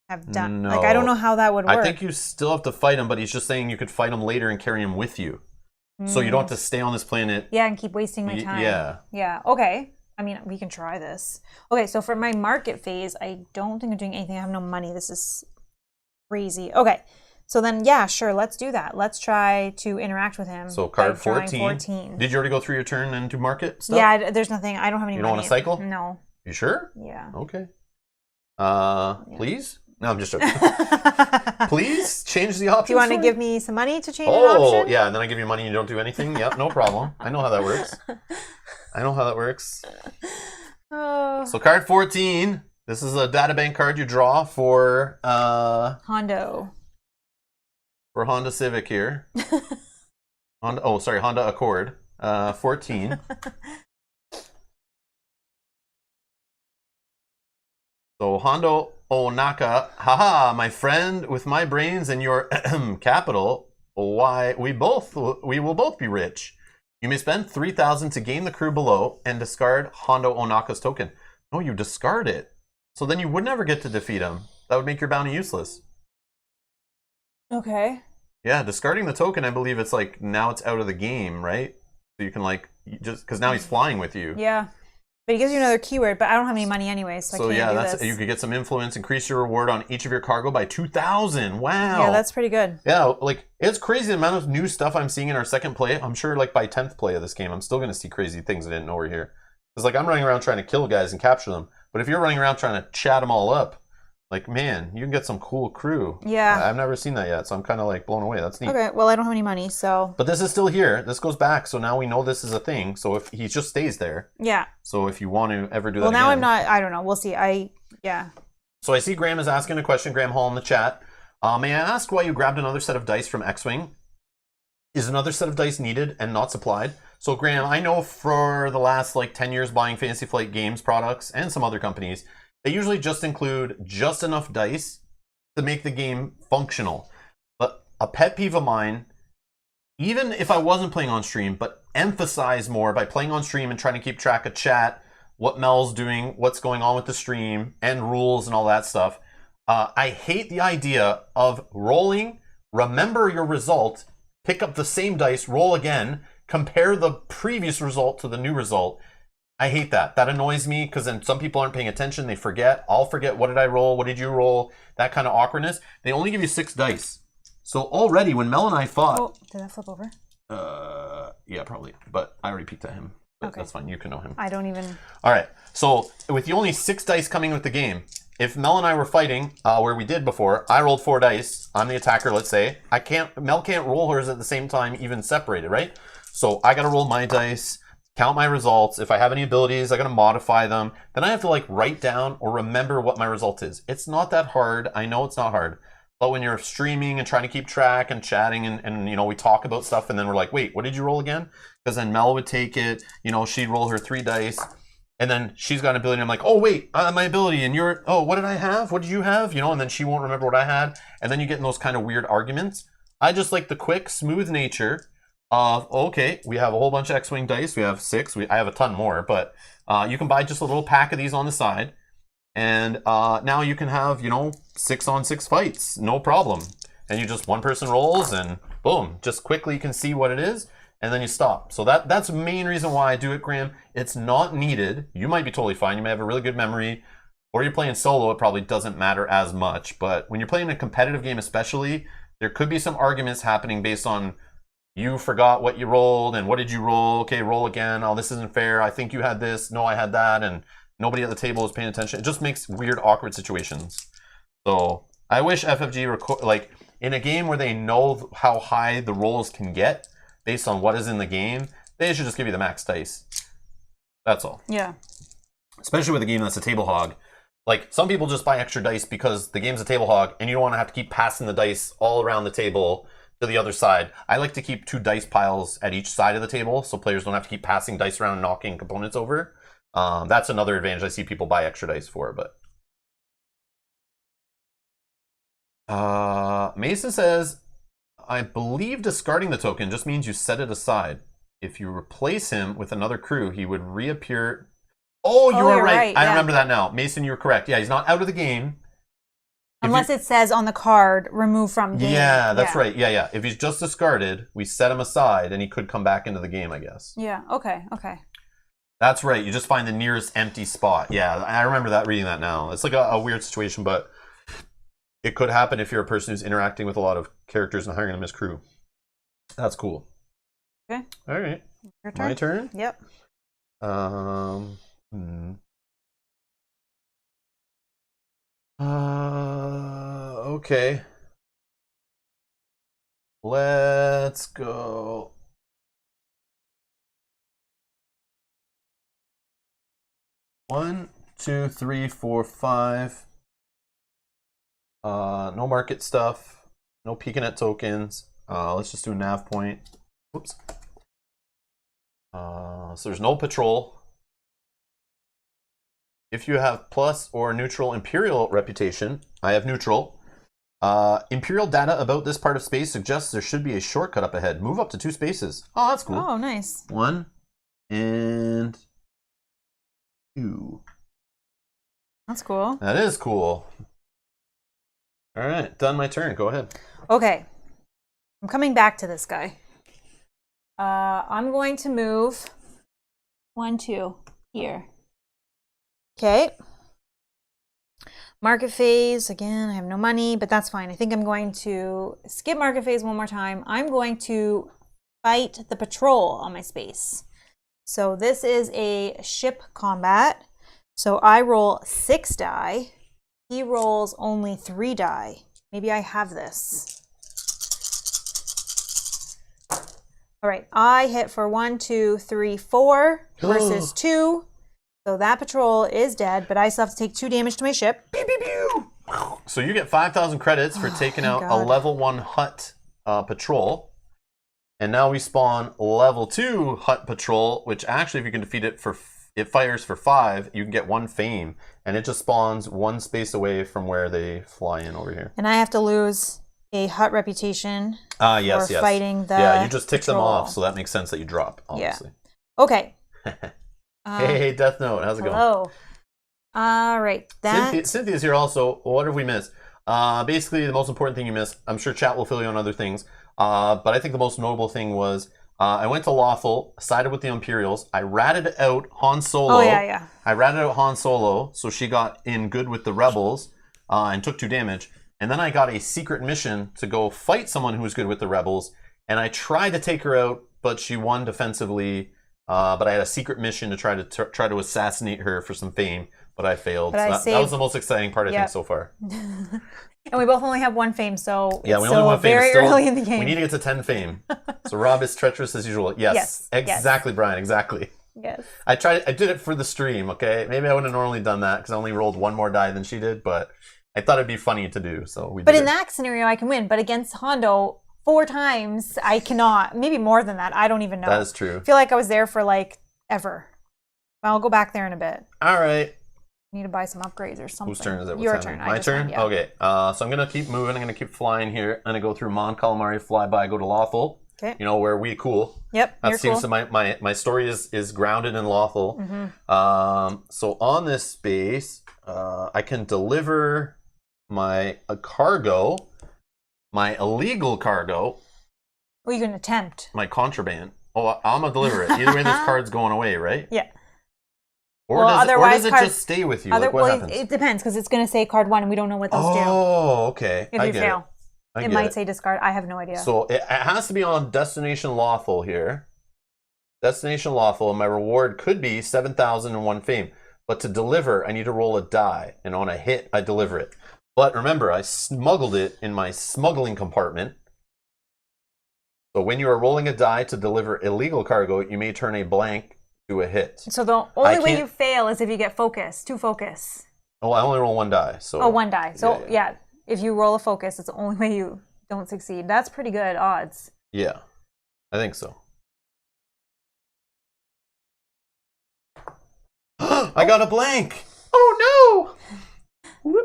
[SPEAKER 2] have done...
[SPEAKER 1] No.
[SPEAKER 2] Like, I don't know how that would work.
[SPEAKER 1] I think you still have to fight him, but he's just saying you could fight him later and carry him with you. So you don't have to stay on this planet.
[SPEAKER 2] Yeah, and keep wasting my time. Yeah, okay. I mean, we can try this. Okay, so for my market phase, I don't think I'm doing anything. I have no money. This is crazy. Okay, so then, yeah, sure, let's do that. Let's try to interact with him.
[SPEAKER 1] So card 14. Did you already go through your turn and do market stuff?
[SPEAKER 2] Yeah, there's nothing. I don't have any money.
[SPEAKER 1] You don't want to cycle?
[SPEAKER 2] No.
[SPEAKER 1] You sure?
[SPEAKER 2] Yeah.
[SPEAKER 1] Okay. Please? No, I'm just joking. Please change the option.
[SPEAKER 2] Do you want to give me some money to change an option?
[SPEAKER 1] Oh, yeah, and then I give you money and you don't do anything? Yep, no problem. I know how that works.
[SPEAKER 2] Oh.
[SPEAKER 1] So card 14. This is a databank card you draw for
[SPEAKER 2] Hondo.
[SPEAKER 1] For Honda Civic here. Honda Accord. 14. So Hondo Onaka, haha, my friend, with my brains and your capital, why we will both be rich. You may spend 3,000 to gain the crew below and discard Hondo Onaka's token. No, you discard it. So then you would never get to defeat him. That would make your bounty useless.
[SPEAKER 2] Okay.
[SPEAKER 1] Yeah, discarding the token, I believe it's like now it's out of the game, right? So you can just because now he's flying with you.
[SPEAKER 2] Yeah. But he gives you another keyword, but I don't have any money anyway, so I can't do this.
[SPEAKER 1] You could get some influence, increase your reward on each of your cargo by 2,000. Wow.
[SPEAKER 2] Yeah, that's pretty good.
[SPEAKER 1] Yeah, it's crazy the amount of new stuff I'm seeing in our second play. I'm sure by 10th play of this game, I'm still going to see crazy things I didn't know were here. Because I'm running around trying to kill guys and capture them. But if you're running around trying to chat them all up, man, you can get some cool crew.
[SPEAKER 2] Yeah.
[SPEAKER 1] I've never seen that yet, so I'm kind of blown away. That's neat.
[SPEAKER 2] Okay, well, I don't have any money, so...
[SPEAKER 1] But this is still here. This goes back, so now we know this is a thing. So if he just stays there.
[SPEAKER 2] Yeah.
[SPEAKER 1] So if you want to ever do that
[SPEAKER 2] again... Well, now
[SPEAKER 1] I'm
[SPEAKER 2] not... I don't know. We'll see. Yeah.
[SPEAKER 1] So I see Graham is asking a question, Graham Hall in the chat. May I ask why you grabbed another set of dice from X-Wing? Is another set of dice needed and not supplied? So Graham, I know for the last 10 years buying Fantasy Flight Games products and some other companies, they usually just include just enough dice to make the game functional. But a pet peeve of mine, even if I wasn't playing on stream, but emphasize more by playing on stream and trying to keep track of chat, what Mel's doing, what's going on with the stream, and rules and all that stuff. I hate the idea of rolling, remember your result, pick up the same dice, roll again, compare the previous result to the new result. I hate that. That annoys me because then some people aren't paying attention. They forget. I'll forget. What did I roll? What did you roll? That kind of awkwardness. They only give you 6 dice. So already when Mel and I fought...
[SPEAKER 2] Oh, did that flip over?
[SPEAKER 1] Yeah, probably. But I already peeked at him. But
[SPEAKER 2] Okay.
[SPEAKER 1] that's fine. You can know him.
[SPEAKER 2] I don't even...
[SPEAKER 1] All right. So with the only 6 dice coming with the game, if Mel and I were fighting, where we did before, I rolled 4 dice. I'm the attacker, let's say. Mel can't roll hers at the same time, even separated, right? So I got to roll my dice, count my results. If I have any abilities, I got to modify them. Then I have to like write down or remember what my result is. It's not that hard. I know it's not hard. But when you're streaming and trying to keep track and chatting and you know, we talk about stuff and then we're like, wait, what did you roll again? Because then Mel would take it, you know, she'd roll her 3 dice and then she's got an ability and I'm like, oh, wait, my ability and you're, oh, what did I have? What did you have? You know, and then she won't remember what I had. And then you get in those kind of weird arguments. I just like the quick, smooth nature of, okay, we have a whole bunch of X-Wing dice. We have 6. I have a ton more, but you can buy just a little pack of these on the side. And now you can have, you know, 6-on-6 fights, no problem. And you just one person rolls and boom, just quickly you can see what it is and then you stop. So that's the main reason why I do it, Graham. It's not needed. You might be totally fine. You may have a really good memory. Or you're playing solo, it probably doesn't matter as much. But when you're playing a competitive game especially, there could be some arguments happening based on you forgot what you rolled and what did you roll? Okay, roll again. Oh, this isn't fair. I think you had this. No, I had that. And nobody at the table is paying attention. It just makes weird, awkward situations. So I wish FFG, like in a game where they know how high the rolls can get based on what is in the game, they should just give you the max dice. That's all.
[SPEAKER 2] Yeah.
[SPEAKER 1] Especially with a game that's a table hog. Like some people just buy extra dice because the game's a table hog and you don't want to have to keep passing the dice all around the table to the other side. I like to keep 2 dice piles at each side of the table so players don't have to keep passing dice around and knocking components over. That's another advantage I see people buy extra dice for, but Mason says, I believe discarding the token just means you set it aside. If you replace him with another crew, he would reappear. Oh, you're right. I remember that now. Mason, you're correct. Yeah, he's not out of the game.
[SPEAKER 2] Unless it says on the card, remove from game.
[SPEAKER 1] Yeah, that's right. Yeah. If he's just discarded, we set him aside and he could come back into the game, I guess.
[SPEAKER 2] Yeah, okay.
[SPEAKER 1] That's right. You just find the nearest empty spot. Yeah, I remember that, reading that now. It's like a weird situation, but it could happen if you're a person who's interacting with a lot of characters and hiring them as crew. That's cool.
[SPEAKER 2] Okay.
[SPEAKER 1] All right.
[SPEAKER 2] Your turn?
[SPEAKER 1] My turn?
[SPEAKER 2] Yep.
[SPEAKER 1] Okay. Let's go. One, 2, 3, 4, 5. No market stuff. No peeking at tokens. Let's just do a nav point. Whoops. So there's no patrol. If you have plus or neutral Imperial reputation, I have neutral. Imperial data about this part of space suggests there should be a shortcut up ahead. Move up to 2 spaces. Oh, that's cool.
[SPEAKER 2] Oh, nice.
[SPEAKER 1] 1 and 2.
[SPEAKER 2] That's cool.
[SPEAKER 1] That is cool. All right, done my turn. Go ahead.
[SPEAKER 2] Okay. I'm coming back to this guy. I'm going to move 1, 2 here. Okay. Market phase. Again, I have no money, but that's fine. I think I'm going to skip market phase one more time. I'm going to fight the patrol on my space. So this is a ship combat. So I roll 6 die. He rolls only 3 die. Maybe I have this. All right, I hit for 1, 2, 3, 4 versus 2. So that patrol is dead, but I still have to take 2 damage to my ship.
[SPEAKER 1] Pew, pew, pew. So you get 5,000 credits for taking out a level 1 Hut patrol. And now we spawn level 2 Hut patrol, which actually if you can defeat it it fires for 5, you can get 1 fame. And it just spawns 1 space away from where they fly in over here.
[SPEAKER 2] And I have to lose a Hut reputation
[SPEAKER 1] yes.
[SPEAKER 2] for fighting the
[SPEAKER 1] Yeah, you just tick
[SPEAKER 2] patrol.
[SPEAKER 1] them off, so that makes sense that you drop, obviously.
[SPEAKER 2] Yeah. Okay.
[SPEAKER 1] Hey, Death Note, how's it going?
[SPEAKER 2] Hello. All right.
[SPEAKER 1] Cynthia's here also. What have we missed? Basically, the most important thing you missed, I'm sure chat will fill you on other things, but I think the most notable thing was I went to Lawful, sided with the Imperials. I ratted out Han Solo.
[SPEAKER 2] Oh, yeah.
[SPEAKER 1] I ratted out Han Solo, so she got in good with the rebels and took 2 damage. And then I got a secret mission to go fight someone who was good with the rebels. And I tried to take her out, but she won defensively. But I had a secret mission to try to assassinate her for some fame, but I failed. That was the most exciting part, I think, so far.
[SPEAKER 2] And we both only have 1 fame, so
[SPEAKER 1] yeah,
[SPEAKER 2] it's
[SPEAKER 1] we
[SPEAKER 2] still
[SPEAKER 1] only have 1 fame.
[SPEAKER 2] very early in the game.
[SPEAKER 1] We need to get to 10 fame. So Rob is treacherous as usual. Yes. Exactly, Brian. Exactly.
[SPEAKER 2] Yes.
[SPEAKER 1] I did it for the stream, okay? Maybe I wouldn't have normally done that because I only rolled 1 more die than she did, but I thought it'd be funny to do, so we did.
[SPEAKER 2] But in that scenario, I can win. But against Hondo, 4 times, I cannot. Maybe more than that. I don't even know.
[SPEAKER 1] That is true.
[SPEAKER 2] I feel like I was there for like ever. I'll go back there in a bit.
[SPEAKER 1] All right.
[SPEAKER 2] Need to buy some upgrades or something.
[SPEAKER 1] Whose turn is it?
[SPEAKER 2] Your turn.
[SPEAKER 1] My turn?
[SPEAKER 2] Yeah.
[SPEAKER 1] Okay. So I'm going to keep moving. I'm going to keep flying here. I'm going to go through Mon Calamari, fly by, go to Lawful.
[SPEAKER 2] Okay.
[SPEAKER 1] You know, where we cool.
[SPEAKER 2] Yep.
[SPEAKER 1] That seems cool. My story is grounded in Lawful.
[SPEAKER 2] Mm-hmm.
[SPEAKER 1] So on this space, I can deliver my cargo, my illegal cargo.
[SPEAKER 2] Well, you can attempt.
[SPEAKER 1] My contraband. Oh, I'm going to deliver it. Either way, this card's going away, right?
[SPEAKER 2] Yeah.
[SPEAKER 1] Or does it just stay with you? Like, what happens?
[SPEAKER 2] It depends, because it's going to say card 1, and we don't know what those do.
[SPEAKER 1] Oh, okay.
[SPEAKER 2] If you fail. It might say discard. I have no idea.
[SPEAKER 1] So it has to be on Destination Lawful here. Destination Lawful, and my reward could be 7,001 fame. But to deliver, I need to roll a die, and on a hit, I deliver it. But remember, I smuggled it in my smuggling compartment. So when you are rolling a die to deliver illegal cargo, you may turn a blank to a hit.
[SPEAKER 2] So the only way you fail is if you get focus, 2 focus.
[SPEAKER 1] Oh, I only roll 1 die. So
[SPEAKER 2] 1 die. So yeah, if you roll a focus, it's the only way you don't succeed. That's pretty good odds.
[SPEAKER 1] Yeah, I think so. I got a blank. Oh no!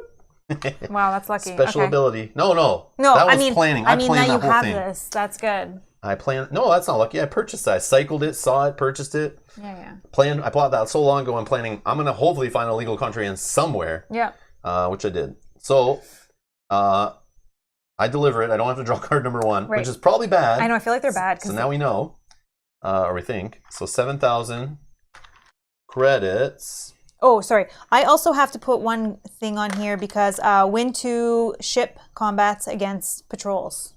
[SPEAKER 2] Wow, that's lucky.
[SPEAKER 1] Special ability. No.
[SPEAKER 2] That
[SPEAKER 1] was planning.
[SPEAKER 2] I mean, now you have
[SPEAKER 1] thing.
[SPEAKER 2] this. That's good.
[SPEAKER 1] I planned. No, that's not lucky. I purchased it. I cycled it, saw it, purchased it.
[SPEAKER 2] Yeah.
[SPEAKER 1] I planned that so long ago. I'm planning. I'm gonna hopefully find a legal country in somewhere.
[SPEAKER 2] Yeah.
[SPEAKER 1] Which I did. So, I deliver it. I don't have to draw card number 1, which is probably bad.
[SPEAKER 2] I know. I feel like they're bad.
[SPEAKER 1] So now we know, or we think. So 7,000 credits.
[SPEAKER 2] Oh, sorry. I also have to put one thing on here because win 2 ship combats against patrols.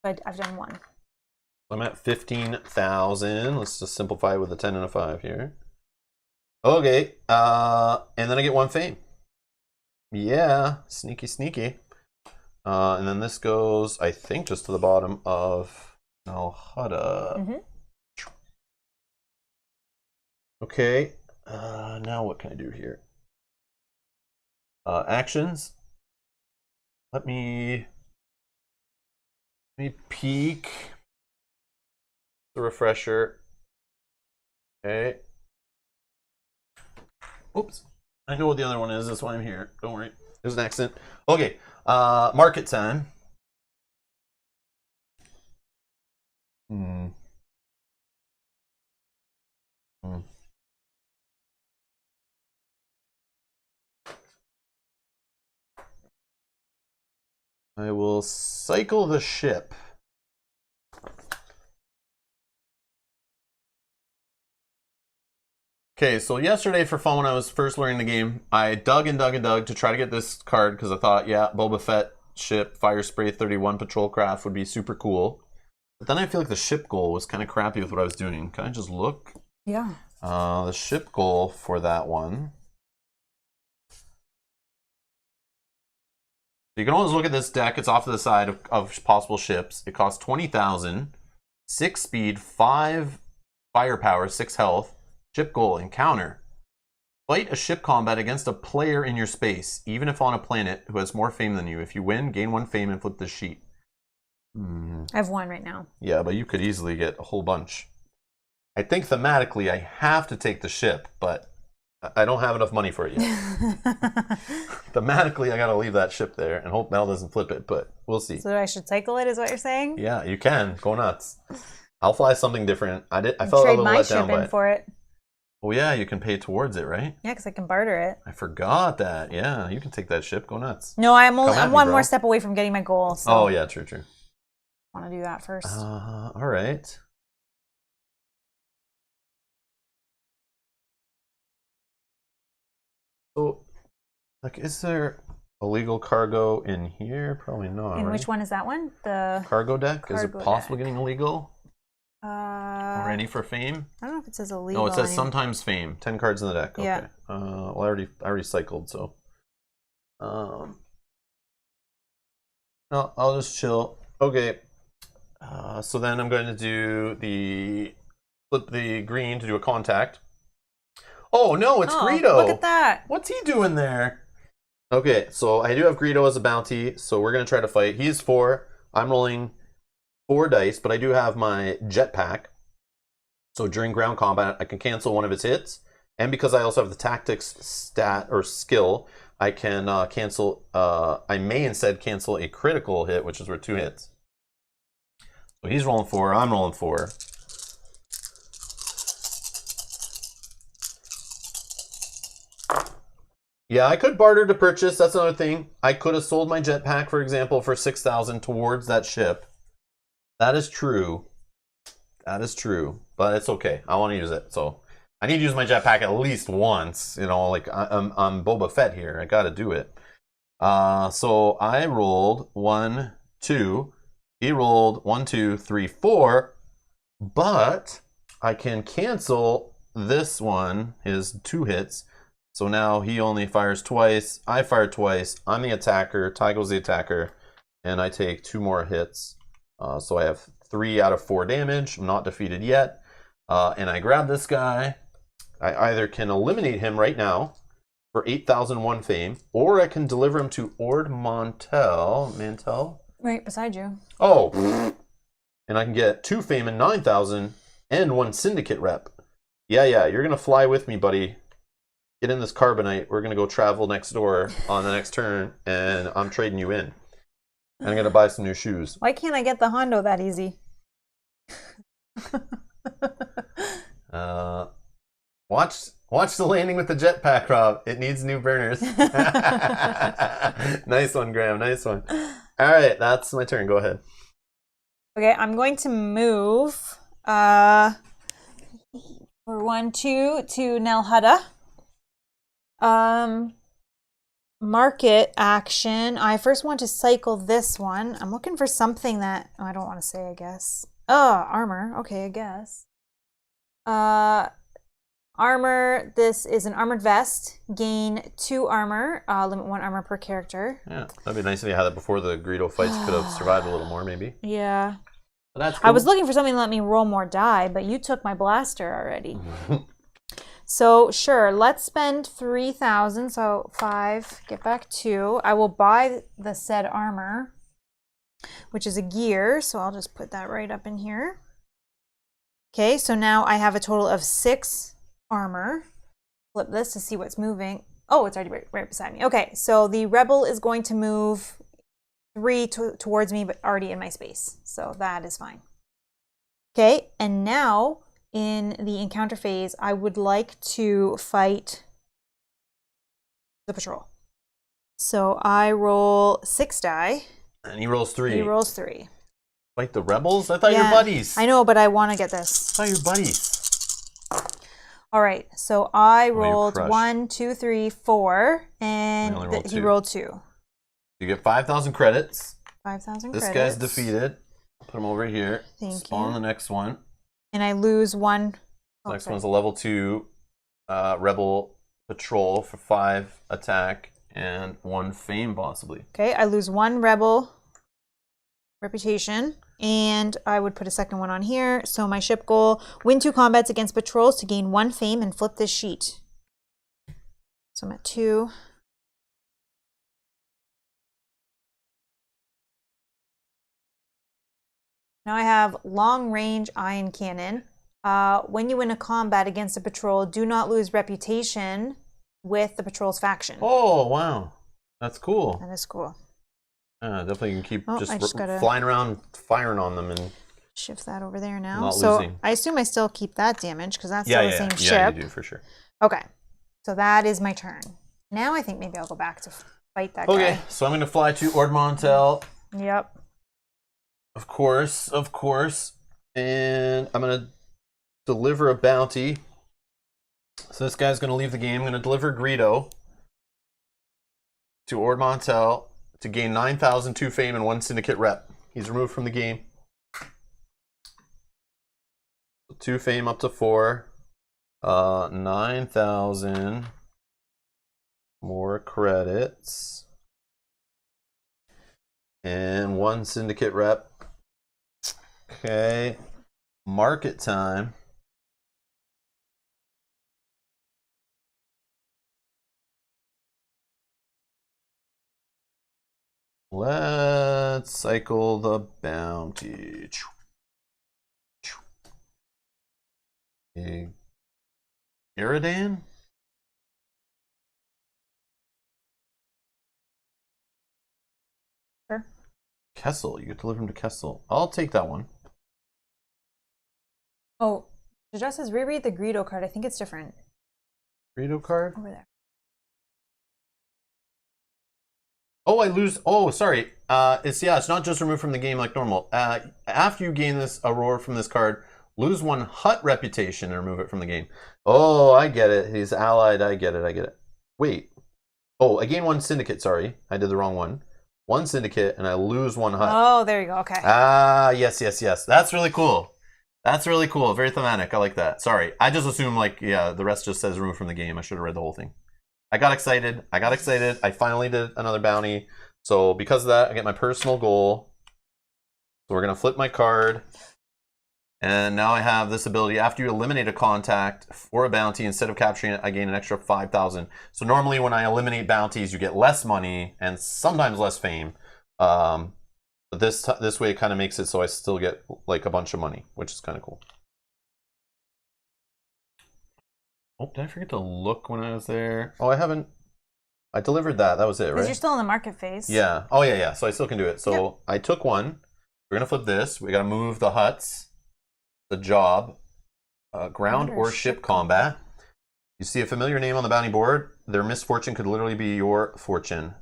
[SPEAKER 2] I've done 1.
[SPEAKER 1] I'm at 15,000. Let's just simplify it with a 10 and a 5 here. Okay. And then I get 1 fame. Yeah. Sneaky. And then this goes, I think, just to the bottom of Nalhada.
[SPEAKER 2] Mm-hmm.
[SPEAKER 1] Okay. Now what can I do here? Actions. Let me peek. The refresher. Okay. Oops. I know what the other one is. That's why I'm here. Don't worry. There's an accent. Okay. Market time. I will cycle the ship. Okay, so yesterday for fun when I was first learning the game, I dug and dug to try to get this card because I thought, yeah, Boba Fett ship, Fire Spray 31 patrol craft would be super cool. But then I feel like the ship goal was kind of crappy with what I was doing. Can I just look?
[SPEAKER 2] Yeah.
[SPEAKER 1] The ship goal for that one. You can always look at this deck. It's off to the side of possible ships. It costs 20,000, 6 speed, 5 firepower, 6 health. Ship goal, encounter. Fight a ship combat against a player in your space, even if on a planet who has more fame than you. If you win, gain 1 fame and flip the sheet.
[SPEAKER 2] I have 1 right now.
[SPEAKER 1] Yeah, but you could easily get a whole bunch. I think thematically I have to take the ship, but I don't have enough money for it yet. Thematically, I gotta leave that ship there and hope Mel doesn't flip it, but we'll see.
[SPEAKER 2] So I should cycle it, is what you're saying?
[SPEAKER 1] Yeah, you can. Go nuts. I'll fly something different. I felt a
[SPEAKER 2] trade
[SPEAKER 1] little
[SPEAKER 2] my
[SPEAKER 1] let
[SPEAKER 2] ship
[SPEAKER 1] down by
[SPEAKER 2] in
[SPEAKER 1] it.
[SPEAKER 2] for it.
[SPEAKER 1] Oh yeah, you can pay towards it, right?
[SPEAKER 2] Yeah, because I can barter it.
[SPEAKER 1] I forgot that. Yeah, you can take that ship. Go nuts.
[SPEAKER 2] No, I'm one more step away from getting my goal. So
[SPEAKER 1] oh yeah, true.
[SPEAKER 2] I want to do that first.
[SPEAKER 1] All right. So, like, is there illegal cargo in here? Probably not.
[SPEAKER 2] And
[SPEAKER 1] right?
[SPEAKER 2] which one is that one? The
[SPEAKER 1] cargo deck? Is it
[SPEAKER 2] cargo
[SPEAKER 1] possible
[SPEAKER 2] deck.
[SPEAKER 1] getting illegal?
[SPEAKER 2] Ready
[SPEAKER 1] for fame?
[SPEAKER 2] I don't know if it says illegal.
[SPEAKER 1] No, it says sometimes fame. 10 cards in the deck. Okay.
[SPEAKER 2] Yeah.
[SPEAKER 1] Well, I already cycled, so. No, I'll just chill. Okay. So then I'm going to do flip the green to do a contact. Oh no, it's Greedo.
[SPEAKER 2] Look at that.
[SPEAKER 1] What's he doing there? Okay, so I do have Greedo as a bounty, so we're going to try to fight. He's 4. I'm rolling 4 dice, but I do have my jetpack. So during ground combat, I can cancel one of his hits. And because I also have the tactics stat or skill, I can cancel, I may instead cancel a critical hit, which is worth 2 hits. So he's rolling 4, I'm rolling 4. Yeah, I could barter to purchase, that's another thing. I could have sold my jetpack, for example, for 6,000 towards that ship. That is true. That is true, but it's okay. I want to use it, so I need to use my jetpack at least once. You know, like I'm Boba Fett here. I got to do it. So I rolled 1, 2. He rolled 1, 2, 3, 4. But I can cancel this one, his 2 hits. So now he only fires twice. I fire twice. I'm the attacker. Ty goes the attacker, and I take 2 more hits. So I have 3 out of 4 damage. I'm not defeated yet. And I grab this guy. I either can eliminate him right now for 8,001 fame, or I can deliver him to Ord Mantell.
[SPEAKER 2] Right beside you.
[SPEAKER 1] Oh, and I can get 2 fame and 9,000 and 1 syndicate rep. Yeah, you're going to fly with me, buddy. Get in this carbonite. We're going to go travel next door on the next turn, and I'm trading you in. And I'm going to buy some new shoes.
[SPEAKER 2] Why can't I get the Hondo that easy?
[SPEAKER 1] Watch the landing with the jetpack, Rob. It needs new burners. Nice one, Graham. Nice one. All right, that's my turn. Go ahead.
[SPEAKER 2] Okay, I'm going to move for 1, 2 to Nelhutta. Market action. I first want to cycle this one. I'm looking for something that I don't want to say, I guess. Oh, armor. Okay, I guess. Armor. This is an armored vest. Gain 2 armor. Limit 1 armor per character.
[SPEAKER 1] Yeah, that'd be nice if you had that before the Greedo fights. Could have survived a little more, maybe.
[SPEAKER 2] Yeah.
[SPEAKER 1] But that's cool.
[SPEAKER 2] I was looking for something to let me roll more die, but you took my blaster already. So sure, let's spend 3,000. So 5, get back 2. I will buy the said armor, which is a gear. So I'll just put that right up in here. Okay, so now I have a total of 6 armor. Flip this to see what's moving. Oh, it's already right beside me. Okay, so the rebel is going to move 3 towards me, but already in my space. So that is fine. Okay, and now in the encounter phase, I would like to fight the patrol. So I roll 6 die.
[SPEAKER 1] And he rolls 3.
[SPEAKER 2] He rolls 3.
[SPEAKER 1] Fight the rebels? I thought you were buddies.
[SPEAKER 2] I know, but I want to get this.
[SPEAKER 1] I thought you were buddies.
[SPEAKER 2] All right, so I rolled 1, 2, 3, 4, and he rolled 2.
[SPEAKER 1] You get 5,000 credits.
[SPEAKER 2] 5,000
[SPEAKER 1] credits.
[SPEAKER 2] This
[SPEAKER 1] guy's defeated. Put him over here.
[SPEAKER 2] Thank
[SPEAKER 1] Spawn
[SPEAKER 2] you.
[SPEAKER 1] the next one.
[SPEAKER 2] And I lose 1.
[SPEAKER 1] Next one's a level 2 rebel patrol for 5 attack and 1 fame possibly.
[SPEAKER 2] Okay, I lose 1 rebel reputation, and I would put a second one on here. So my ship goal: win 2 combats against patrols to gain 1 fame and flip this sheet. So I'm at 2. Now I have long range ion cannon. When you win a combat against a patrol, do not lose reputation with the patrol's faction.
[SPEAKER 1] Oh, wow. That's cool.
[SPEAKER 2] That is cool.
[SPEAKER 1] Definitely can keep
[SPEAKER 2] just
[SPEAKER 1] flying around, firing on them, and
[SPEAKER 2] shift that over there now.
[SPEAKER 1] Not
[SPEAKER 2] so
[SPEAKER 1] losing.
[SPEAKER 2] I assume I still keep that damage because that's still the same ship.
[SPEAKER 1] Yeah, you do for sure.
[SPEAKER 2] Okay, so that is my turn. Now I think maybe I'll go back to fight that guy.
[SPEAKER 1] Okay, so I'm going to fly to Ord Mantell.
[SPEAKER 2] Yep.
[SPEAKER 1] Of course. And I'm going to deliver a bounty. So this guy's going to leave the game. I'm going to deliver Greedo. to Ord Montel to gain 9,002 fame and 1 syndicate rep. He's removed from the game. 2 fame up to 4. 9,000 more credits. And 1 syndicate rep. Okay. Market time. Let's cycle the bounty. Iridan?
[SPEAKER 2] Sure.
[SPEAKER 1] Kessel. You get to deliver him to Kessel. I'll take that one.
[SPEAKER 2] Oh, it just says reread the Greedo card. I think it's different.
[SPEAKER 1] Greedo card?
[SPEAKER 2] Over there.
[SPEAKER 1] Oh, I lose. Oh, sorry. It's not just removed from the game like normal. After you gain this aurora from this card, lose 1 hut reputation and remove it from the game. Oh, I get it. He's allied. I get it. Wait. Oh, I gain 1 syndicate. Sorry, I did the wrong one. 1 syndicate, and I lose 1 hut.
[SPEAKER 2] Oh, there you go. Okay.
[SPEAKER 1] Yes. That's really cool. Very thematic. I like that. Sorry, I just assumed the rest just says remove from the game. I should have read the whole thing. I got excited. I finally did another bounty. So because of that, I get my personal goal. So we're going to flip my card. And now I have this ability. After you eliminate a contact for a bounty, instead of capturing it, I gain an extra 5,000. So normally when I eliminate bounties, you get less money and sometimes less fame. But this way it kind of makes it so I still get like a bunch of money, which is kind of cool. Oh, did I forget to look when I was there? Oh, I haven't. I delivered that. That was it, right?
[SPEAKER 2] Because you're still in the market phase.
[SPEAKER 1] Yeah. Oh, yeah. So I still can do it. So yep. I took 1. We're going to flip this. We got to move the huts, the job, ground or ship combat. You see a familiar name on the bounty board. Their misfortune could literally be your fortune.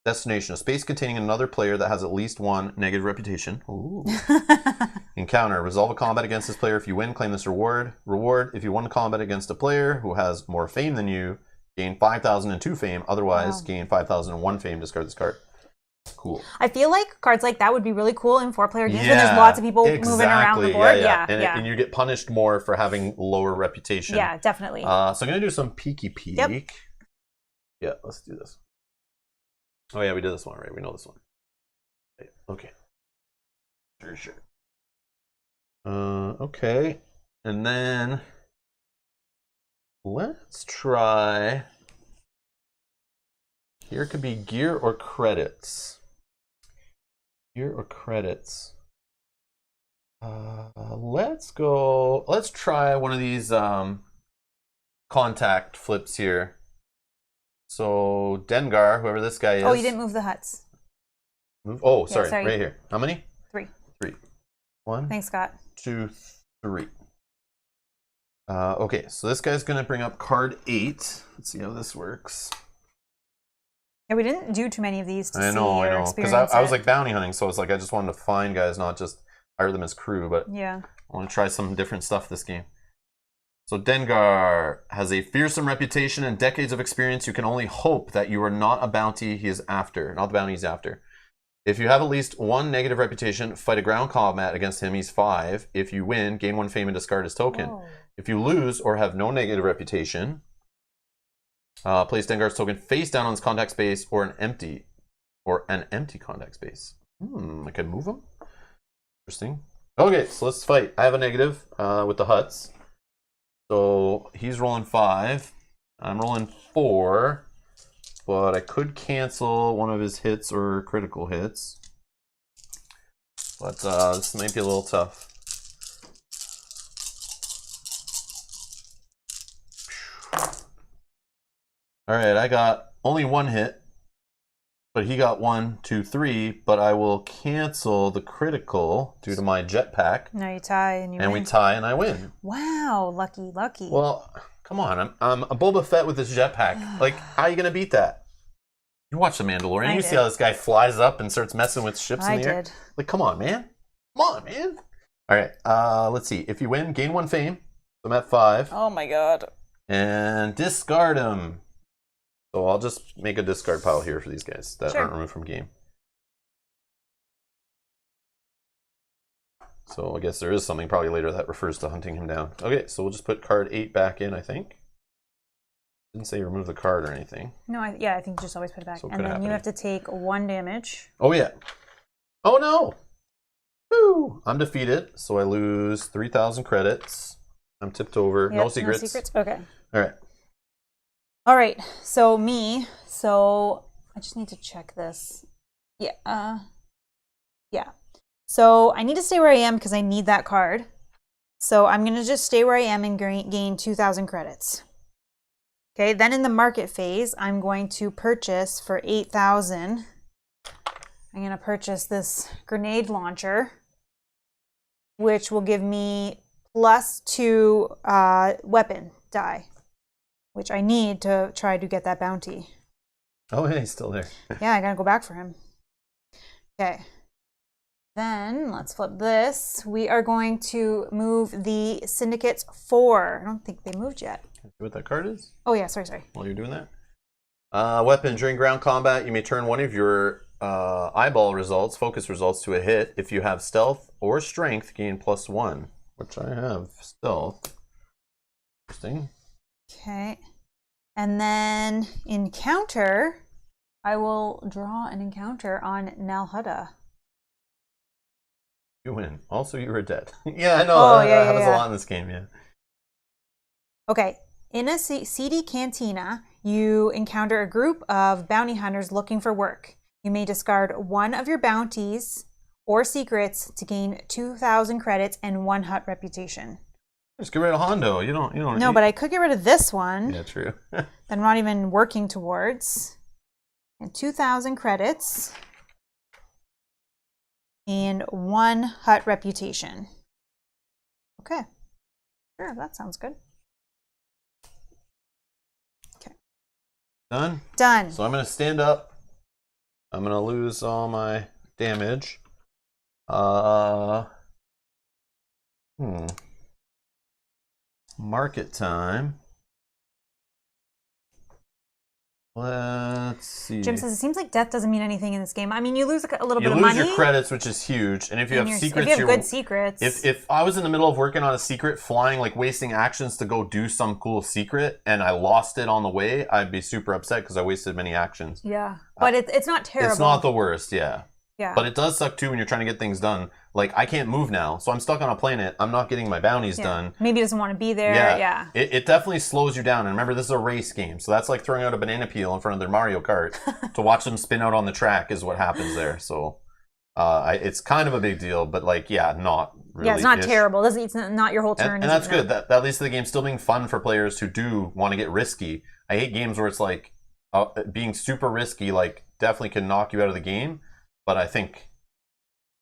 [SPEAKER 1] Destination, a space containing another player that has at least 1 negative reputation. Ooh. Encounter, resolve a combat against this player. If you win, claim this reward. Reward, if you won combat against a player who has more fame than you, gain 5,002 fame. Otherwise, gain 5,001 fame. Discard this card. Cool.
[SPEAKER 2] I feel like cards like that would be really cool in 4-player games when there's lots of people moving around the board.
[SPEAKER 1] And you get punished more for having lower reputation.
[SPEAKER 2] Yeah, definitely.
[SPEAKER 1] So I'm going to do some peeky peek.
[SPEAKER 2] Yep.
[SPEAKER 1] Yeah, let's do this. Oh yeah, we did this one, right? We know this one. Okay. Sure. Okay. And then let's try. Here could be gear or credits. Let's go. Let's try one of these contact flips here. So Dengar, whoever this guy is.
[SPEAKER 2] Oh, you didn't move the huts.
[SPEAKER 1] Sorry, right here. How many?
[SPEAKER 2] 3.
[SPEAKER 1] 1.
[SPEAKER 2] Thanks, Scott.
[SPEAKER 1] 2, 3. Okay, so this guy's gonna bring up card 8. Let's see how this works.
[SPEAKER 2] Yeah, we didn't do too many of these to
[SPEAKER 1] I know. Because I was like bounty hunting, so it's like I just wanted to find guys, not just hire them as crew. But
[SPEAKER 2] yeah,
[SPEAKER 1] I want to try some different stuff this game. So Dengar has a fearsome reputation and decades of experience. You can only hope that you are not a bounty he is after, not the bounty he's after. If you have at least 1 negative reputation, fight a ground combat against him. He's 5. If you win, gain 1 fame and discard his token.
[SPEAKER 2] Whoa.
[SPEAKER 1] If you lose or have no negative reputation, place Dengar's token face down on his contact space or an empty contact space. I could move him. Interesting. Okay, so let's fight. I have a negative with the huts. So he's rolling 5. I'm rolling 4. But I could cancel one of his hits or critical hits. But this might be a little tough. Alright, I got only 1 hit. But he got 1, 2, 3. But I will cancel the critical due to my jetpack.
[SPEAKER 2] Now you tie and you win.
[SPEAKER 1] And we tie and I win.
[SPEAKER 2] Wow, lucky.
[SPEAKER 1] Well, come on. I'm a Boba Fett with this jetpack. Like, how are you going to beat that? You watch The Mandalorian. You see how this guy flies up and starts messing with ships in the air? Like, come on, man. Alright, let's see. If you win, gain 1 fame. So I'm at 5.
[SPEAKER 2] Oh my god.
[SPEAKER 1] And discard him. So I'll just make a discard pile here for these guys that aren't removed from game. So I guess there is something probably later that refers to hunting him down. Okay, so we'll just put card 8 back in, I think. Didn't say remove the card or anything.
[SPEAKER 2] No, I think you just always put it back. So and then you have to take 1 damage.
[SPEAKER 1] Oh, yeah. Oh, no. Woo! I'm defeated, so I lose 3,000 credits. I'm tipped over. Yep, no secrets.
[SPEAKER 2] No secrets? Okay.
[SPEAKER 1] All right.
[SPEAKER 2] All right, so me. So I just need to check this. Yeah. Yeah. So I need to stay where I am because I need that card. So I'm going to just stay where I am and gain 2,000 credits. Okay, then in the market phase, I'm going to purchase for 8,000. I'm going to purchase this grenade launcher, which will give me +2 weapon die, which I need to try to get that bounty.
[SPEAKER 1] Oh, hey, he's still there.
[SPEAKER 2] Yeah, I got to go back for him. Okay. Then let's flip this. We are going to move the syndicates 4. I don't think they moved yet.
[SPEAKER 1] See what that card is?
[SPEAKER 2] Oh yeah, sorry.
[SPEAKER 1] While you're doing that. Weapon. During ground combat, you may turn one of your eyeball results, focus results, to a hit. If you have stealth or strength, gain +1. Which I have stealth. Interesting.
[SPEAKER 2] Okay. And then encounter, I will draw an encounter on Nalhutta.
[SPEAKER 1] You win. Also, you were dead. Yeah, I know.
[SPEAKER 2] Oh,
[SPEAKER 1] that happens a lot in this game, yeah.
[SPEAKER 2] Okay. In a seedy cantina, you encounter a group of bounty hunters looking for work. You may discard one of your bounties or secrets to gain 2,000 credits and 1 hut reputation.
[SPEAKER 1] Just get rid of Hondo. You don't.
[SPEAKER 2] No, but I could get rid of this one.
[SPEAKER 1] Yeah, true.
[SPEAKER 2] That I'm not even working towards. And 2,000 credits. And 1 hut reputation. Okay. Sure, that sounds good. Okay.
[SPEAKER 1] Done?
[SPEAKER 2] Done.
[SPEAKER 1] So I'm going to stand up. I'm going to lose all my damage. Market time. Let's see.
[SPEAKER 2] Jim says it seems like death doesn't mean anything in this game. I mean, you lose a little bit of
[SPEAKER 1] money.
[SPEAKER 2] money.
[SPEAKER 1] You lose your credits, which is huge, and if you have secrets,
[SPEAKER 2] if you have good secrets.
[SPEAKER 1] If I was in the middle of working on a secret, flying, like wasting actions to go do some cool secret, and I lost it on the way, I'd be super upset because I wasted many actions.
[SPEAKER 2] Yeah, but it's not terrible.
[SPEAKER 1] It's not the worst, yeah.
[SPEAKER 2] Yeah.
[SPEAKER 1] But it does suck too when you're trying to get things done. Like, I can't move now, so I'm stuck on a planet. I'm not getting my bounties done.
[SPEAKER 2] Maybe he doesn't want to be there. Yeah.
[SPEAKER 1] It definitely slows you down. And remember, this is a race game, so that's like throwing out a banana peel in front of their Mario Kart to watch them spin out on the track is what happens there. So it's kind of a big deal, but like, not really.
[SPEAKER 2] Yeah, it's not terrible. It's not your whole turn.
[SPEAKER 1] And that's good. That leads to the game still being fun for players who do want to get risky. I hate games where it's like being super risky, like definitely can knock you out of the game. But I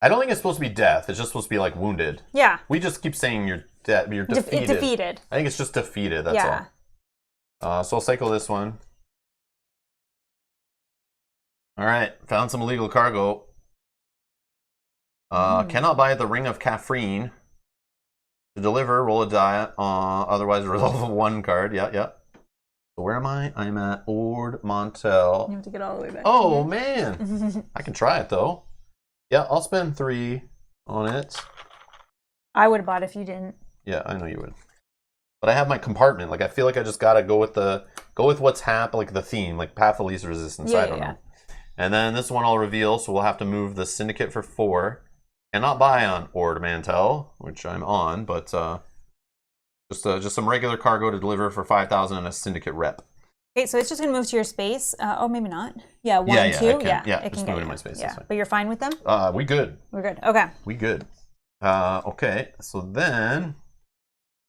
[SPEAKER 1] don't think it's supposed to be death. It's just supposed to be like wounded. Yeah. We just keep saying you're defeated.
[SPEAKER 2] Defeated.
[SPEAKER 1] I think it's just defeated. That's all. So I'll cycle this one. All right. Found some illegal cargo. Cannot buy the Ring of Caffrine. To deliver, roll a die. Otherwise, resolve 1 card. Yeah. So where am I? I'm at Ord Montel.
[SPEAKER 2] You have to get all the way back.
[SPEAKER 1] Oh, man. I can try it, though. Yeah, I'll spend 3 on it.
[SPEAKER 2] I would have bought if you didn't.
[SPEAKER 1] Yeah, I know you would. But I have my compartment. Like, I feel like I just gotta go with what's happened, like the theme, like Path of Least Resistance. I don't know. And then this one I'll reveal, so we'll have to move the Syndicate for 4. Cannot buy on Ord Mantell, which I'm on, but just some regular cargo to deliver for 5,000 and a Syndicate rep. Okay,
[SPEAKER 2] so it's just going to move to your space. Maybe not. Yeah, 1 and 2.
[SPEAKER 1] It can move into my space.
[SPEAKER 2] Yeah, but you're fine with them?
[SPEAKER 1] We good.
[SPEAKER 2] We're good. Okay.
[SPEAKER 1] We good. Okay, so then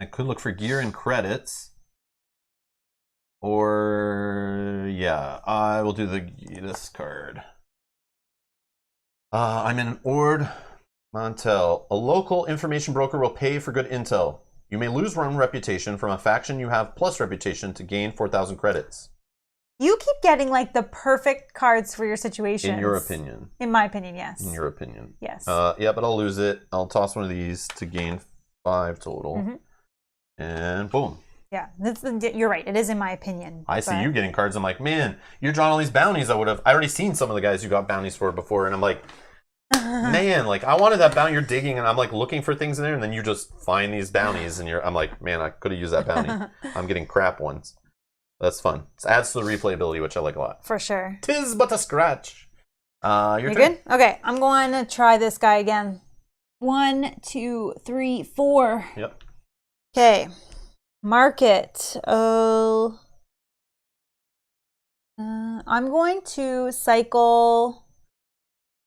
[SPEAKER 1] I could look for gear and credits. Or, I will do this card. I'm in Ord Montel. A local information broker will pay for good intel. You may lose 1 reputation from a faction you have plus reputation to gain 4,000 credits.
[SPEAKER 2] You keep getting like the perfect cards for your situation.
[SPEAKER 1] In your opinion.
[SPEAKER 2] In my opinion, yes.
[SPEAKER 1] In your opinion.
[SPEAKER 2] Yes.
[SPEAKER 1] But I'll lose it. I'll toss one of these to gain 5 total. And boom.
[SPEAKER 2] Yeah, you're right. It is in my opinion.
[SPEAKER 1] I see you getting cards. I'm like, man, you're drawing all these bounties. I already seen some of the guys you got bounties for before, and I'm like, man, like I wanted that bounty. You're digging, and I'm like looking for things in there, and then you just find these bounties, and I'm like, man, I could have used that bounty. I'm getting crap ones. That's fun. It adds to the replayability, which I like a lot.
[SPEAKER 2] For sure.
[SPEAKER 1] 'Tis but a scratch.
[SPEAKER 2] You good? Okay, I'm going to try this guy again. 1, 2, 3, 4.
[SPEAKER 1] Yep.
[SPEAKER 2] Okay. Market. I'm going to cycle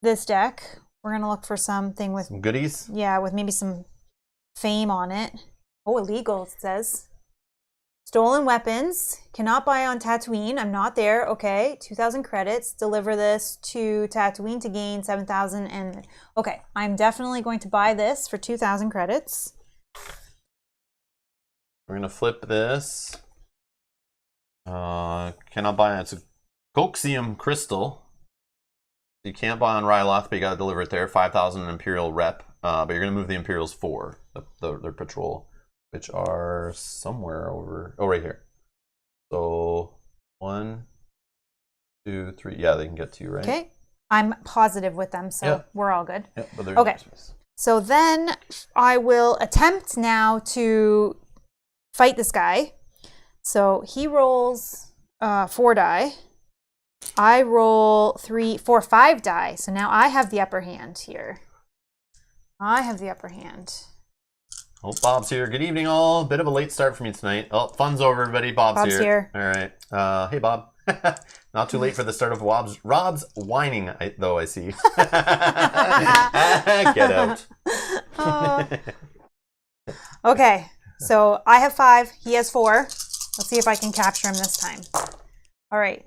[SPEAKER 2] this deck. We're going to look for something with
[SPEAKER 1] some goodies.
[SPEAKER 2] Yeah, with maybe some fame on it. Oh, illegal, it says. Stolen weapons. Cannot buy on Tatooine. I'm not there. Okay. 2,000 credits. Deliver this to Tatooine to gain 7,000. And okay, I'm definitely going to buy this for 2,000 credits.
[SPEAKER 1] We're going to flip this. Cannot buy it. It's a Coxium crystal. You can't buy on Ryloth, but you got to deliver it there. 5,000 Imperial rep. But you're going to move the Imperials 4, their patrol, which are somewhere over. Oh, right here. So 1, 2, 3. Yeah, they can get to you, right?
[SPEAKER 2] Okay. I'm positive with them, so we're all good.
[SPEAKER 1] Yeah, but they're
[SPEAKER 2] okay. So then I will attempt now to fight this guy. So he rolls 4 die. I roll 3, 4, 5 die. So now I have the upper hand here. I have the upper hand.
[SPEAKER 1] Oh, Bob's here. Good evening, all. Bit of a late start for me tonight. Oh, fun's over, everybody. Bob's here. All right. Hey, Bob. Not too late for the start of Rob's whining, though, I see. Get out.
[SPEAKER 2] Okay. So I have 5. He has 4. Let's see if I can capture him this time. All right.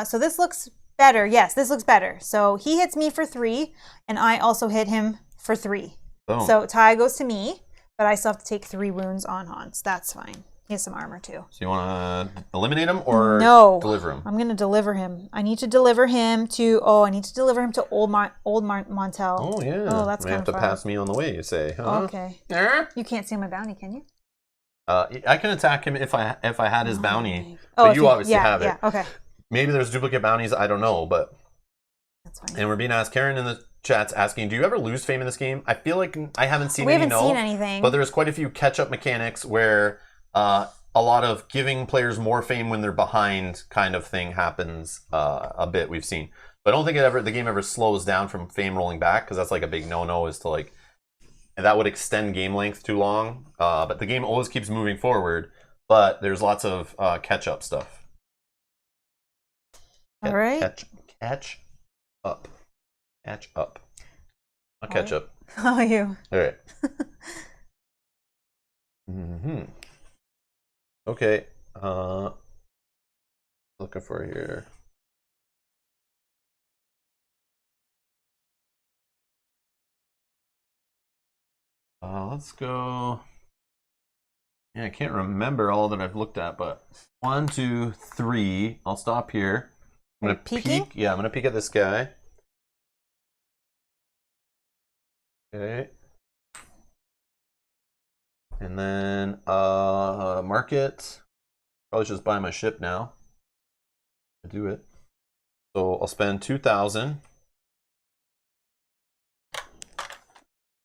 [SPEAKER 2] So this looks better. Yes, this looks better. So he hits me for 3, and I also hit him for 3.
[SPEAKER 1] Boom.
[SPEAKER 2] So tie goes to me, but I still have to take 3 wounds on Hans. That's fine. He has some armor too.
[SPEAKER 1] So you want to eliminate him or deliver him?
[SPEAKER 2] I'm going to deliver him. I need to deliver him to. Oh, I need to deliver him to Old Montel.
[SPEAKER 1] Oh yeah.
[SPEAKER 2] Oh, that's
[SPEAKER 1] kind of fun. You have to pass me on the way. You say. Huh?
[SPEAKER 2] Okay. You can't steal my bounty, can you?
[SPEAKER 1] I can attack him if I had his bounty. But you obviously have it.
[SPEAKER 2] Yeah. Okay.
[SPEAKER 1] Maybe there's duplicate bounties. I don't know, but
[SPEAKER 2] that's fine.
[SPEAKER 1] And we're being asked. Karen in the chat's asking, do you ever lose fame in this game? I feel like I haven't seen.
[SPEAKER 2] We haven't seen anything.
[SPEAKER 1] But there's quite a few catch-up mechanics where a lot of giving players more fame when they're behind kind of thing happens a bit. We've seen, but I don't think the game ever slows down from fame rolling back, because that's like a big no-no. Is to like, and that would extend game length too long. But the game always keeps moving forward. But there's lots of catch-up stuff.
[SPEAKER 2] All right.
[SPEAKER 1] Catch up. Catch up. I'll catch up.
[SPEAKER 2] How are you?
[SPEAKER 1] All right. Okay. Looking for here. Let's go. Yeah, I can't remember all that I've looked at, but 1, 2, 3. I'll stop here. I'm gonna peek. Yeah, I'm gonna peek at this guy. Okay. And then market. Probably just buy my ship now. To do it. So I'll spend 2,000.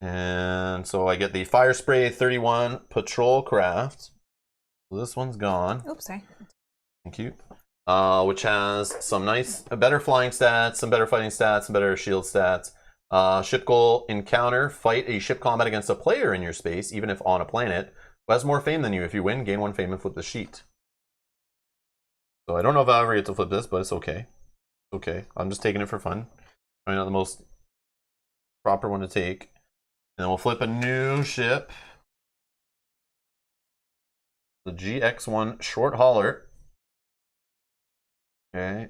[SPEAKER 1] And so I get the Fire Spray 31 Patrol Craft. So this one's gone.
[SPEAKER 2] Oops, sorry.
[SPEAKER 1] Thank you. Which has some better flying stats, some better fighting stats, some better shield stats. Ship goal encounter. Fight a ship combat against a player in your space, even if on a planet, who has more fame than you. If you win, gain 1 fame and flip the sheet. So I don't know if I'll ever get to flip this, but it's okay. It's okay. I'm just taking it for fun. Probably not the most proper one to take. And then we'll flip a new ship. The GX1 Short Hauler. Okay.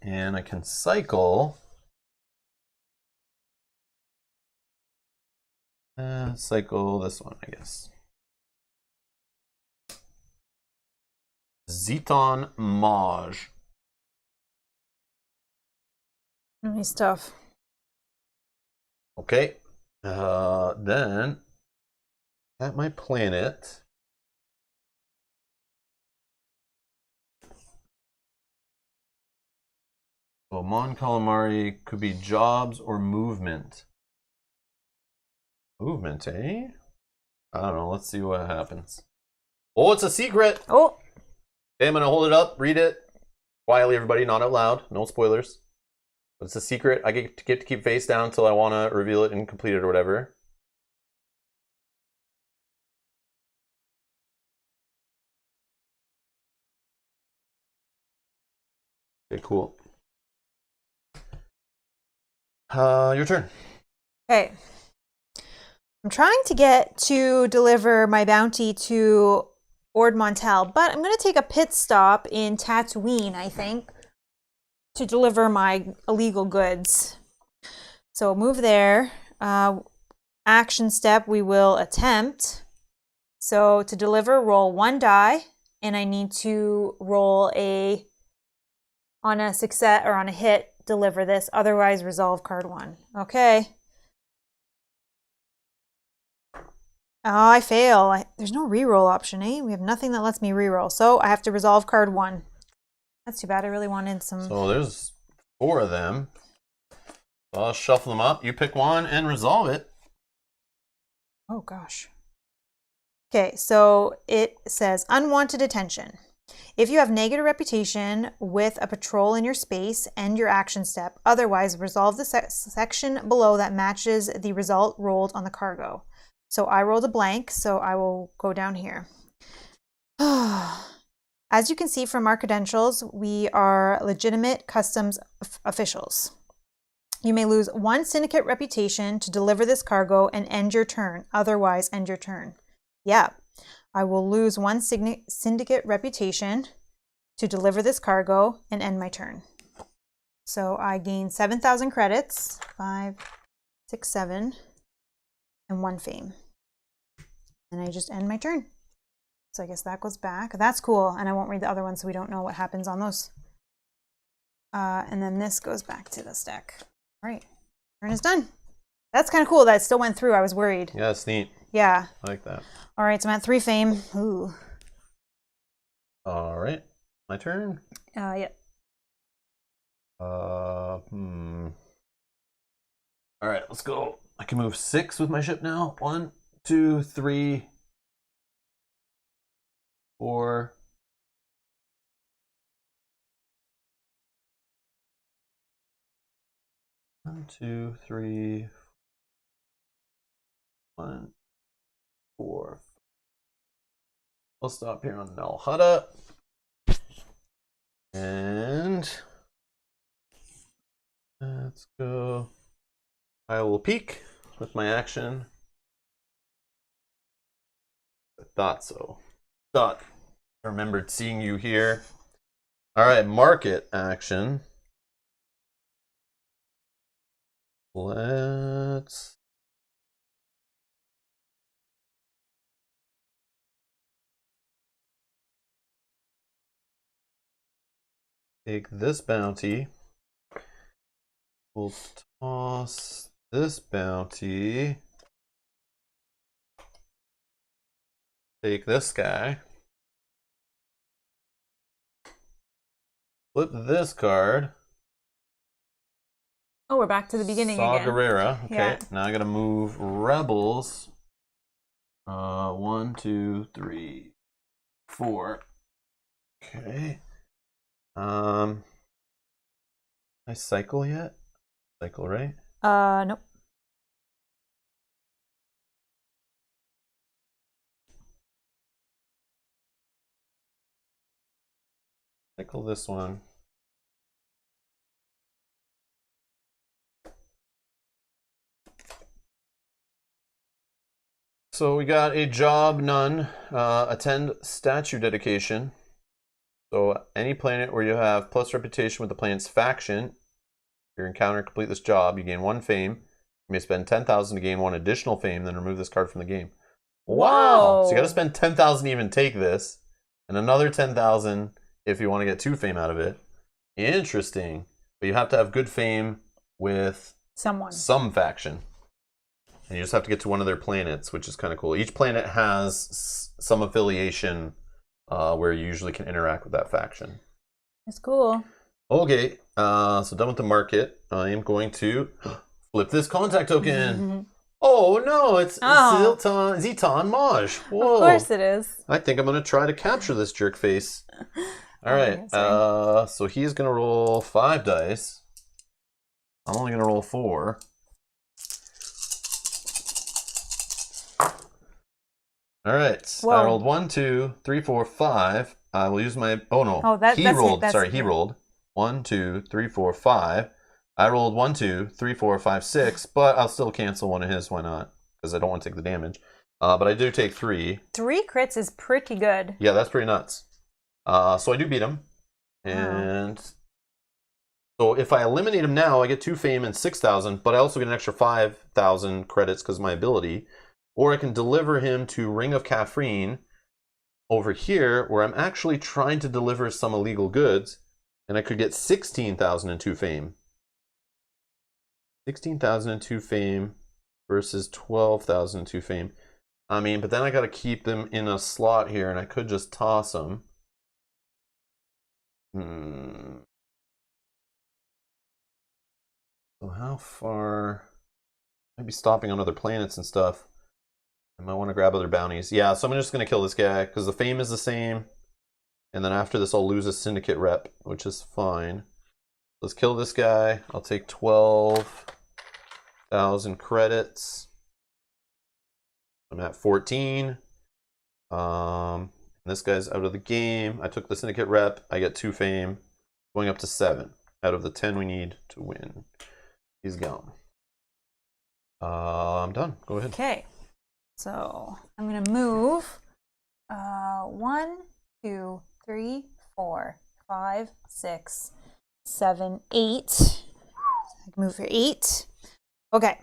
[SPEAKER 1] And I can cycle. Cycle this one, I guess. Zeton Maj.
[SPEAKER 2] Nice stuff.
[SPEAKER 1] Okay. Then at my planet, So Mon Calamari could be jobs or movement. Movement, eh? I don't know. Let's see what happens. Oh, it's a secret.
[SPEAKER 2] Oh.
[SPEAKER 1] Okay, I'm going to hold it up, read it quietly, everybody, not out loud. No spoilers. But it's a secret. I get to keep face down until I want to reveal it and complete it or whatever. Okay, cool. Your turn.
[SPEAKER 2] Okay. I'm trying to get to deliver my bounty to Ord Montel, but I'm going to take a pit stop in Tatooine, I think, to deliver my illegal goods. So move there. Action step, we will attempt. So to deliver, roll 1 die, and I need to roll on a success or on a hit, deliver this. Otherwise, resolve card 1. Okay. Oh, I fail. There's no reroll option, eh? We have nothing that lets me reroll. So I have to resolve card 1. That's too bad. I really wanted some.
[SPEAKER 1] So there's 4 of them. So I'll shuffle them up. You pick one and resolve it.
[SPEAKER 2] Oh, gosh. Okay, so it says unwanted attention. If you have negative reputation with a patrol in your space, end your action step. Otherwise, resolve the section below that matches the result rolled on the cargo. So I rolled a blank, so I will go down here. As you can see from our credentials, we are legitimate customs officials. You may lose 1 syndicate reputation to deliver this cargo and end your turn. Otherwise, end your turn. Yeah, I will lose 1 syndicate reputation to deliver this cargo and end my turn. So I gain 7,000 credits, 5, 6, 7. And 1 fame. And I just end my turn. So I guess that goes back. That's cool. And I won't read the other one so we don't know what happens on those. And then this goes back to this deck. All right. Turn is done. That's kind of cool that it still went through. I was worried.
[SPEAKER 1] Yeah, it's neat.
[SPEAKER 2] Yeah.
[SPEAKER 1] I like that.
[SPEAKER 2] All right. So I'm at 3 fame. Ooh.
[SPEAKER 1] All right. My turn?
[SPEAKER 2] Yeah.
[SPEAKER 1] All right, let's go. I can move 6 with my ship now. 1, 2, 3, 4. 1, 2, 3, 1, 4. I'll stop here on Nal Hutta. And let's go. I will peek with my action. I thought so. I remembered seeing you here. All right, market action. Let's take this bounty. We'll toss this bounty. Take this guy. Flip this card.
[SPEAKER 2] Oh, we're back to the beginning
[SPEAKER 1] Saw
[SPEAKER 2] again.
[SPEAKER 1] Gerrera. Okay,
[SPEAKER 2] Yeah.
[SPEAKER 1] now I gotta move rebels. 1, 2, 3, 4. Okay. I cycle yet? Cycle, right?
[SPEAKER 2] Nope.
[SPEAKER 1] Cycle this one. So we got a job none. Attend statue dedication. So any planet where you have plus reputation with the planet's faction, your encounter complete this job, you gain 1 fame. You may spend 10,000 to gain 1 additional fame, then remove this card from the game. Wow!
[SPEAKER 2] Whoa.
[SPEAKER 1] So you got to spend 10,000 to even take this, and another 10,000 if you want to get 2 fame out of it. Interesting. But you have to have good fame with some faction. And you just have to get to one of their planets, which is kind of cool. Each planet has some affiliation where you usually can interact with that faction.
[SPEAKER 2] It's cool.
[SPEAKER 1] Okay, so done with the market. I am going to flip this contact token. Oh no, it's Zeton Maj. Whoa.
[SPEAKER 2] Of course it is.
[SPEAKER 1] I think I'm going to try to capture this jerk face. All right, so he's going to roll 5 dice. I'm only going to roll 4. All right, I rolled 1, 2, 3, 4, 5. I will use my. Oh no! He rolled. He rolled 1, 2, 3, 4, 5. I rolled 1, 2, 3, 4, 5, 6. But I'll still cancel one of his. Why not? Because I don't want to take the damage. But I do take 3.
[SPEAKER 2] 3 crits is pretty good.
[SPEAKER 1] Yeah, that's pretty nuts. So I do beat him, and so if I eliminate him now, I get 2 fame and 6,000. But I also get an extra 5,000 credits because of my ability. Or I can deliver him to Ring of Caffeine over here, where I'm actually trying to deliver some illegal goods, and I could get 16,002 fame. 16,002 fame versus 12,002 fame. I mean, but then I got to keep them in a slot here, and I could just toss them. So how far? I'd be stopping on other planets and stuff. I might want to grab other bounties. Yeah, so I'm just going to kill this guy because the fame is the same. And then after this, I'll lose a syndicate rep, which is fine. Let's kill this guy. I'll take 12,000 credits. I'm at 14. This guy's out of the game. I took the syndicate rep. I get 2 fame. Going up to 7 out of the 10 we need to win. He's gone. I'm done. Go ahead.
[SPEAKER 2] Okay. So I'm going to move 1, 2, 3, 4, 5, 6, 7, 8. I can move for 8. Okay.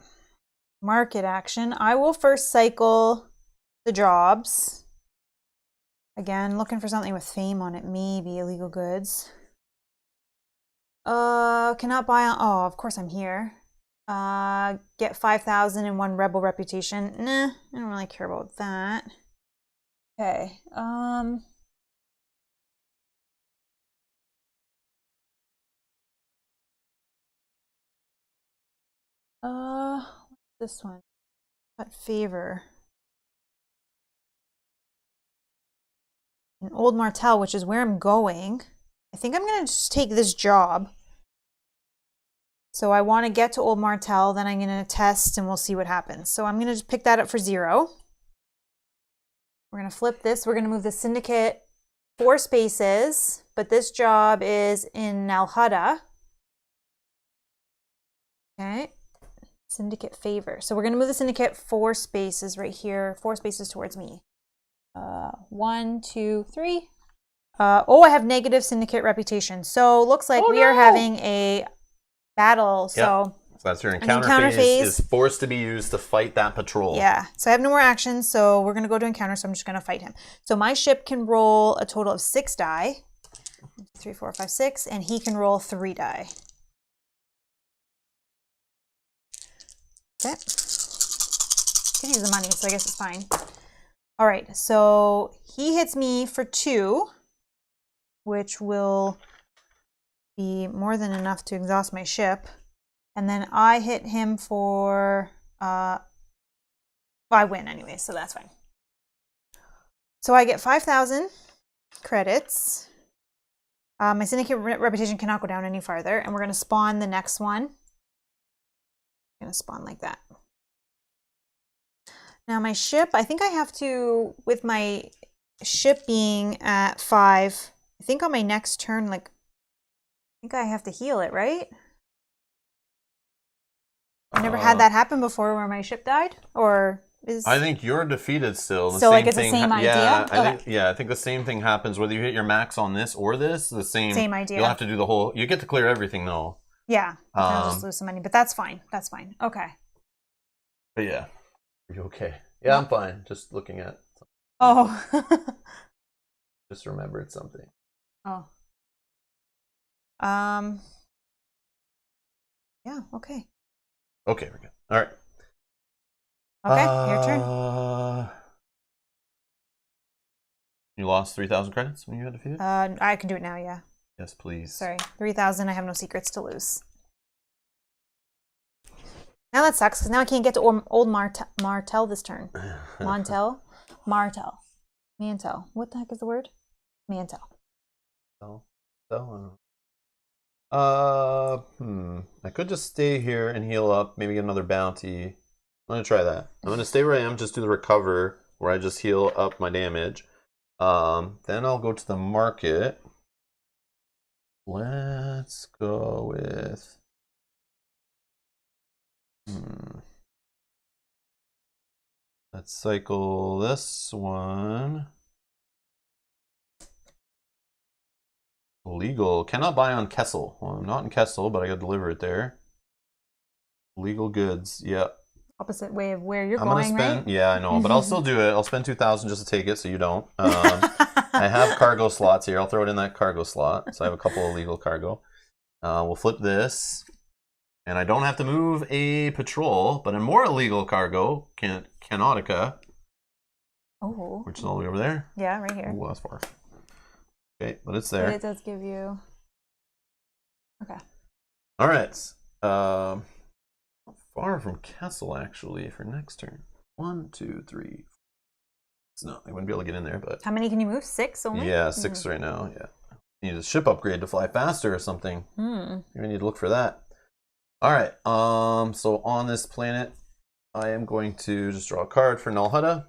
[SPEAKER 2] Market action. I will first cycle the jobs. Again, looking for something with fame on it. Maybe illegal goods. Cannot buy on. Oh, of course I'm here. Get 5,001 rebel reputation. Nah, I don't really care about that. Okay. What's this one? What favor? In Old Martell, which is where I'm going. I think I'm gonna just take this job. So I want to get to Old Martell, then I'm going to test and we'll see what happens. So I'm going to just pick that up for 0. We're going to flip this. We're going to move the syndicate 4 spaces, but this job is in Nalhada. Okay. Syndicate favor. So we're going to move the syndicate 4 spaces right here, 4 spaces towards me. 1, 2, 3. Oh, I have negative syndicate reputation. So looks like we are having a battle. So
[SPEAKER 1] that's your encounter phase is forced to be used to fight that patrol.
[SPEAKER 2] Yeah. So I have no more actions. So we're going to go to encounter. So I'm just going to fight him. So my ship can roll a total of 6 die. 3, 4, 5, 6. And he can roll 3 die. Okay. Could use the money, so I guess it's fine. All right. So he hits me for 2, which will be more than enough to exhaust my ship. And then I hit him for, I win anyway, so that's fine. So I get 5,000 credits. My syndicate reputation cannot go down any farther. And we're going to spawn the next one. I'm going to spawn like that. Now my ship, I think I have to, with my ship being at 5, I think on my next turn, like, I think I have to heal it, right? I never had that happen before where my ship died, or is...
[SPEAKER 1] I think you're defeated still.
[SPEAKER 2] So like it's the same idea?
[SPEAKER 1] Yeah, I think the same thing happens whether you hit your max on this or this. The same idea. You'll have to do the whole... You get to clear everything though.
[SPEAKER 2] Yeah, I'll just lose some money, but that's fine. That's fine. Okay.
[SPEAKER 1] But yeah, are you okay? Yeah, I'm fine. Just looking at something.
[SPEAKER 2] Oh.
[SPEAKER 1] Just remembered something.
[SPEAKER 2] Oh. Yeah, okay.
[SPEAKER 1] Okay, we're good. All right.
[SPEAKER 2] Okay, your turn.
[SPEAKER 1] You lost 3,000 credits when you had defeated?
[SPEAKER 2] I can do it now, yeah.
[SPEAKER 1] Yes, please.
[SPEAKER 2] Sorry, 3,000. I have no secrets to lose. Now that sucks because now I can't get to old Martel this turn. Montel? Martel. Mantel. What the heck is the word? Mantel.
[SPEAKER 1] I could just stay here and heal up, maybe get another bounty. I'm gonna try that. I'm gonna stay where I am, just do the recover, where I just heal up my damage. Then I'll go to the market. Let's go with let's cycle this one. Legal. Cannot buy on Kessel. Well, I'm not in Kessel, but I gotta deliver it there. Legal goods. Yep.
[SPEAKER 2] Opposite way of where you're
[SPEAKER 1] I'm
[SPEAKER 2] going,
[SPEAKER 1] gonna spend,
[SPEAKER 2] right?
[SPEAKER 1] Yeah, I know, but I'll still do it. I'll spend 2,000 just to take it, so you don't. I have cargo slots here. I'll throw it in that cargo slot. So I have a couple of legal cargo. We'll flip this, and I don't have to move a patrol, but a more illegal cargo, Canonica.
[SPEAKER 2] Oh.
[SPEAKER 1] Which is all the way over there.
[SPEAKER 2] Yeah, right here.
[SPEAKER 1] Oh, that's far. Okay, but it's there.
[SPEAKER 2] But it does give you. Okay.
[SPEAKER 1] All right. Far from Kessel, actually, for next turn. 1, 2, 3. It's not. I wouldn't be able to get in there, but.
[SPEAKER 2] How many can you move? 6 only?
[SPEAKER 1] Yeah, 6 right now. Yeah. You need a ship upgrade to fly faster or something. You need to look for that. All right. So on this planet, I am going to just draw a card for Null Hutta.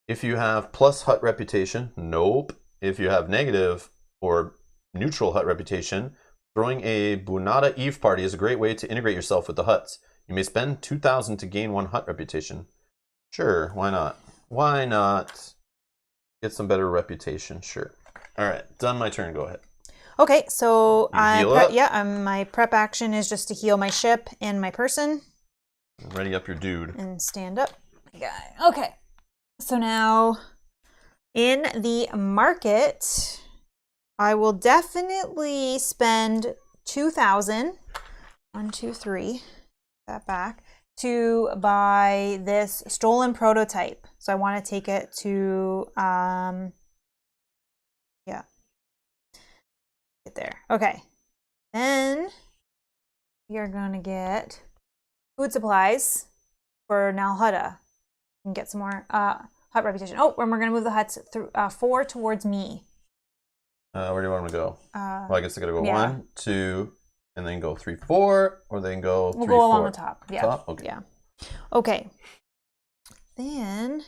[SPEAKER 1] If you have plus hut reputation, nope. If you have negative or neutral hut reputation, throwing a Bunata Eve party is a great way to integrate yourself with the huts. You may spend 2,000 to gain 1 hut reputation. Sure, why not? Why not? Get some better reputation, sure. All right, done my turn, go ahead.
[SPEAKER 2] Okay, so
[SPEAKER 1] my
[SPEAKER 2] prep action is just to heal my ship and my person.
[SPEAKER 1] Ready up your dude.
[SPEAKER 2] And stand up. Okay, so now in the market, I will definitely spend 2,000. 1, 2, 3. That back to buy this stolen prototype. So I want to take it to get there. Okay. Then you're gonna get food supplies for Null Hutta and get some more hut reputation. Oh, and we're gonna move the huts through 4 towards me.
[SPEAKER 1] Where do you want them to go? Well, I guess they gotta go 1, 2, and then go 3, 4, or they can go 3, 4.
[SPEAKER 2] We'll go along the top. Yeah.
[SPEAKER 1] Top? Okay.
[SPEAKER 2] Yeah. Okay. Then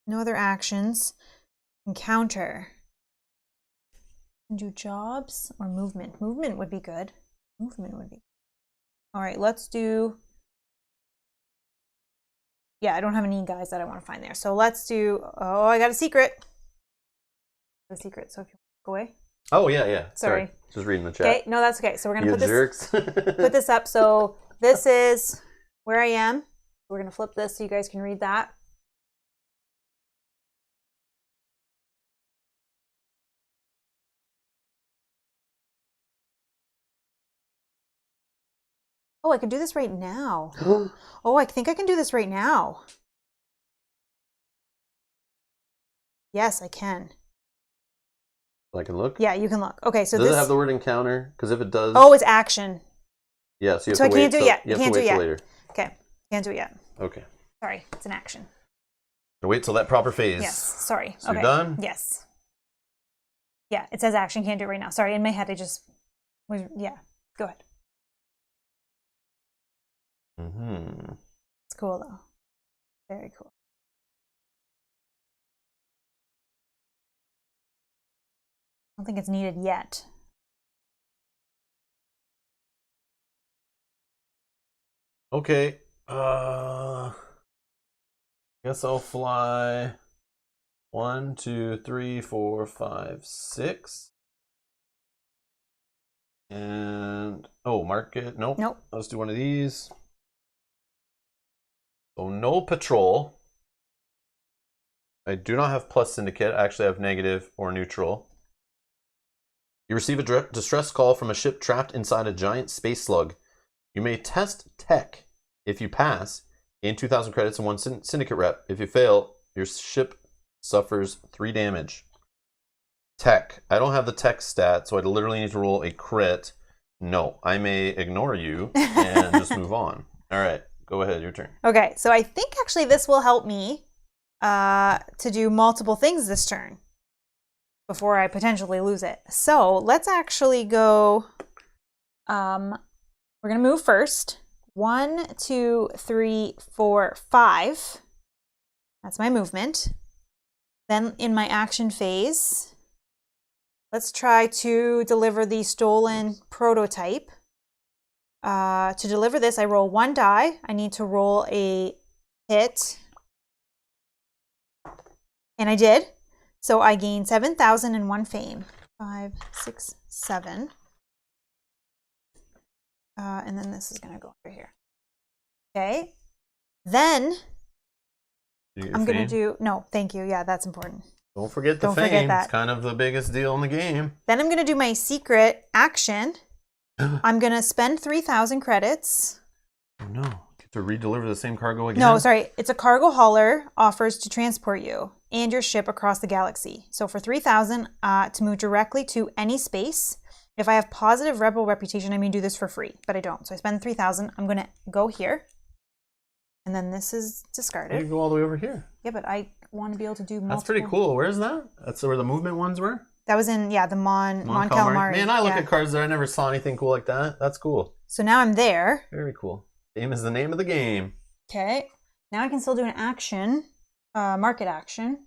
[SPEAKER 2] no other actions. Encounter. Do jobs or movement. Movement would be good. Movement would be. All right, let's do. Yeah, I don't have any guys that I want to find there. So let's do. Oh, I got a secret. The secret. So if you go away.
[SPEAKER 1] Oh yeah.
[SPEAKER 2] Sorry.
[SPEAKER 1] Just reading the chat.
[SPEAKER 2] Okay, no, that's okay. So we're gonna put
[SPEAKER 1] jerks.
[SPEAKER 2] put this up. So this is where I am. We're gonna flip this so you guys can read that. Oh, I can do this right now. Oh, I think I can do this right now. Yes, I can.
[SPEAKER 1] I can look?
[SPEAKER 2] Yeah, you can look. Okay, so
[SPEAKER 1] does
[SPEAKER 2] this...
[SPEAKER 1] it have the word encounter? Because if it does...
[SPEAKER 2] Oh, it's action.
[SPEAKER 1] Yeah, so you have
[SPEAKER 2] so
[SPEAKER 1] to wait.
[SPEAKER 2] I can't do it yet.
[SPEAKER 1] You have to wait till later.
[SPEAKER 2] Okay, can't do it yet.
[SPEAKER 1] Okay.
[SPEAKER 2] Sorry, it's an action.
[SPEAKER 1] So wait till that proper phase.
[SPEAKER 2] Yes, sorry.
[SPEAKER 1] So you're done?
[SPEAKER 2] Yes. Yeah, it says action, can't do it right now. Sorry, in my head I just... Yeah, go ahead. It's cool though. Very cool. I don't think it's needed yet.
[SPEAKER 1] Okay. Guess I'll fly 1, 2, 3, 4, 5, 6. And market. Nope. Let's do one of these. So no patrol. I do not have plus syndicate. I actually have negative or neutral. You receive a distress call from a ship trapped inside a giant space slug. You may test tech. If you pass, gain 2,000 credits and 1 syndicate rep. If you fail, your ship suffers 3 damage. Tech. I don't have the tech stat, so I literally need to roll a crit. No, I may ignore you and just move on. All right, go ahead. Your turn.
[SPEAKER 2] Okay, so I think actually this will help me to do multiple things this turn before I potentially lose it. So let's actually go, we're gonna move first. 1, 2, 3, 4, 5. That's my movement. Then in my action phase, let's try to deliver the stolen prototype. To deliver this, I roll 1 die. I need to roll a hit. And I did. So I gained 7,001 fame. 5, 6, 7. And then this is going to go over here. Okay. Then I'm going to do, no, thank you. Yeah, that's important.
[SPEAKER 1] Don't forget the fame. It's kind of the biggest deal in the game.
[SPEAKER 2] Then I'm going to do my secret action. I'm going to spend 3,000 credits.
[SPEAKER 1] Oh, no. Get to redeliver the same cargo again?
[SPEAKER 2] No, sorry. It's a cargo hauler offers to transport you and your ship across the galaxy. So for 3,000 to move directly to any space. If I have positive rebel reputation, I may do this for free, but I don't. So I spend 3,000. I'm going to go here. And then this is discarded.
[SPEAKER 1] You go all the way over here.
[SPEAKER 2] Yeah, but I want to be able to do multiple.
[SPEAKER 1] That's pretty cool. Where's that? That's where the movement ones were?
[SPEAKER 2] That was in, yeah, the Mon Calamari.
[SPEAKER 1] Man, I look at cards there. I never saw anything cool like that. That's cool.
[SPEAKER 2] So now I'm there.
[SPEAKER 1] Very cool. Game is the name of the game.
[SPEAKER 2] Okay. Now I can still do an action, market action.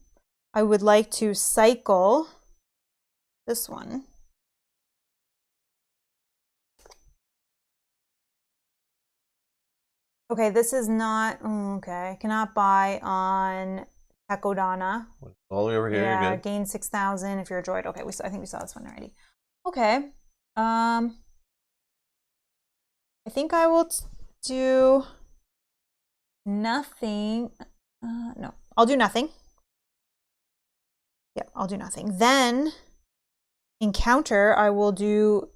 [SPEAKER 2] I would like to cycle this one. Okay, this is not, okay. I cannot buy on Takodana.
[SPEAKER 1] All the way over here.
[SPEAKER 2] Yeah, gain 6,000 if you're a droid. Okay, I think we saw this one already. Okay. I think I will do nothing. No, I'll do nothing. Yep, I'll do nothing. Then, encounter, I will do.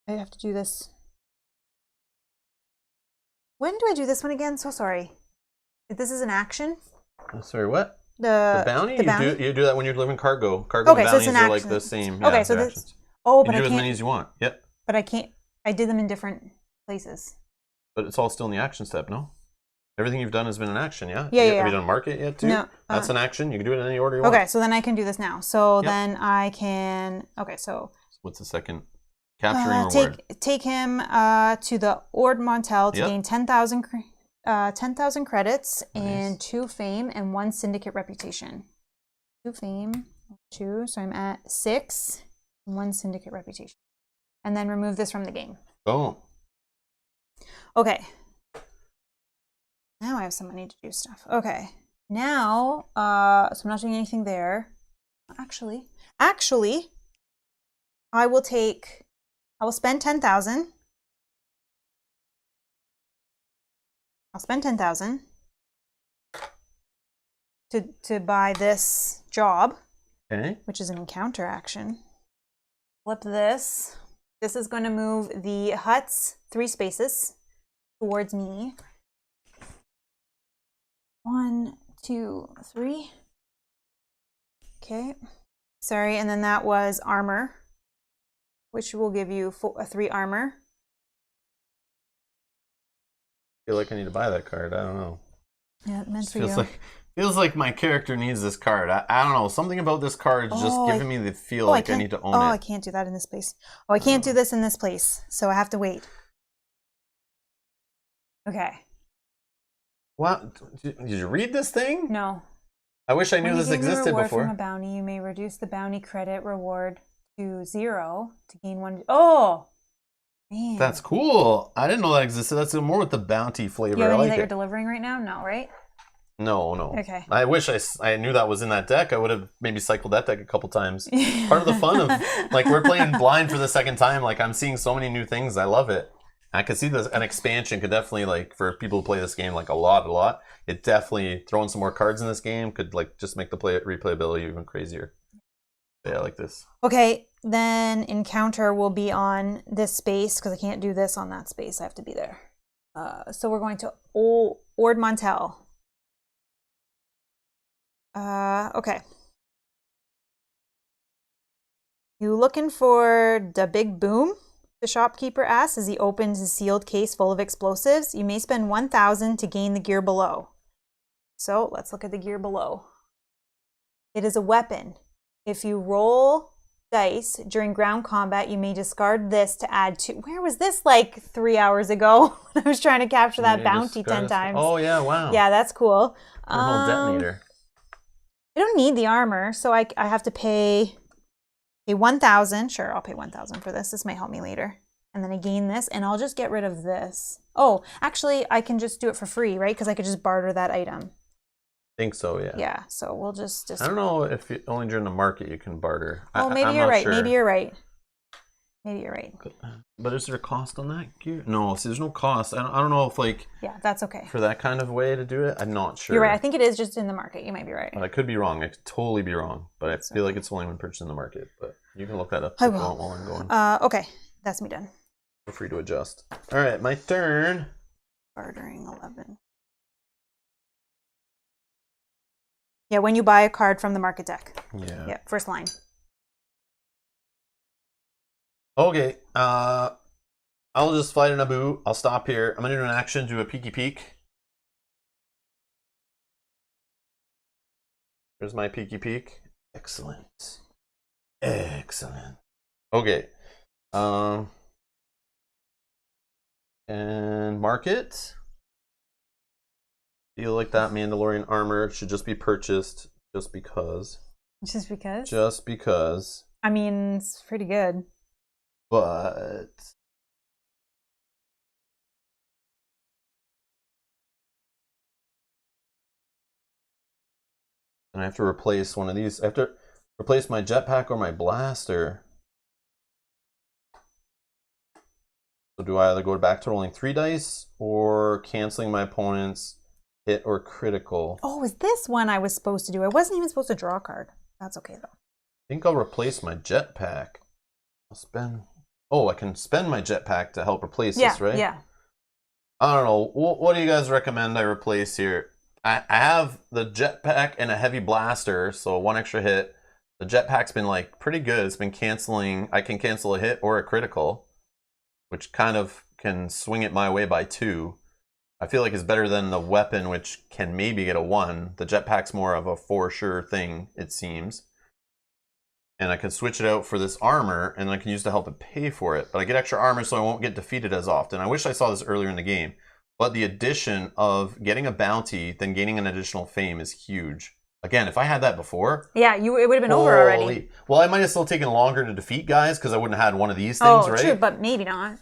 [SPEAKER 2] I have to do this. When do I do this one again? So sorry. This is an action.
[SPEAKER 1] Sorry, what?
[SPEAKER 2] The
[SPEAKER 1] bounty?
[SPEAKER 2] The bounty?
[SPEAKER 1] You do that when you're delivering cargo. Cargo and bounties are like the same.
[SPEAKER 2] Okay, so this. Oh, but
[SPEAKER 1] you
[SPEAKER 2] I
[SPEAKER 1] can do
[SPEAKER 2] can't.
[SPEAKER 1] as many as you want. Yep.
[SPEAKER 2] But I can't. I did them in different places.
[SPEAKER 1] But it's all still in the action step, no? Everything you've done has been an action, yeah?
[SPEAKER 2] Yeah, yeah.
[SPEAKER 1] Have you done market yet, too?
[SPEAKER 2] No.
[SPEAKER 1] That's an action. You can do it in any order you want.
[SPEAKER 2] Okay, so then I can do this now. So then I can. Okay, so.
[SPEAKER 1] What's the second? Capturing reward.
[SPEAKER 2] Take him to the Ord Montel to gain 10,000 credits and 2 fame and 1 syndicate reputation. 2 fame, 2. So I'm at 6 and 1 syndicate reputation. And then remove this from the game.
[SPEAKER 1] Boom.
[SPEAKER 2] Okay. Now I have some money to do stuff. Okay. Now, so I'm not doing anything there. Actually, I will spend 10,000. I'll spend 10,000 to buy this job, which is an encounter action. Flip this. This is going to move the huts 3 spaces towards me. 1, 2, 3. Okay. Sorry, and then that was armor, which will give you 3 armor.
[SPEAKER 1] I feel like I need to buy that card. I don't know.
[SPEAKER 2] Yeah, it meant for you.
[SPEAKER 1] Feels like my character needs this card. I don't know. Something about this card is just giving me the feel like I need to own it.
[SPEAKER 2] Oh, I can't do that in this place. Oh, I can't do this in this place. So I have to wait. Okay.
[SPEAKER 1] What? Did you read this thing?
[SPEAKER 2] No.
[SPEAKER 1] I wish I knew this existed before.
[SPEAKER 2] From a bounty, you may reduce the bounty credit reward to 0 to gain 1. Oh! Man.
[SPEAKER 1] That's cool. I didn't know that existed. That's more with the bounty flavor.
[SPEAKER 2] You have any that you're delivering right now? No, right?
[SPEAKER 1] No.
[SPEAKER 2] Okay.
[SPEAKER 1] I wish I knew that was in that deck. I would have maybe cycled that deck a couple times. Part of the fun of, like, we're playing blind for the second time. Like, I'm seeing so many new things. I love it. I could see this, an expansion could definitely, like, for people who play this game, like, a lot. It definitely, throwing some more cards in this game could, like, just make the replayability even crazier. Yeah, I like this. Okay,
[SPEAKER 2] then encounter will be on this space because I can't do this on that space. I have to be there. So we're going to Ord Montel. Okay. You looking for the big boom? The shopkeeper asks as he opens a sealed case full of explosives. You may spend 1,000 to gain the gear below. So let's look at the gear below. It is a weapon. If you roll dice during ground combat, you may discard this to add to... Where was this like 3 hours ago when I was trying to capture that bounty 10 times?
[SPEAKER 1] Oh, yeah, wow.
[SPEAKER 2] Yeah, that's cool.
[SPEAKER 1] Whole detonator.
[SPEAKER 2] I don't need the armor, so I have to pay 1,000. Sure, I'll pay 1,000 for this. This might help me later. And then I gain this, and I'll just get rid of this. Oh, actually, I can just do it for free, right? Because I could just barter that item.
[SPEAKER 1] I think so, yeah.
[SPEAKER 2] Yeah, so we'll just...
[SPEAKER 1] I don't know if only during the market you can barter.
[SPEAKER 2] Oh, maybe you're right. Sure. Maybe you're right. Maybe you're right.
[SPEAKER 1] But is there a cost on that gear? No, see, there's no cost. I don't know if like...
[SPEAKER 2] Yeah, that's okay.
[SPEAKER 1] For that kind of way to do it, I'm not sure.
[SPEAKER 2] You're right. I think it is just in the market. You might be right.
[SPEAKER 1] But I could be wrong. I could totally be wrong. But I feel like it's only when purchased in the market. But you can look that up
[SPEAKER 2] I
[SPEAKER 1] if you
[SPEAKER 2] will.
[SPEAKER 1] want while I'm going.
[SPEAKER 2] Okay, that's me done.
[SPEAKER 1] Feel free to adjust. All right, my turn.
[SPEAKER 2] Bartering 11. Yeah, when you buy a card from the market deck.
[SPEAKER 1] Yeah.
[SPEAKER 2] Yeah, first line.
[SPEAKER 1] Okay. I'll just fly to Naboo. I'll stop here. I'm gonna do an action, do a peeky peek. There's my peeky peek. Excellent. Excellent. Okay. And market. Feel like that Mandalorian armor should just be purchased just because.
[SPEAKER 2] Just because?
[SPEAKER 1] Just because.
[SPEAKER 2] I mean, it's pretty good.
[SPEAKER 1] But and I have to replace one of these. I have to replace my jetpack or my blaster. So do I either go back to rolling 3 dice or canceling my opponent's hit or critical?
[SPEAKER 2] Oh, is this one I was supposed to do? I wasn't even supposed to draw a card. That's okay though.
[SPEAKER 1] I think I'll replace my jetpack. I'll spend... Oh, I can spend my jetpack to help replace this, right?
[SPEAKER 2] Yeah.
[SPEAKER 1] I don't know. What do you guys recommend I replace here? I have the jetpack and a heavy blaster, so 1 extra hit. The jetpack's been like pretty good. It's been canceling. I can cancel a hit or a critical, which kind of can swing it my way by 2. I feel like it's better than the weapon, which can maybe get a 1. The jetpack's more of a for sure thing, it seems. And I can switch it out for this armor, and I can use to help it pay for it. But I get extra armor, so I won't get defeated as often. I wish I saw this earlier in the game. But the addition of getting a bounty, then gaining an additional fame is huge. Again, if I had that before...
[SPEAKER 2] Yeah, it would have been over already.
[SPEAKER 1] Well, I might have still taken longer to defeat guys, because I wouldn't have had one of these things, right?
[SPEAKER 2] True, but maybe not.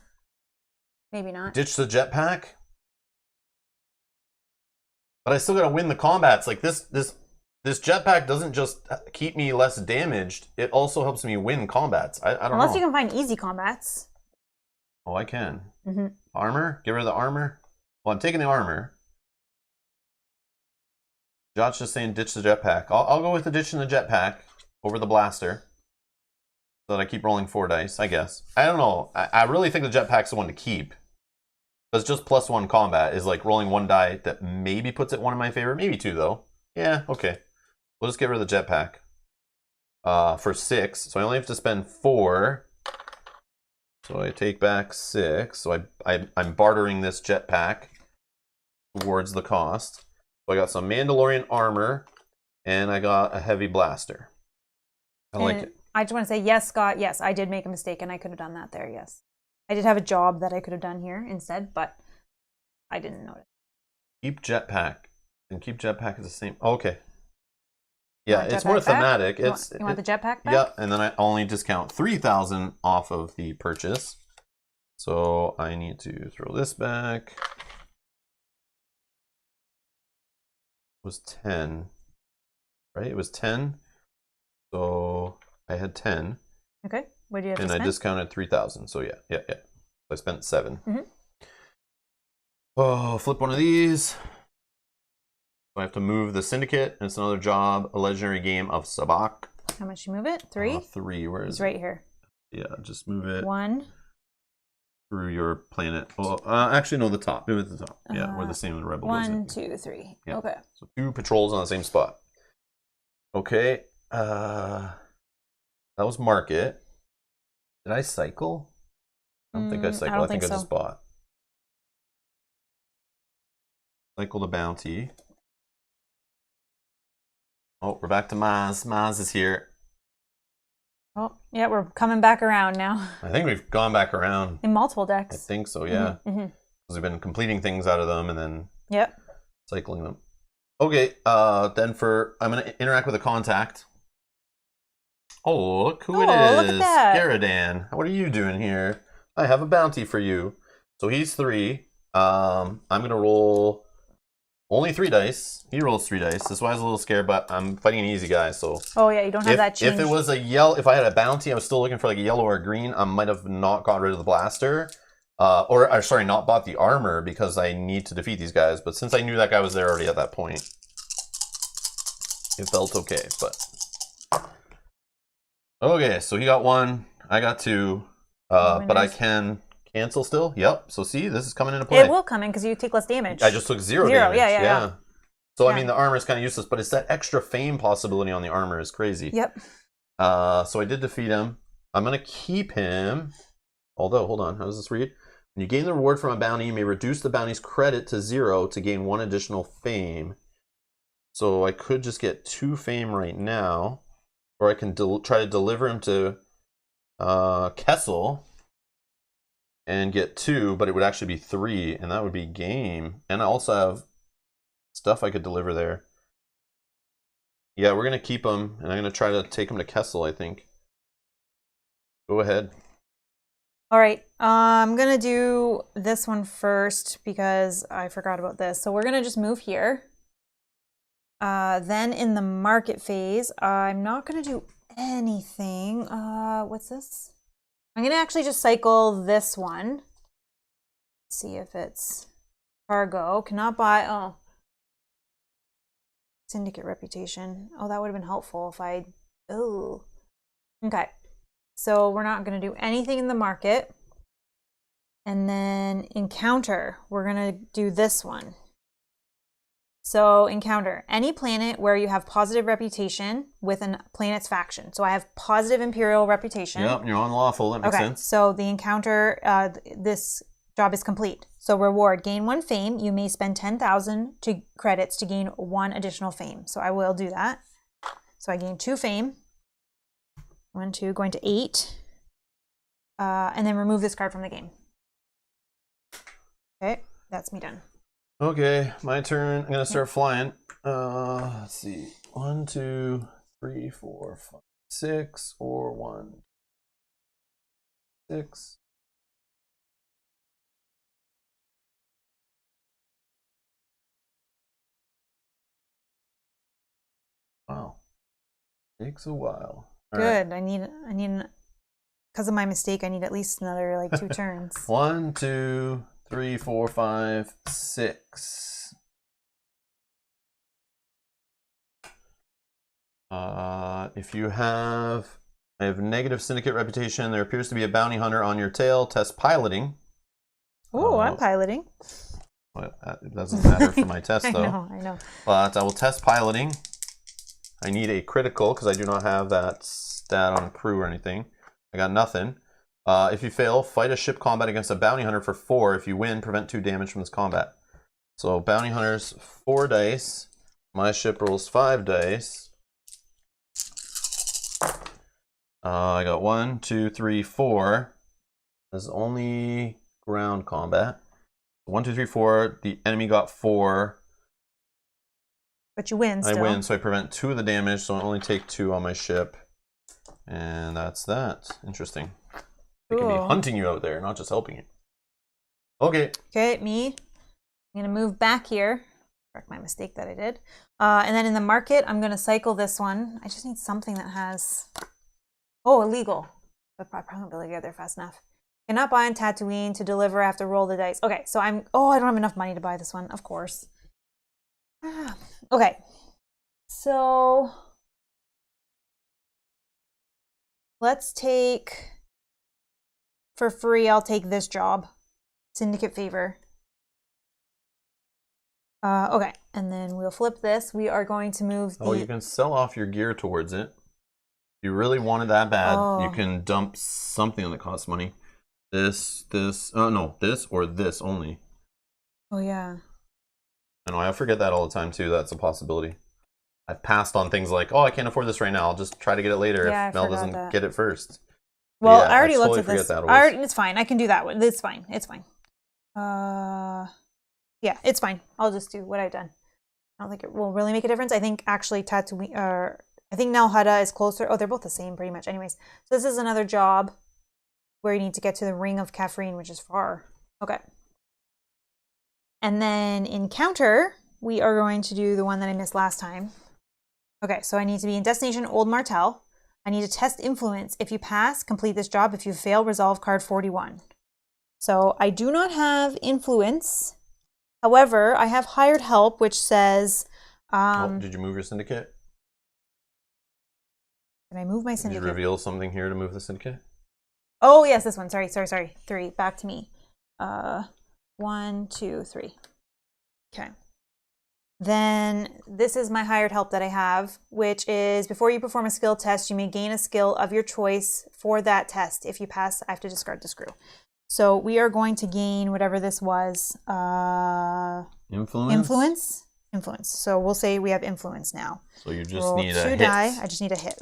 [SPEAKER 2] Maybe not.
[SPEAKER 1] Ditch the jetpack. But I still gotta win the combats. Like, this jetpack doesn't just keep me less damaged, it also helps me win combats. I don't know.
[SPEAKER 2] Unless you can find easy combats.
[SPEAKER 1] Oh, I can.
[SPEAKER 2] Mm-hmm.
[SPEAKER 1] Armor? Get rid of the armor? Well, I'm taking the armor. Josh just saying ditch the jetpack. I'll go with the ditching the jetpack over the blaster. So that I keep rolling 4 dice, I guess. I don't know. I really think the jetpack's the one to keep. Because just +1 combat is like rolling 1 die that maybe puts it 1 in my favor. Maybe 2, though. Yeah, okay. We'll just get rid of the jetpack. For 6. So I only have to spend 4. So I take back 6. So I'm bartering this jetpack towards the cost. So I got some Mandalorian armor, and I got a heavy blaster. I like it.
[SPEAKER 2] I just want to say, yes, Scott, yes, I did make a mistake, and I could have done that there, yes. I did have a job that I could have done here instead, but I didn't notice.
[SPEAKER 1] Keep jetpack. And keep jetpack as the same. Okay. Yeah, it's more thematic.
[SPEAKER 2] You want the jetpack back?
[SPEAKER 1] Yeah, and then I only discount 3,000 off of the purchase. So I need to throw this back. It was 10, right? It was 10. So I had 10.
[SPEAKER 2] Okay. What do you have
[SPEAKER 1] and
[SPEAKER 2] to spend?
[SPEAKER 1] I discounted 3,000. So yeah. So I spent 7.
[SPEAKER 2] Mm-hmm.
[SPEAKER 1] Oh, flip one of these. I have to move the Syndicate, and it's another job, a legendary game of Sabak.
[SPEAKER 2] How much you move it? 3?
[SPEAKER 1] 3. Where is
[SPEAKER 2] it's right here.
[SPEAKER 1] Yeah, just move it.
[SPEAKER 2] 1.
[SPEAKER 1] Through your planet. Well, actually, no, the top. Move it to the top. Yeah, we're the same as the Rebel.
[SPEAKER 2] 1, 2, 3.
[SPEAKER 1] Yeah.
[SPEAKER 2] Okay.
[SPEAKER 1] So 2 patrols on the same spot. Okay. That was market. Did I cycle? I don't think I cycled.
[SPEAKER 2] I don't
[SPEAKER 1] I think
[SPEAKER 2] think
[SPEAKER 1] I
[SPEAKER 2] so.
[SPEAKER 1] just bought. Cycle the bounty. Oh, we're back to Maz. Maz is here.
[SPEAKER 2] Oh, yeah, we're coming back around now.
[SPEAKER 1] I think we've gone back around.
[SPEAKER 2] In multiple decks.
[SPEAKER 1] I think so, yeah. Because we've been completing things out of them and then cycling them. Okay, then I'm going to interact with a contact. Oh, look who it is.
[SPEAKER 2] Look at that.
[SPEAKER 1] Garadan. What are you doing here? I have a bounty for you. So he's 3. I'm going to roll only 3 dice. He rolls 3 dice. This is why I was a little scared, but I'm fighting an easy guy, so...
[SPEAKER 2] Oh, yeah, you don't have that change.
[SPEAKER 1] If it was a yellow... If I had a bounty, I was still looking for like a yellow or a green, I might have not got rid of the blaster. Or sorry, not bought the armor because I need to defeat these guys. But since I knew that guy was there already at that point, it felt okay, but... Okay, so he got 1, I got 2, but I can cancel still. Yep. So see, this is coming into play.
[SPEAKER 2] It will come in because you take less damage.
[SPEAKER 1] I just took 0 damage.
[SPEAKER 2] Yeah.
[SPEAKER 1] So I mean, the armor is kind of useless, but it's that extra fame possibility on the armor is crazy.
[SPEAKER 2] Yep.
[SPEAKER 1] So I did defeat him. I'm gonna keep him. Although, hold on, how does this read? When you gain the reward from a bounty, you may reduce the bounty's credit to 0 to gain 1 additional fame. So I could just get 2 fame right now, or I can try to deliver him to Kessel and get 2, but it would actually be 3, and that would be game. And I also have stuff I could deliver there. Yeah, we're gonna keep him, and I'm gonna try to take him to Kessel, I think. Go ahead.
[SPEAKER 2] All right, I'm gonna do this one first because I forgot about this. So we're gonna just move here. Then in the market phase, I'm not gonna do anything. What's this? I'm gonna actually just cycle this one. See if it's cargo. Cannot buy. Oh, syndicate reputation. Oh, that would have been helpful if I. Oh, okay. So we're not gonna do anything in the market. And then encounter, we're gonna do this one. So encounter any planet where you have positive reputation with a planet's faction. So I have positive imperial reputation.
[SPEAKER 1] Yep, you're unlawful. That makes sense.
[SPEAKER 2] So the encounter, this job is complete. So reward, gain 1 fame. You may spend 10,000 credits to gain 1 additional fame. So I will do that. So I gain 2 fame. 1, 2, going to 8. And then remove this card from the game. Okay, that's me done.
[SPEAKER 1] Okay, my turn. I'm gonna start flying. Let's see. 1, 2, 3, 4, 5, 6, or 1, 6. Wow, takes a while. All
[SPEAKER 2] Good.
[SPEAKER 1] right.
[SPEAKER 2] I need, because of my mistake, I need at least another like 2 turns.
[SPEAKER 1] 1, 2, 3, 4, 5, 6. If you have, I have negative syndicate reputation. There appears to be a bounty hunter on your tail. Test piloting.
[SPEAKER 2] Oh, I'm piloting.
[SPEAKER 1] Well, it doesn't matter for my test though.
[SPEAKER 2] I know.
[SPEAKER 1] But I will test piloting. I need a critical because I do not have that stat on crew or anything. I got nothing. If you fail, fight a ship combat against a bounty hunter for 4. If you win, prevent 2 damage from this combat. So bounty hunters, 4 dice. My ship rolls 5 dice. I got 1, 2, 3, 4. This is only ground combat. 1, 2, 3, 4. The enemy got 4.
[SPEAKER 2] But you win still.
[SPEAKER 1] I win, so I prevent 2 of the damage, so I only take 2 on my ship. And that's that. Interesting. They can be hunting you out there, not just helping you. Okay.
[SPEAKER 2] Okay, me. I'm going to move back here. Correct my mistake that I did. And then in the market, I'm going to cycle this one. I just need something that has... Oh, illegal. But I probably won't be able to get there fast enough. Cannot buy on Tatooine. To deliver, I have to roll the dice. Okay, so I'm... Oh, I don't have enough money to buy this one, of course. Okay. So... Let's take... For free, I'll take this job. Syndicate favor. Okay, and then we'll flip this. We are going to move the...
[SPEAKER 1] Oh, you can sell off your gear towards it. you really want it that bad,
[SPEAKER 2] Oh.
[SPEAKER 1] you can dump something that costs money. This, no, this or this only.
[SPEAKER 2] Oh, yeah.
[SPEAKER 1] I know, I forget that all the time too. That's a possibility. I've passed on things like, oh, I can't afford this right now. I'll just try to get it later if Mel doesn't get it first.
[SPEAKER 2] Well,
[SPEAKER 1] yeah,
[SPEAKER 2] I already
[SPEAKER 1] totally
[SPEAKER 2] looked at this. It's fine. I can do that one. It's fine. It's fine. Yeah, it's fine. I'll just do what I've done. I don't think it will really make a difference. I think actually Tatooine, I think Nal Hutta is closer. Oh, they're both the same pretty much. Anyways, so this is another job where you need to get to the Ring of Kaffrine, which is far. Okay. And then Encounter, we are going to do the one that I missed last time. Okay, so I need to be in Destination Old Martell. I need to test influence. If you pass, complete this job. If you fail, resolve card 41. So I do not have influence. However, I have hired help, which says...
[SPEAKER 1] did you move your syndicate?
[SPEAKER 2] Did I move my syndicate?
[SPEAKER 1] Did you reveal something here to move the syndicate?
[SPEAKER 2] Oh, yes, this one. Sorry. 3. Back to me. 1, 2, 3. Okay. Then this is my hired help that I have, which is before you perform a skill test, you may gain a skill of your choice for that test. If you pass, I have to discard the screw. So we are going to gain whatever this was.
[SPEAKER 1] Influence?
[SPEAKER 2] Influence. So we'll say we have influence now.
[SPEAKER 1] So you just need a hit.
[SPEAKER 2] Die. I just need a hit.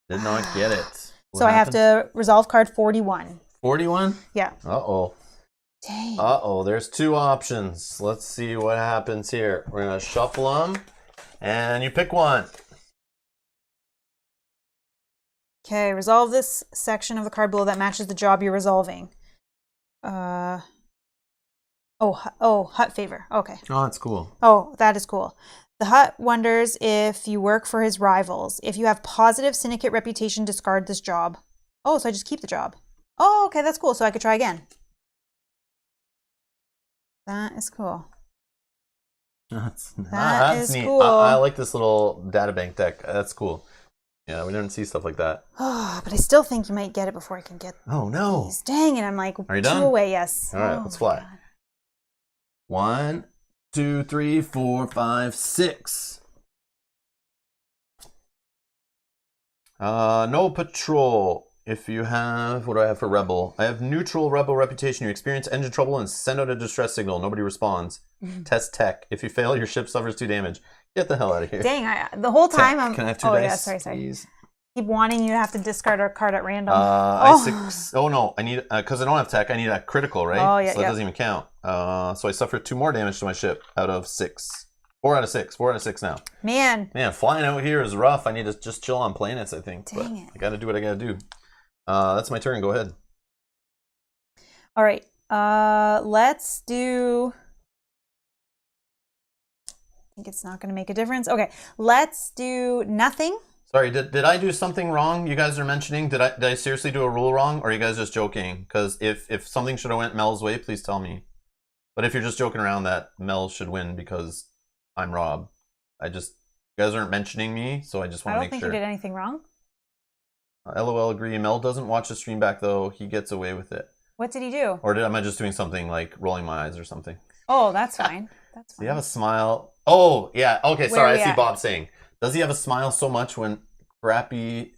[SPEAKER 1] Did not get it.
[SPEAKER 2] What happened? I have to resolve card 41.
[SPEAKER 1] 41?
[SPEAKER 2] Yeah.
[SPEAKER 1] Uh-oh.
[SPEAKER 2] Dang.
[SPEAKER 1] Uh-oh, there's 2 options. Let's see what happens here. We're going to shuffle them, and you pick one.
[SPEAKER 2] Okay, resolve this section of the card below that matches the job you're resolving. Hut favor. Okay.
[SPEAKER 1] Oh, that's cool.
[SPEAKER 2] Oh, that is cool. The Hut wonders if you work for his rivals. If you have positive syndicate reputation, discard this job. Oh, so I just keep the job. Oh, okay, that's cool. So I could try again. That is cool.
[SPEAKER 1] That's
[SPEAKER 2] neat.
[SPEAKER 1] Cool. I like this little databank deck. That's cool. Yeah, we didn't see stuff like that.
[SPEAKER 2] Oh, but I still think you might get it before I can get.
[SPEAKER 1] Oh no!
[SPEAKER 2] These. Dang it! I'm like,
[SPEAKER 1] are you done?
[SPEAKER 2] 2 away. Yes.
[SPEAKER 1] All right, let's fly. God. 1, 2, 3, 4, 5, 6. No patrol. If you have, what do I have for rebel? I have neutral rebel reputation. You experience engine trouble and send out a distress signal. Nobody responds. Test tech. If you fail, your ship suffers 2 damage. Get the hell out of here.
[SPEAKER 2] Dang, the whole time
[SPEAKER 1] Can I have 2 dice?
[SPEAKER 2] Yeah, sorry.
[SPEAKER 1] Please?
[SPEAKER 2] Keep wanting you to have to discard a card at random.
[SPEAKER 1] Oh no, I need, because I don't have tech, I need a critical, right?
[SPEAKER 2] Oh, yeah,
[SPEAKER 1] so that doesn't even count. So I suffer 2 more damage to my ship out of 6. 4 out of 6. 4 out of 6 now.
[SPEAKER 2] Man,
[SPEAKER 1] flying out here is rough. I need to just chill on planets, I think.
[SPEAKER 2] Dang it.
[SPEAKER 1] I gotta do what I gotta do. That's my turn. Go ahead.
[SPEAKER 2] All right. Let's do... I think it's not going to make a difference. Okay. Let's do nothing.
[SPEAKER 1] Sorry, did I do something wrong? You guys are mentioning. Did I seriously do a rule wrong, or are you guys just joking? Because if something should have went Mel's way, please tell me. But if you're just joking around that Mel should win because I'm Rob, you guys aren't mentioning me, so I just want to make sure.
[SPEAKER 2] I don't think you did anything wrong.
[SPEAKER 1] LOL, agree. Mel doesn't watch the stream back though. He gets away with it.
[SPEAKER 2] What did he do?
[SPEAKER 1] Or am I just doing something like rolling my eyes or something?
[SPEAKER 2] Oh, that's fine. That's fine.
[SPEAKER 1] Do you have a smile? Oh, yeah. Okay, sorry. I see Bob saying. Does he have a smile so much when crappy...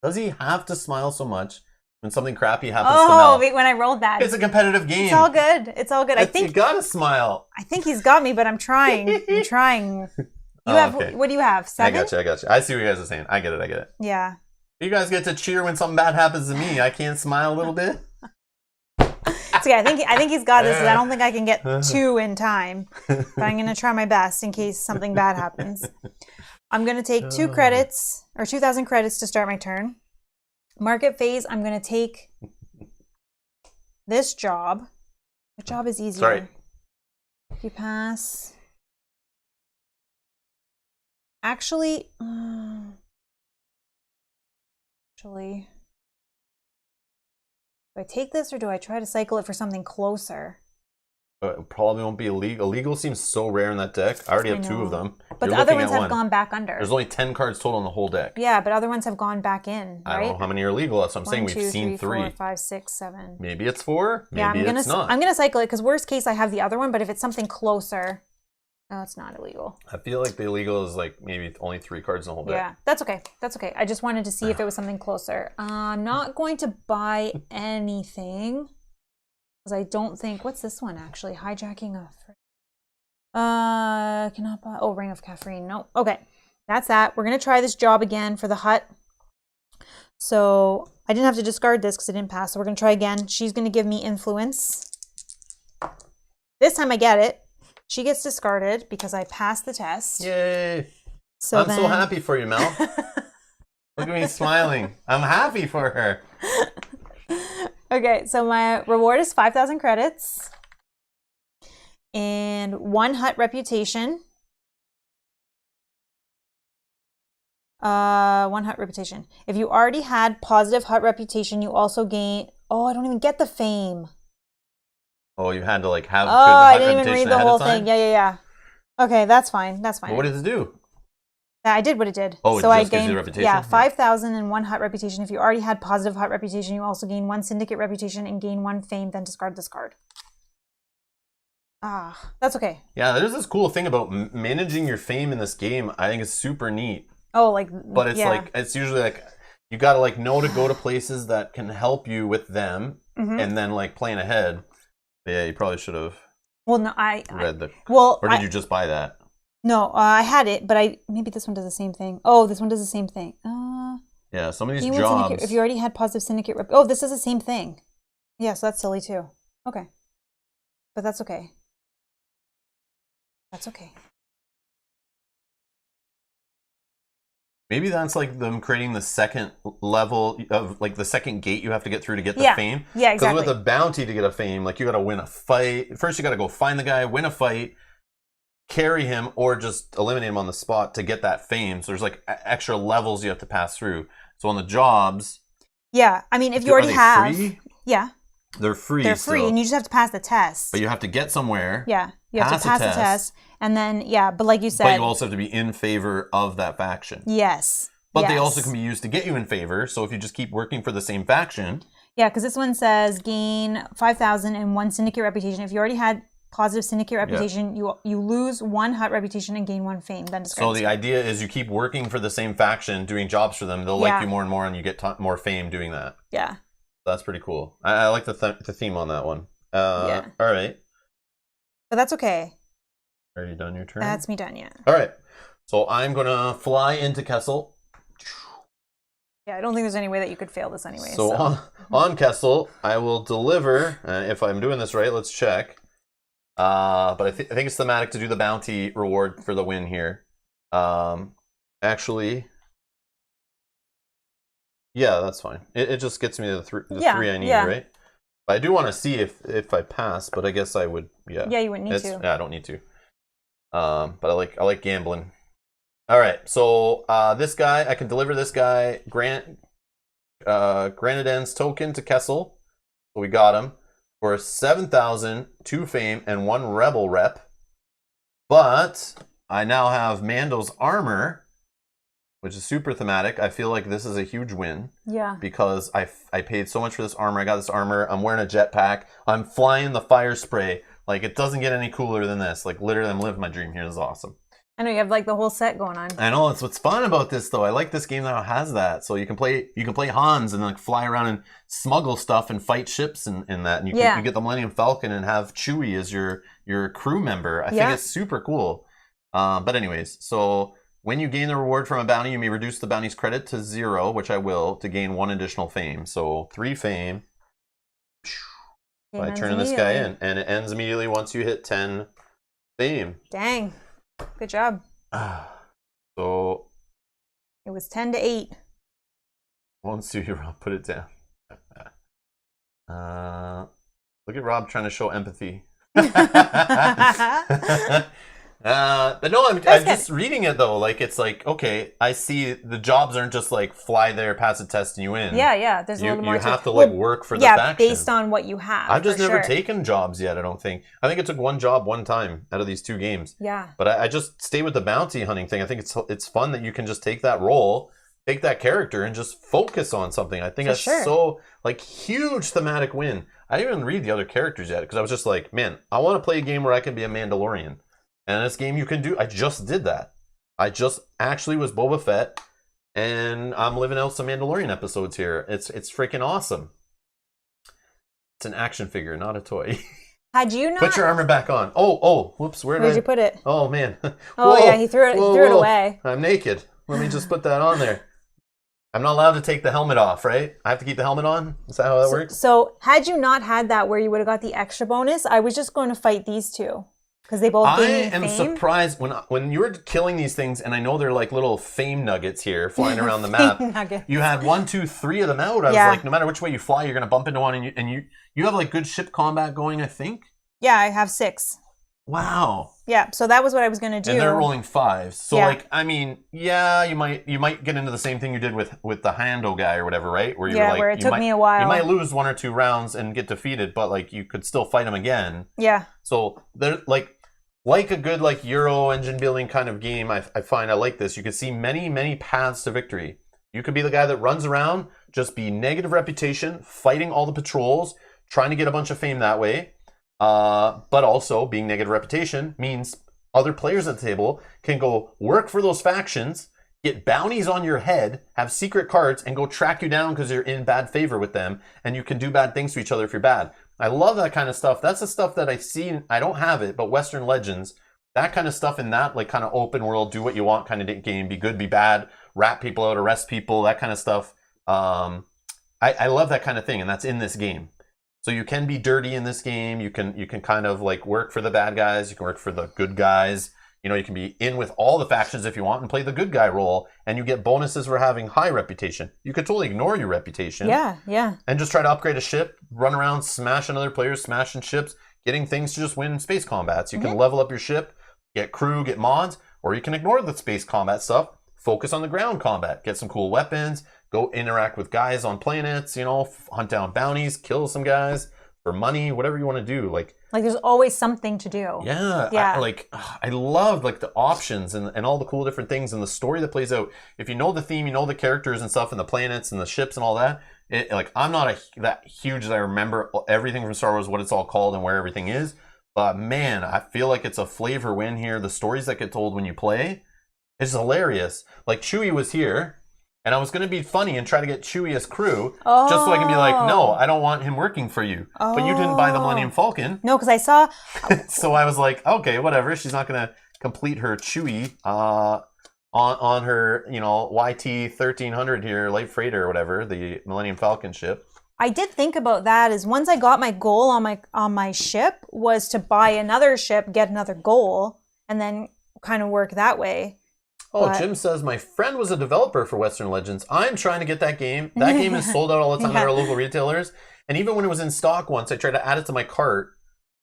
[SPEAKER 1] Does he have to smile so much when something crappy happens to Mel?
[SPEAKER 2] Oh, when I rolled that.
[SPEAKER 1] It's a competitive game.
[SPEAKER 2] It's all good. It's all good. I think
[SPEAKER 1] you gotta smile.
[SPEAKER 2] I think he's got me, but I'm trying. I'm trying. Okay. What do you have? 7?
[SPEAKER 1] I got you. I see what you guys are saying. I get it.
[SPEAKER 2] Yeah.
[SPEAKER 1] You guys get to cheer when something bad happens to me. I can't smile a little bit.
[SPEAKER 2] So yeah, I think he's got this. I don't think I can get 2 in time, but I'm gonna try my best in case something bad happens. I'm gonna take 2 credits or 2,000 credits to start my turn. Market phase. I'm gonna take this job. What job is easier?
[SPEAKER 1] Sorry.
[SPEAKER 2] If you pass. Actually. Do I take this or do I try to cycle it for something closer?
[SPEAKER 1] It probably won't be illegal. Illegal seems so rare in that deck. I already have 2 of them.
[SPEAKER 2] But the other ones have gone back under.
[SPEAKER 1] There's only 10 cards total in the whole deck.
[SPEAKER 2] Yeah, but other ones have gone back in, right?
[SPEAKER 1] I don't know how many are legal. That's what I'm saying. We've seen 3.
[SPEAKER 2] 4, 5, 6, 7.
[SPEAKER 1] Maybe it's 4. Maybe it's not.
[SPEAKER 2] I'm going to cycle it because worst case I have the other one, but if it's something closer, No, it's not illegal.
[SPEAKER 1] I feel like the illegal is like maybe only 3 cards in the whole deck.
[SPEAKER 2] Yeah, that's okay. That's okay. I just wanted to see if it was something closer. I'm not going to buy anything because I don't think. What's this one actually? Hijacking a. Cannot buy. Oh, Ring of Caffeine. No. Okay, that's that. We're gonna try this job again for the hut. So I didn't have to discard this because it didn't pass. So we're gonna try again. She's gonna give me influence. This time I get it. She gets discarded because I passed the test.
[SPEAKER 1] Yay! So I'm so happy for you, Mel. Look at me smiling. I'm happy for her.
[SPEAKER 2] Okay, so my reward is 5,000 credits and 1 hut reputation. 1 hut reputation. If you already had positive hut reputation, you also gain. Oh, I don't even get the fame.
[SPEAKER 1] Oh, you had to like have.
[SPEAKER 2] Oh, I didn't even read the whole thing. Yeah. Okay, that's fine. That's fine.
[SPEAKER 1] Well, what does it do?
[SPEAKER 2] Yeah, I did what it did.
[SPEAKER 1] Oh, so it just gives you reputation?
[SPEAKER 2] Yeah, 5,000 and 1 hut reputation. If you already had positive hut reputation, you also gain 1 syndicate reputation and gain 1 fame, then discard this card. That's okay.
[SPEAKER 1] Yeah, there's this cool thing about managing your fame in this game. I think it's super neat.
[SPEAKER 2] Oh, like.
[SPEAKER 1] But it's like, it's usually like, you got to like know to go to places that can help you with them and then like plan ahead. But yeah, you probably should have.
[SPEAKER 2] Well, no,
[SPEAKER 1] read the.
[SPEAKER 2] Well,
[SPEAKER 1] or did you just buy that?
[SPEAKER 2] No, I had it, but maybe this one does the same thing. Oh, this one does the same thing.
[SPEAKER 1] Yeah, some of these jobs.
[SPEAKER 2] If you already had positive syndicate oh, this does the same thing. Yeah, so that's silly too. Okay, but that's okay. That's okay.
[SPEAKER 1] Maybe that's like them creating the second level of like the second gate you have to get through to get the fame.
[SPEAKER 2] Yeah, exactly.
[SPEAKER 1] Because with a bounty to get a fame, like you got to win a fight. First, you got to go find the guy, win a fight, carry him, or just eliminate him on the spot to get that fame. So there's like extra levels you have to pass through. So on the jobs.
[SPEAKER 2] Yeah, I mean, if you already have.
[SPEAKER 1] Free?
[SPEAKER 2] Yeah.
[SPEAKER 1] They're free.
[SPEAKER 2] They're free, and you just have to pass the test.
[SPEAKER 1] But you have to get somewhere.
[SPEAKER 2] Yeah, you have to pass the test, and then but like you said,
[SPEAKER 1] but you also have to be in favor of that faction.
[SPEAKER 2] Yes,
[SPEAKER 1] but they also can be used to get you in favor. So if you just keep working for the same faction.
[SPEAKER 2] Yeah, because this one says gain 5,000 and 1 syndicate reputation. If you already had positive syndicate reputation, you lose 1 hut reputation and gain 1 fame. Then
[SPEAKER 1] so the idea is you keep working for the same faction, doing jobs for them. They'll like you more and more, and you get more fame doing that.
[SPEAKER 2] Yeah.
[SPEAKER 1] That's pretty cool. I like the theme on that one. All right.
[SPEAKER 2] But that's okay.
[SPEAKER 1] Are you done your turn?
[SPEAKER 2] That's me done, yeah.
[SPEAKER 1] All right. So I'm going to fly into Kessel.
[SPEAKER 2] Yeah, I don't think there's any way that you could fail this anyway.
[SPEAKER 1] So on Kessel, I will deliver. If I'm doing this right, let's check. But I think it's thematic to do the bounty reward for the win here. Actually... Yeah, that's fine. It just gets me to the 3 I need, right? But I do want to see if I pass, but I guess I would. Yeah.
[SPEAKER 2] Yeah, you wouldn't need to.
[SPEAKER 1] Yeah, I don't need to. But I like gambling. All right, so this guy, I can deliver this guy Granadin's token to Kessel. So we got him for 7,000, 2 fame, and 1 rebel rep. But I now have Mando's armor, which is super thematic. I feel like this is a huge win. Yeah. Because I paid so much for this armor. I got this armor. I'm wearing a jetpack. I'm flying the fire spray. Like, it doesn't get any cooler than this. Like, literally, I'm living my dream here. This is awesome.
[SPEAKER 2] I know, you have, like, the whole set going on.
[SPEAKER 1] I know. It's what's fun about this, though. I like this game that has that. So you can play Hans and, like, fly around and smuggle stuff and fight ships and that. And you get the Millennium Falcon and have Chewie as your crew member. I think it's super cool. But anyways, so... When you gain the reward from a bounty, you may reduce the bounty's credit to 0, which I will, to gain 1 additional fame. So 3 fame. By turning this guy in. And it ends immediately once you hit 10 fame.
[SPEAKER 2] Dang. Good job.
[SPEAKER 1] So...
[SPEAKER 2] It was 10 to 8.
[SPEAKER 1] Once you put it down. Look at Rob trying to show empathy. But no, I'm just reading it though. Like, it's like, okay, I see the jobs aren't just like fly there, pass a test, and you win.
[SPEAKER 2] Yeah. There's a little more.
[SPEAKER 1] You have to like work for the faction.
[SPEAKER 2] Based on what you have.
[SPEAKER 1] I've just never taken jobs yet. I don't think. I think I took 1 job 1 time out of these 2 games.
[SPEAKER 2] Yeah.
[SPEAKER 1] But I just stay with the bounty hunting thing. I think it's fun that you can just take that role, take that character, and just focus on something. I think that's so like huge thematic win. I didn't even read the other characters yet because I was just like, man, I want to play a game where I can be a Mandalorian. And in this game you can do, I just did that. I just actually was Boba Fett, and I'm living out some Mandalorian episodes here. It's freaking awesome. It's an action figure, not a toy.
[SPEAKER 2] Had you not...
[SPEAKER 1] Put your armor back on. Oh, whoops.
[SPEAKER 2] Where'd you put it?
[SPEAKER 1] Oh, man.
[SPEAKER 2] Oh, yeah, he threw it away.
[SPEAKER 1] I'm naked. Let me just put that on there. I'm not allowed to take the helmet off, right? I have to keep the helmet on? Is that how that works?
[SPEAKER 2] So, had you not had that where you would have got the extra bonus, I was just going to fight these two. Because they both gave me fame.
[SPEAKER 1] I am surprised when you were killing these things, and I know they're like little fame nuggets here flying around the map.
[SPEAKER 2] Nuggets.
[SPEAKER 1] You had 1, 2, 3 of them out. I was like, no matter which way you fly, you're going to bump into one, and you have like good ship combat going, I think?
[SPEAKER 2] Yeah, I have 6.
[SPEAKER 1] Wow.
[SPEAKER 2] Yeah, so that was what I was going to do.
[SPEAKER 1] And they're rolling 5s. So like, I mean, yeah, you might get into the same thing you did with the Hando guy or whatever, right? Where you're like,
[SPEAKER 2] where it took me a while.
[SPEAKER 1] You might lose 1 or 2 rounds and get defeated, but like you could still fight them again.
[SPEAKER 2] Yeah.
[SPEAKER 1] So they're like a good like Euro engine building kind of game. I find I like this. You can see many paths to victory. You could be the guy that runs around, just be negative reputation, fighting all the patrols, trying to get a bunch of fame that way. But also being negative reputation means other players at the table can go work for those factions, get bounties on your head, have secret cards, and go track you down because you're in bad favor with them, and you can do bad things to each other if you're bad. I love that kind of stuff. That's the stuff that I see. I don't have it, but Western Legends, that kind of stuff in that like kind of open world, do what you want kind of game, be good, be bad, rat people out, arrest people, that kind of stuff. I love that kind of thing, and that's in this game. So you can be dirty in this game. You can kind of like work for the bad guys. You can work for the good guys. You know, you can be in with all the factions if you want and play the good guy role, and you get bonuses for having high reputation. You could totally ignore your reputation.
[SPEAKER 2] Yeah.
[SPEAKER 1] And just try to upgrade a ship, run around, smashing other players, smashing ships, getting things to just win space combats. You can level up your ship, get crew, get mods, or you can ignore the space combat stuff, focus on the ground combat, get some cool weapons, go interact with guys on planets, you know, hunt down bounties, kill some guys for money, whatever you want to do. Like
[SPEAKER 2] there's always something to do.
[SPEAKER 1] Yeah. I love like the options and all the cool different things and the story that plays out. If you know the theme, you know the characters and stuff and the planets and the ships and all that. I'm not that huge that I remember everything from Star Wars, what it's all called and where everything is. But man, I feel like it's a flavor win here. The stories that get told when you play, it's hilarious. Like Chewie was here. And I was going to be funny and try to get Chewie as crew, just so I can be like, no, I don't want him working for you. But you didn't buy the Millennium Falcon.
[SPEAKER 2] No, because I saw...
[SPEAKER 1] So I was like, okay, whatever. She's not going to complete her Chewie on her, you know, YT 1300 here, light freighter or whatever, the Millennium Falcon ship.
[SPEAKER 2] I did think about that. Is once I got my goal on my ship was to buy another ship, get another goal, and then kind of work that way.
[SPEAKER 1] Oh, Jim says, my friend was a developer for Western Legends. I'm trying to get that game. That game is sold out all the time at our local retailers. And even when it was in stock once, I tried to add it to my cart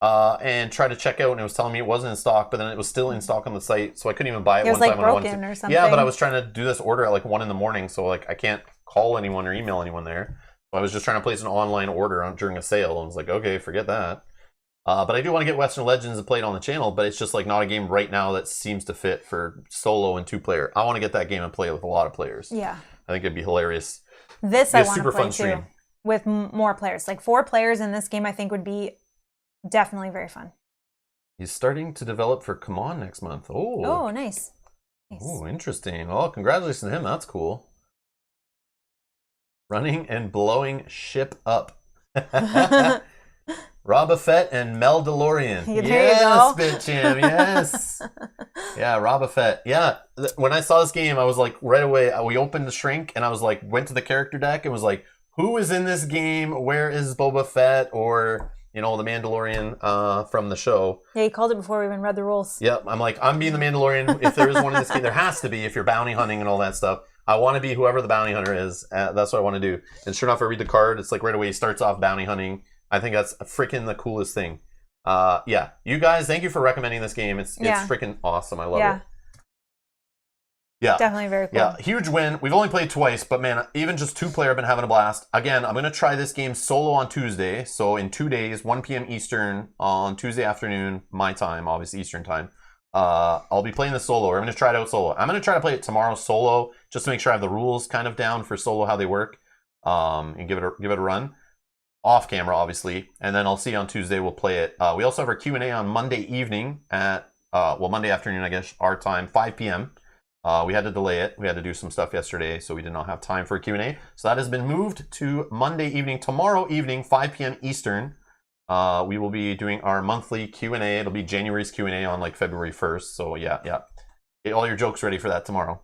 [SPEAKER 1] and try to check out, and it was telling me it wasn't in stock, but then it was still in stock on the site, so I couldn't even buy it,
[SPEAKER 2] it was
[SPEAKER 1] one
[SPEAKER 2] like
[SPEAKER 1] time when I
[SPEAKER 2] broken
[SPEAKER 1] wanted to.
[SPEAKER 2] Or something.
[SPEAKER 1] Yeah, but I was trying to do this order at like 1 a.m, so like I can't call anyone or email anyone there. So I was just trying to place an online order during a sale, and I was like, okay, forget that. But I do want to get Western Legends and play it on the channel, but it's just like not a game right now that seems to fit for solo and 2-player. I want to get that game and play it with a lot of players.
[SPEAKER 2] Yeah.
[SPEAKER 1] I think it'd be hilarious.
[SPEAKER 2] This I want to
[SPEAKER 1] super
[SPEAKER 2] play
[SPEAKER 1] fun
[SPEAKER 2] too.
[SPEAKER 1] stream.
[SPEAKER 2] With more players. Like 4 players in this game I think would be definitely very fun.
[SPEAKER 1] He's starting to develop for Come On next month.
[SPEAKER 2] Oh, nice.
[SPEAKER 1] Oh, interesting. Well, congratulations to him. That's cool. Running and blowing ship up. Roba Fett and Mel DeLorean.
[SPEAKER 2] There
[SPEAKER 1] yes,
[SPEAKER 2] you go.
[SPEAKER 1] Bitcham, yes. Yeah, Roba Fett. Yeah, when I saw this game, I was like, right away, we opened the shrink, and I was like, went to the character deck, and was like, who is in this game? Where is Boba Fett? Or, you know, the Mandalorian from the show.
[SPEAKER 2] Yeah, you called it before we even read the rules.
[SPEAKER 1] Yep, I'm like, I'm being the Mandalorian. If there is one in this game, there has to be, if you're bounty hunting and all that stuff. I want to be whoever the bounty hunter is. That's what I want to do. And sure enough, I read the card. It's like right away, he starts off bounty hunting. I think that's freaking the coolest thing. Yeah, you guys, thank you for recommending this game. It's freaking awesome. I love it. Yeah,
[SPEAKER 2] definitely very cool.
[SPEAKER 1] Yeah, huge win. We've only played twice, but man, even just 2-player, I've been having a blast. Again, I'm going to try this game solo on Tuesday. So in 2 days, 1 p.m. Eastern on Tuesday afternoon, my time, obviously Eastern time. I'll be playing the solo. I'm going to try it out solo. I'm going to try to play it tomorrow solo, just to make sure I have the rules kind of down for solo, how they work, and give it a run. Off camera, obviously, and then I'll see you on Tuesday. We'll play it. We also have our Q&A on Monday evening at Monday afternoon, I guess, our time, 5 p.m. We had to delay it. We had to do some stuff yesterday, so we did not have time for a Q&A. So that has been moved to Monday evening, tomorrow evening, 5 p.m. Eastern. We will be doing our monthly Q&A. It'll be January's Q&A on like February 1st. So yeah. Get all your jokes ready for that tomorrow.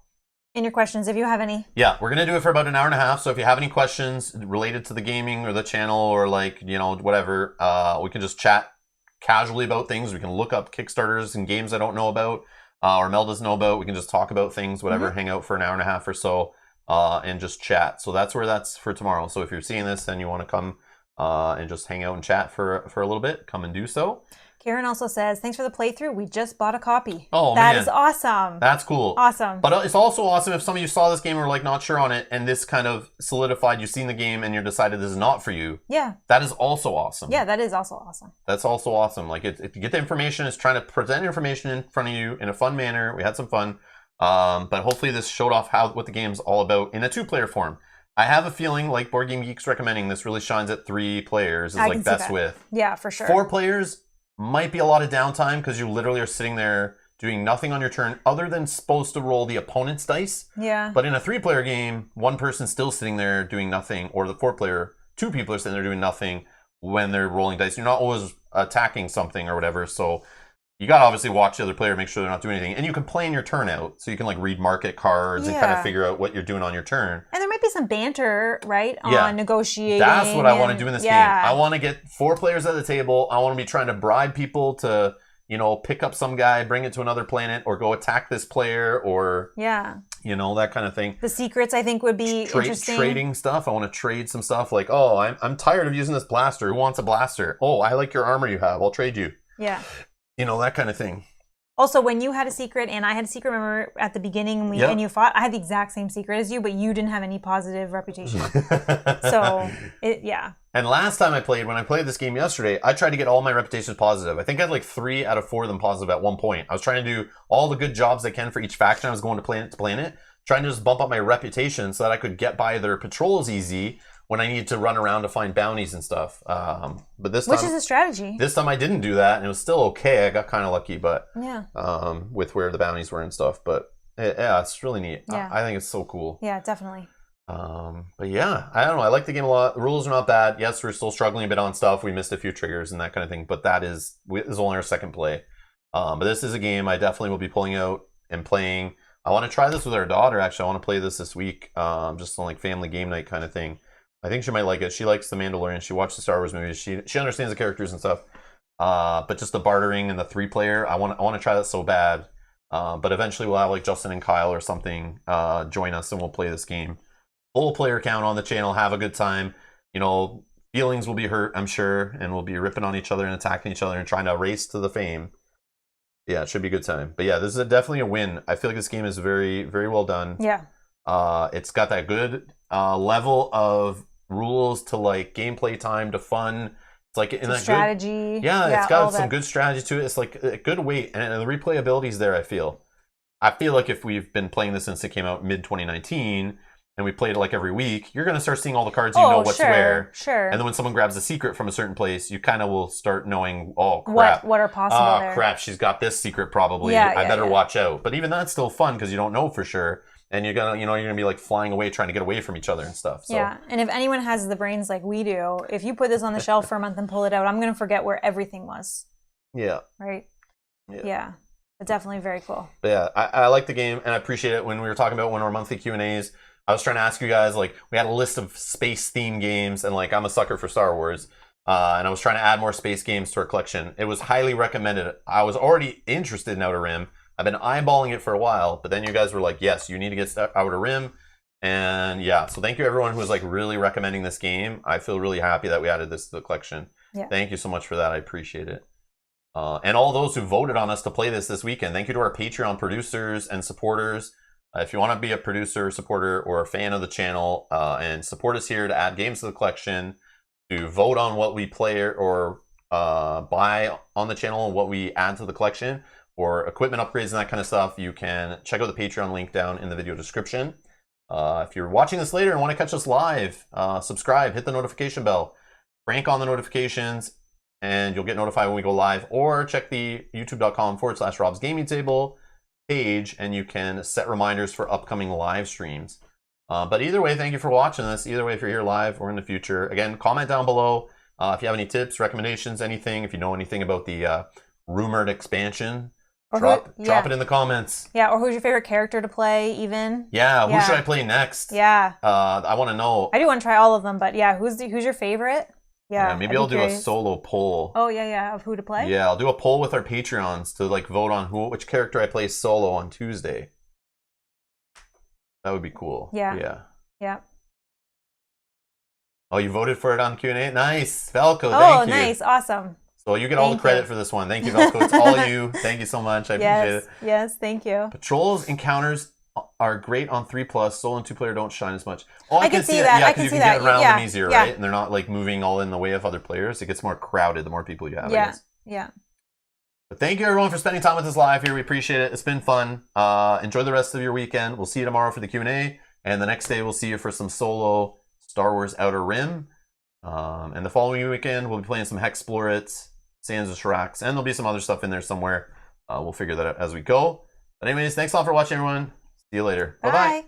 [SPEAKER 2] And your questions, if you have any.
[SPEAKER 1] Yeah, we're going to do it for about an hour and a half. So if you have any questions related to the gaming or the channel or like, whatever, we can just chat casually about things. We can look up Kickstarters and games I don't know about or Mel doesn't know about. We can just talk about things, whatever, hang out for an hour and a half or so and just chat. So that's where that's for tomorrow. So if you're seeing this and you want to come and just hang out and chat for a little bit, come and do so.
[SPEAKER 2] Karen also says, thanks for the playthrough. We just bought a copy.
[SPEAKER 1] Oh,
[SPEAKER 2] that
[SPEAKER 1] man.
[SPEAKER 2] is awesome.
[SPEAKER 1] That's cool.
[SPEAKER 2] Awesome.
[SPEAKER 1] But it's also awesome if some of you saw this game and were like not sure on it, and this kind of solidified, you've seen the game and you decided this is not for you.
[SPEAKER 2] Yeah.
[SPEAKER 1] That is also awesome.
[SPEAKER 2] Yeah, that is also awesome.
[SPEAKER 1] That's also awesome. Like, if you get the information, it's trying to present information in front of you in a fun manner. We had some fun. But hopefully this showed off what the game's all about in a 2-player form. I have a feeling, like Board Game Geek's recommending, this really shines at 3 players. Is like best with.
[SPEAKER 2] Yeah, for sure.
[SPEAKER 1] 4 players might be a lot of downtime because you literally are sitting there doing nothing on your turn other than supposed to roll the opponent's dice.
[SPEAKER 2] Yeah.
[SPEAKER 1] But in a 3-player game, 1 person's still sitting there doing nothing, or the 4-player, 2 people are sitting there doing nothing when they're rolling dice. You're not always attacking something or whatever, so you gotta obviously watch the other player, make sure they're not doing anything. And you can plan your turn out, so you can like read market cards and kind of figure out what you're doing on your turn.
[SPEAKER 2] And there might be some banter, right, on negotiating.
[SPEAKER 1] That's what I want to do in this game. I want to get 4 players at the table. I want to be trying to bribe people to, pick up some guy, bring it to another planet, or go attack this player, or that kind of thing.
[SPEAKER 2] The secrets, I think, would be interesting.
[SPEAKER 1] Trading stuff. I want to trade some stuff. Like, oh, I'm tired of using this blaster. Who wants a blaster? Oh, I like your armor you have. I'll trade you.
[SPEAKER 2] Yeah.
[SPEAKER 1] That kind of thing.
[SPEAKER 2] Also, when you had a secret and I had a secret, remember at the beginning and you fought, I had the exact same secret as you, but you didn't have any positive reputation. So, And
[SPEAKER 1] last time when I played this game yesterday, I tried to get all my reputations positive. I think I had like 3 out of 4 of them positive at one point. I was trying to do all the good jobs I can for each faction I was going to planet, trying to just bump up my reputation so that I could get by their patrols easy when I needed to run around to find bounties and stuff. But this time,
[SPEAKER 2] which is a strategy.
[SPEAKER 1] This time I didn't do that, and it was still okay. I got kind of lucky, but with where the bounties were and stuff. But it's really neat.
[SPEAKER 2] Yeah.
[SPEAKER 1] I think it's so cool.
[SPEAKER 2] Yeah, definitely.
[SPEAKER 1] But yeah, I don't know. I like the game a lot. The rules are not bad. Yes, we're still struggling a bit on stuff. We missed a few triggers and that kind of thing. But this is only our second play. But this is a game I definitely will be pulling out and playing. I want to try this with our daughter. Actually, I want to play this week. Just on like family game night kind of thing. I think she might like it. She likes The Mandalorian. She watched the Star Wars movies. She understands the characters and stuff. But just the bartering and the 3-player, I want to try that so bad. But eventually we'll have like Justin and Kyle or something join us and we'll play this game. Full player count on the channel. Have a good time. Feelings will be hurt, I'm sure, and we'll be ripping on each other and attacking each other and trying to race to the fame. Yeah, it should be a good time. But yeah, this is definitely a win. I feel like this game is very, very well done.
[SPEAKER 2] Yeah.
[SPEAKER 1] It's got that good level of rules to like gameplay time to fun. It's like in that
[SPEAKER 2] strategy.
[SPEAKER 1] It's got some good strategy to it. It's like a good weight, and the replayability is there. I feel like if we've been playing this since it came out mid 2019 and we played it like every week, you're gonna start seeing all the cards. You know what's where.
[SPEAKER 2] Sure.
[SPEAKER 1] And then when someone grabs a secret from a certain place, you kind of will start knowing, oh crap,
[SPEAKER 2] what are possible there.
[SPEAKER 1] Crap, she's got this secret probably. I better watch out. But even that's still fun because you don't know for sure. And you're gonna be like flying away, trying to get away from each other and stuff. So.
[SPEAKER 2] Yeah, and if anyone has the brains like we do, if you put this on the shelf for a month and pull it out, I'm gonna forget where everything was.
[SPEAKER 1] Yeah.
[SPEAKER 2] Right. Yeah. But definitely very cool.
[SPEAKER 1] But yeah, I like the game and I appreciate it. When we were talking about one of our monthly Q&As, I was trying to ask you guys, like, we had a list of space themed games, and like I'm a sucker for Star Wars. And I was trying to add more space games to our collection. It was highly recommended. I was already interested in Outer Rim. I've been eyeballing it for a while, but then you guys were like, yes, you need to get Outer Rim. And yeah, so thank you everyone who was like really recommending this game. I feel really happy that we added this to the collection.
[SPEAKER 2] Yeah.
[SPEAKER 1] Thank you so much for that. I appreciate it. And all those who voted on us to play this weekend. Thank you to our Patreon producers and supporters. If you want to be a producer, supporter, or a fan of the channel and support us here to add games to the collection, to vote on what we play or buy on the channel and what we add to the collection, or equipment upgrades and that kind of stuff, you can check out the Patreon link down in the video description. If you're watching this later and want to catch us live, subscribe, hit the notification bell, crank on the notifications, and you'll get notified when we go live, or check the youtube.com/Rob's Gaming Table page, and you can set reminders for upcoming live streams. But either way, thank you for watching this. Either way, if you're here live or in the future, again, comment down below if you have any tips, recommendations, anything. If you know anything about the rumored expansion, drop it in the comments.
[SPEAKER 2] Yeah, or who's your favorite character to play, even?
[SPEAKER 1] Yeah, who should I play next?
[SPEAKER 2] Yeah.
[SPEAKER 1] I want to know.
[SPEAKER 2] I do want to try all of them, but yeah, who's your favorite? Yeah,
[SPEAKER 1] maybe I'll do a solo poll.
[SPEAKER 2] Oh, yeah, of who to play?
[SPEAKER 1] Yeah, I'll do a poll with our Patreons to like vote on which character I play solo on Tuesday. That would be cool.
[SPEAKER 2] Yeah.
[SPEAKER 1] Oh, you voted for it on Q&A? Nice. Velco, thank you. Oh,
[SPEAKER 2] nice. Awesome.
[SPEAKER 1] So you get all the credit for this one. Thank you, Velco. It's all you. Thank you so much. I appreciate it.
[SPEAKER 2] Yes, thank you.
[SPEAKER 1] Patrols encounters are great on 3+. Solo and 2-player don't shine as much. Oh,
[SPEAKER 2] I can see that.
[SPEAKER 1] Yeah, because you can get around them easier, right? And they're not like moving all in the way of other players. It gets more crowded the more people you have, I guess.
[SPEAKER 2] Yeah.
[SPEAKER 1] But thank you, everyone, for spending time with us live here. We appreciate it. It's been fun. Enjoy the rest of your weekend. We'll see you tomorrow for the Q&A. And the next day, we'll see you for some solo Star Wars Outer Rim. And the following weekend, we'll be playing some Hexplorit, Sands of Shirax, and there'll be some other stuff in there somewhere. We'll figure that out as we go. But anyways, thanks a lot for watching, everyone. See you later. Bye-bye.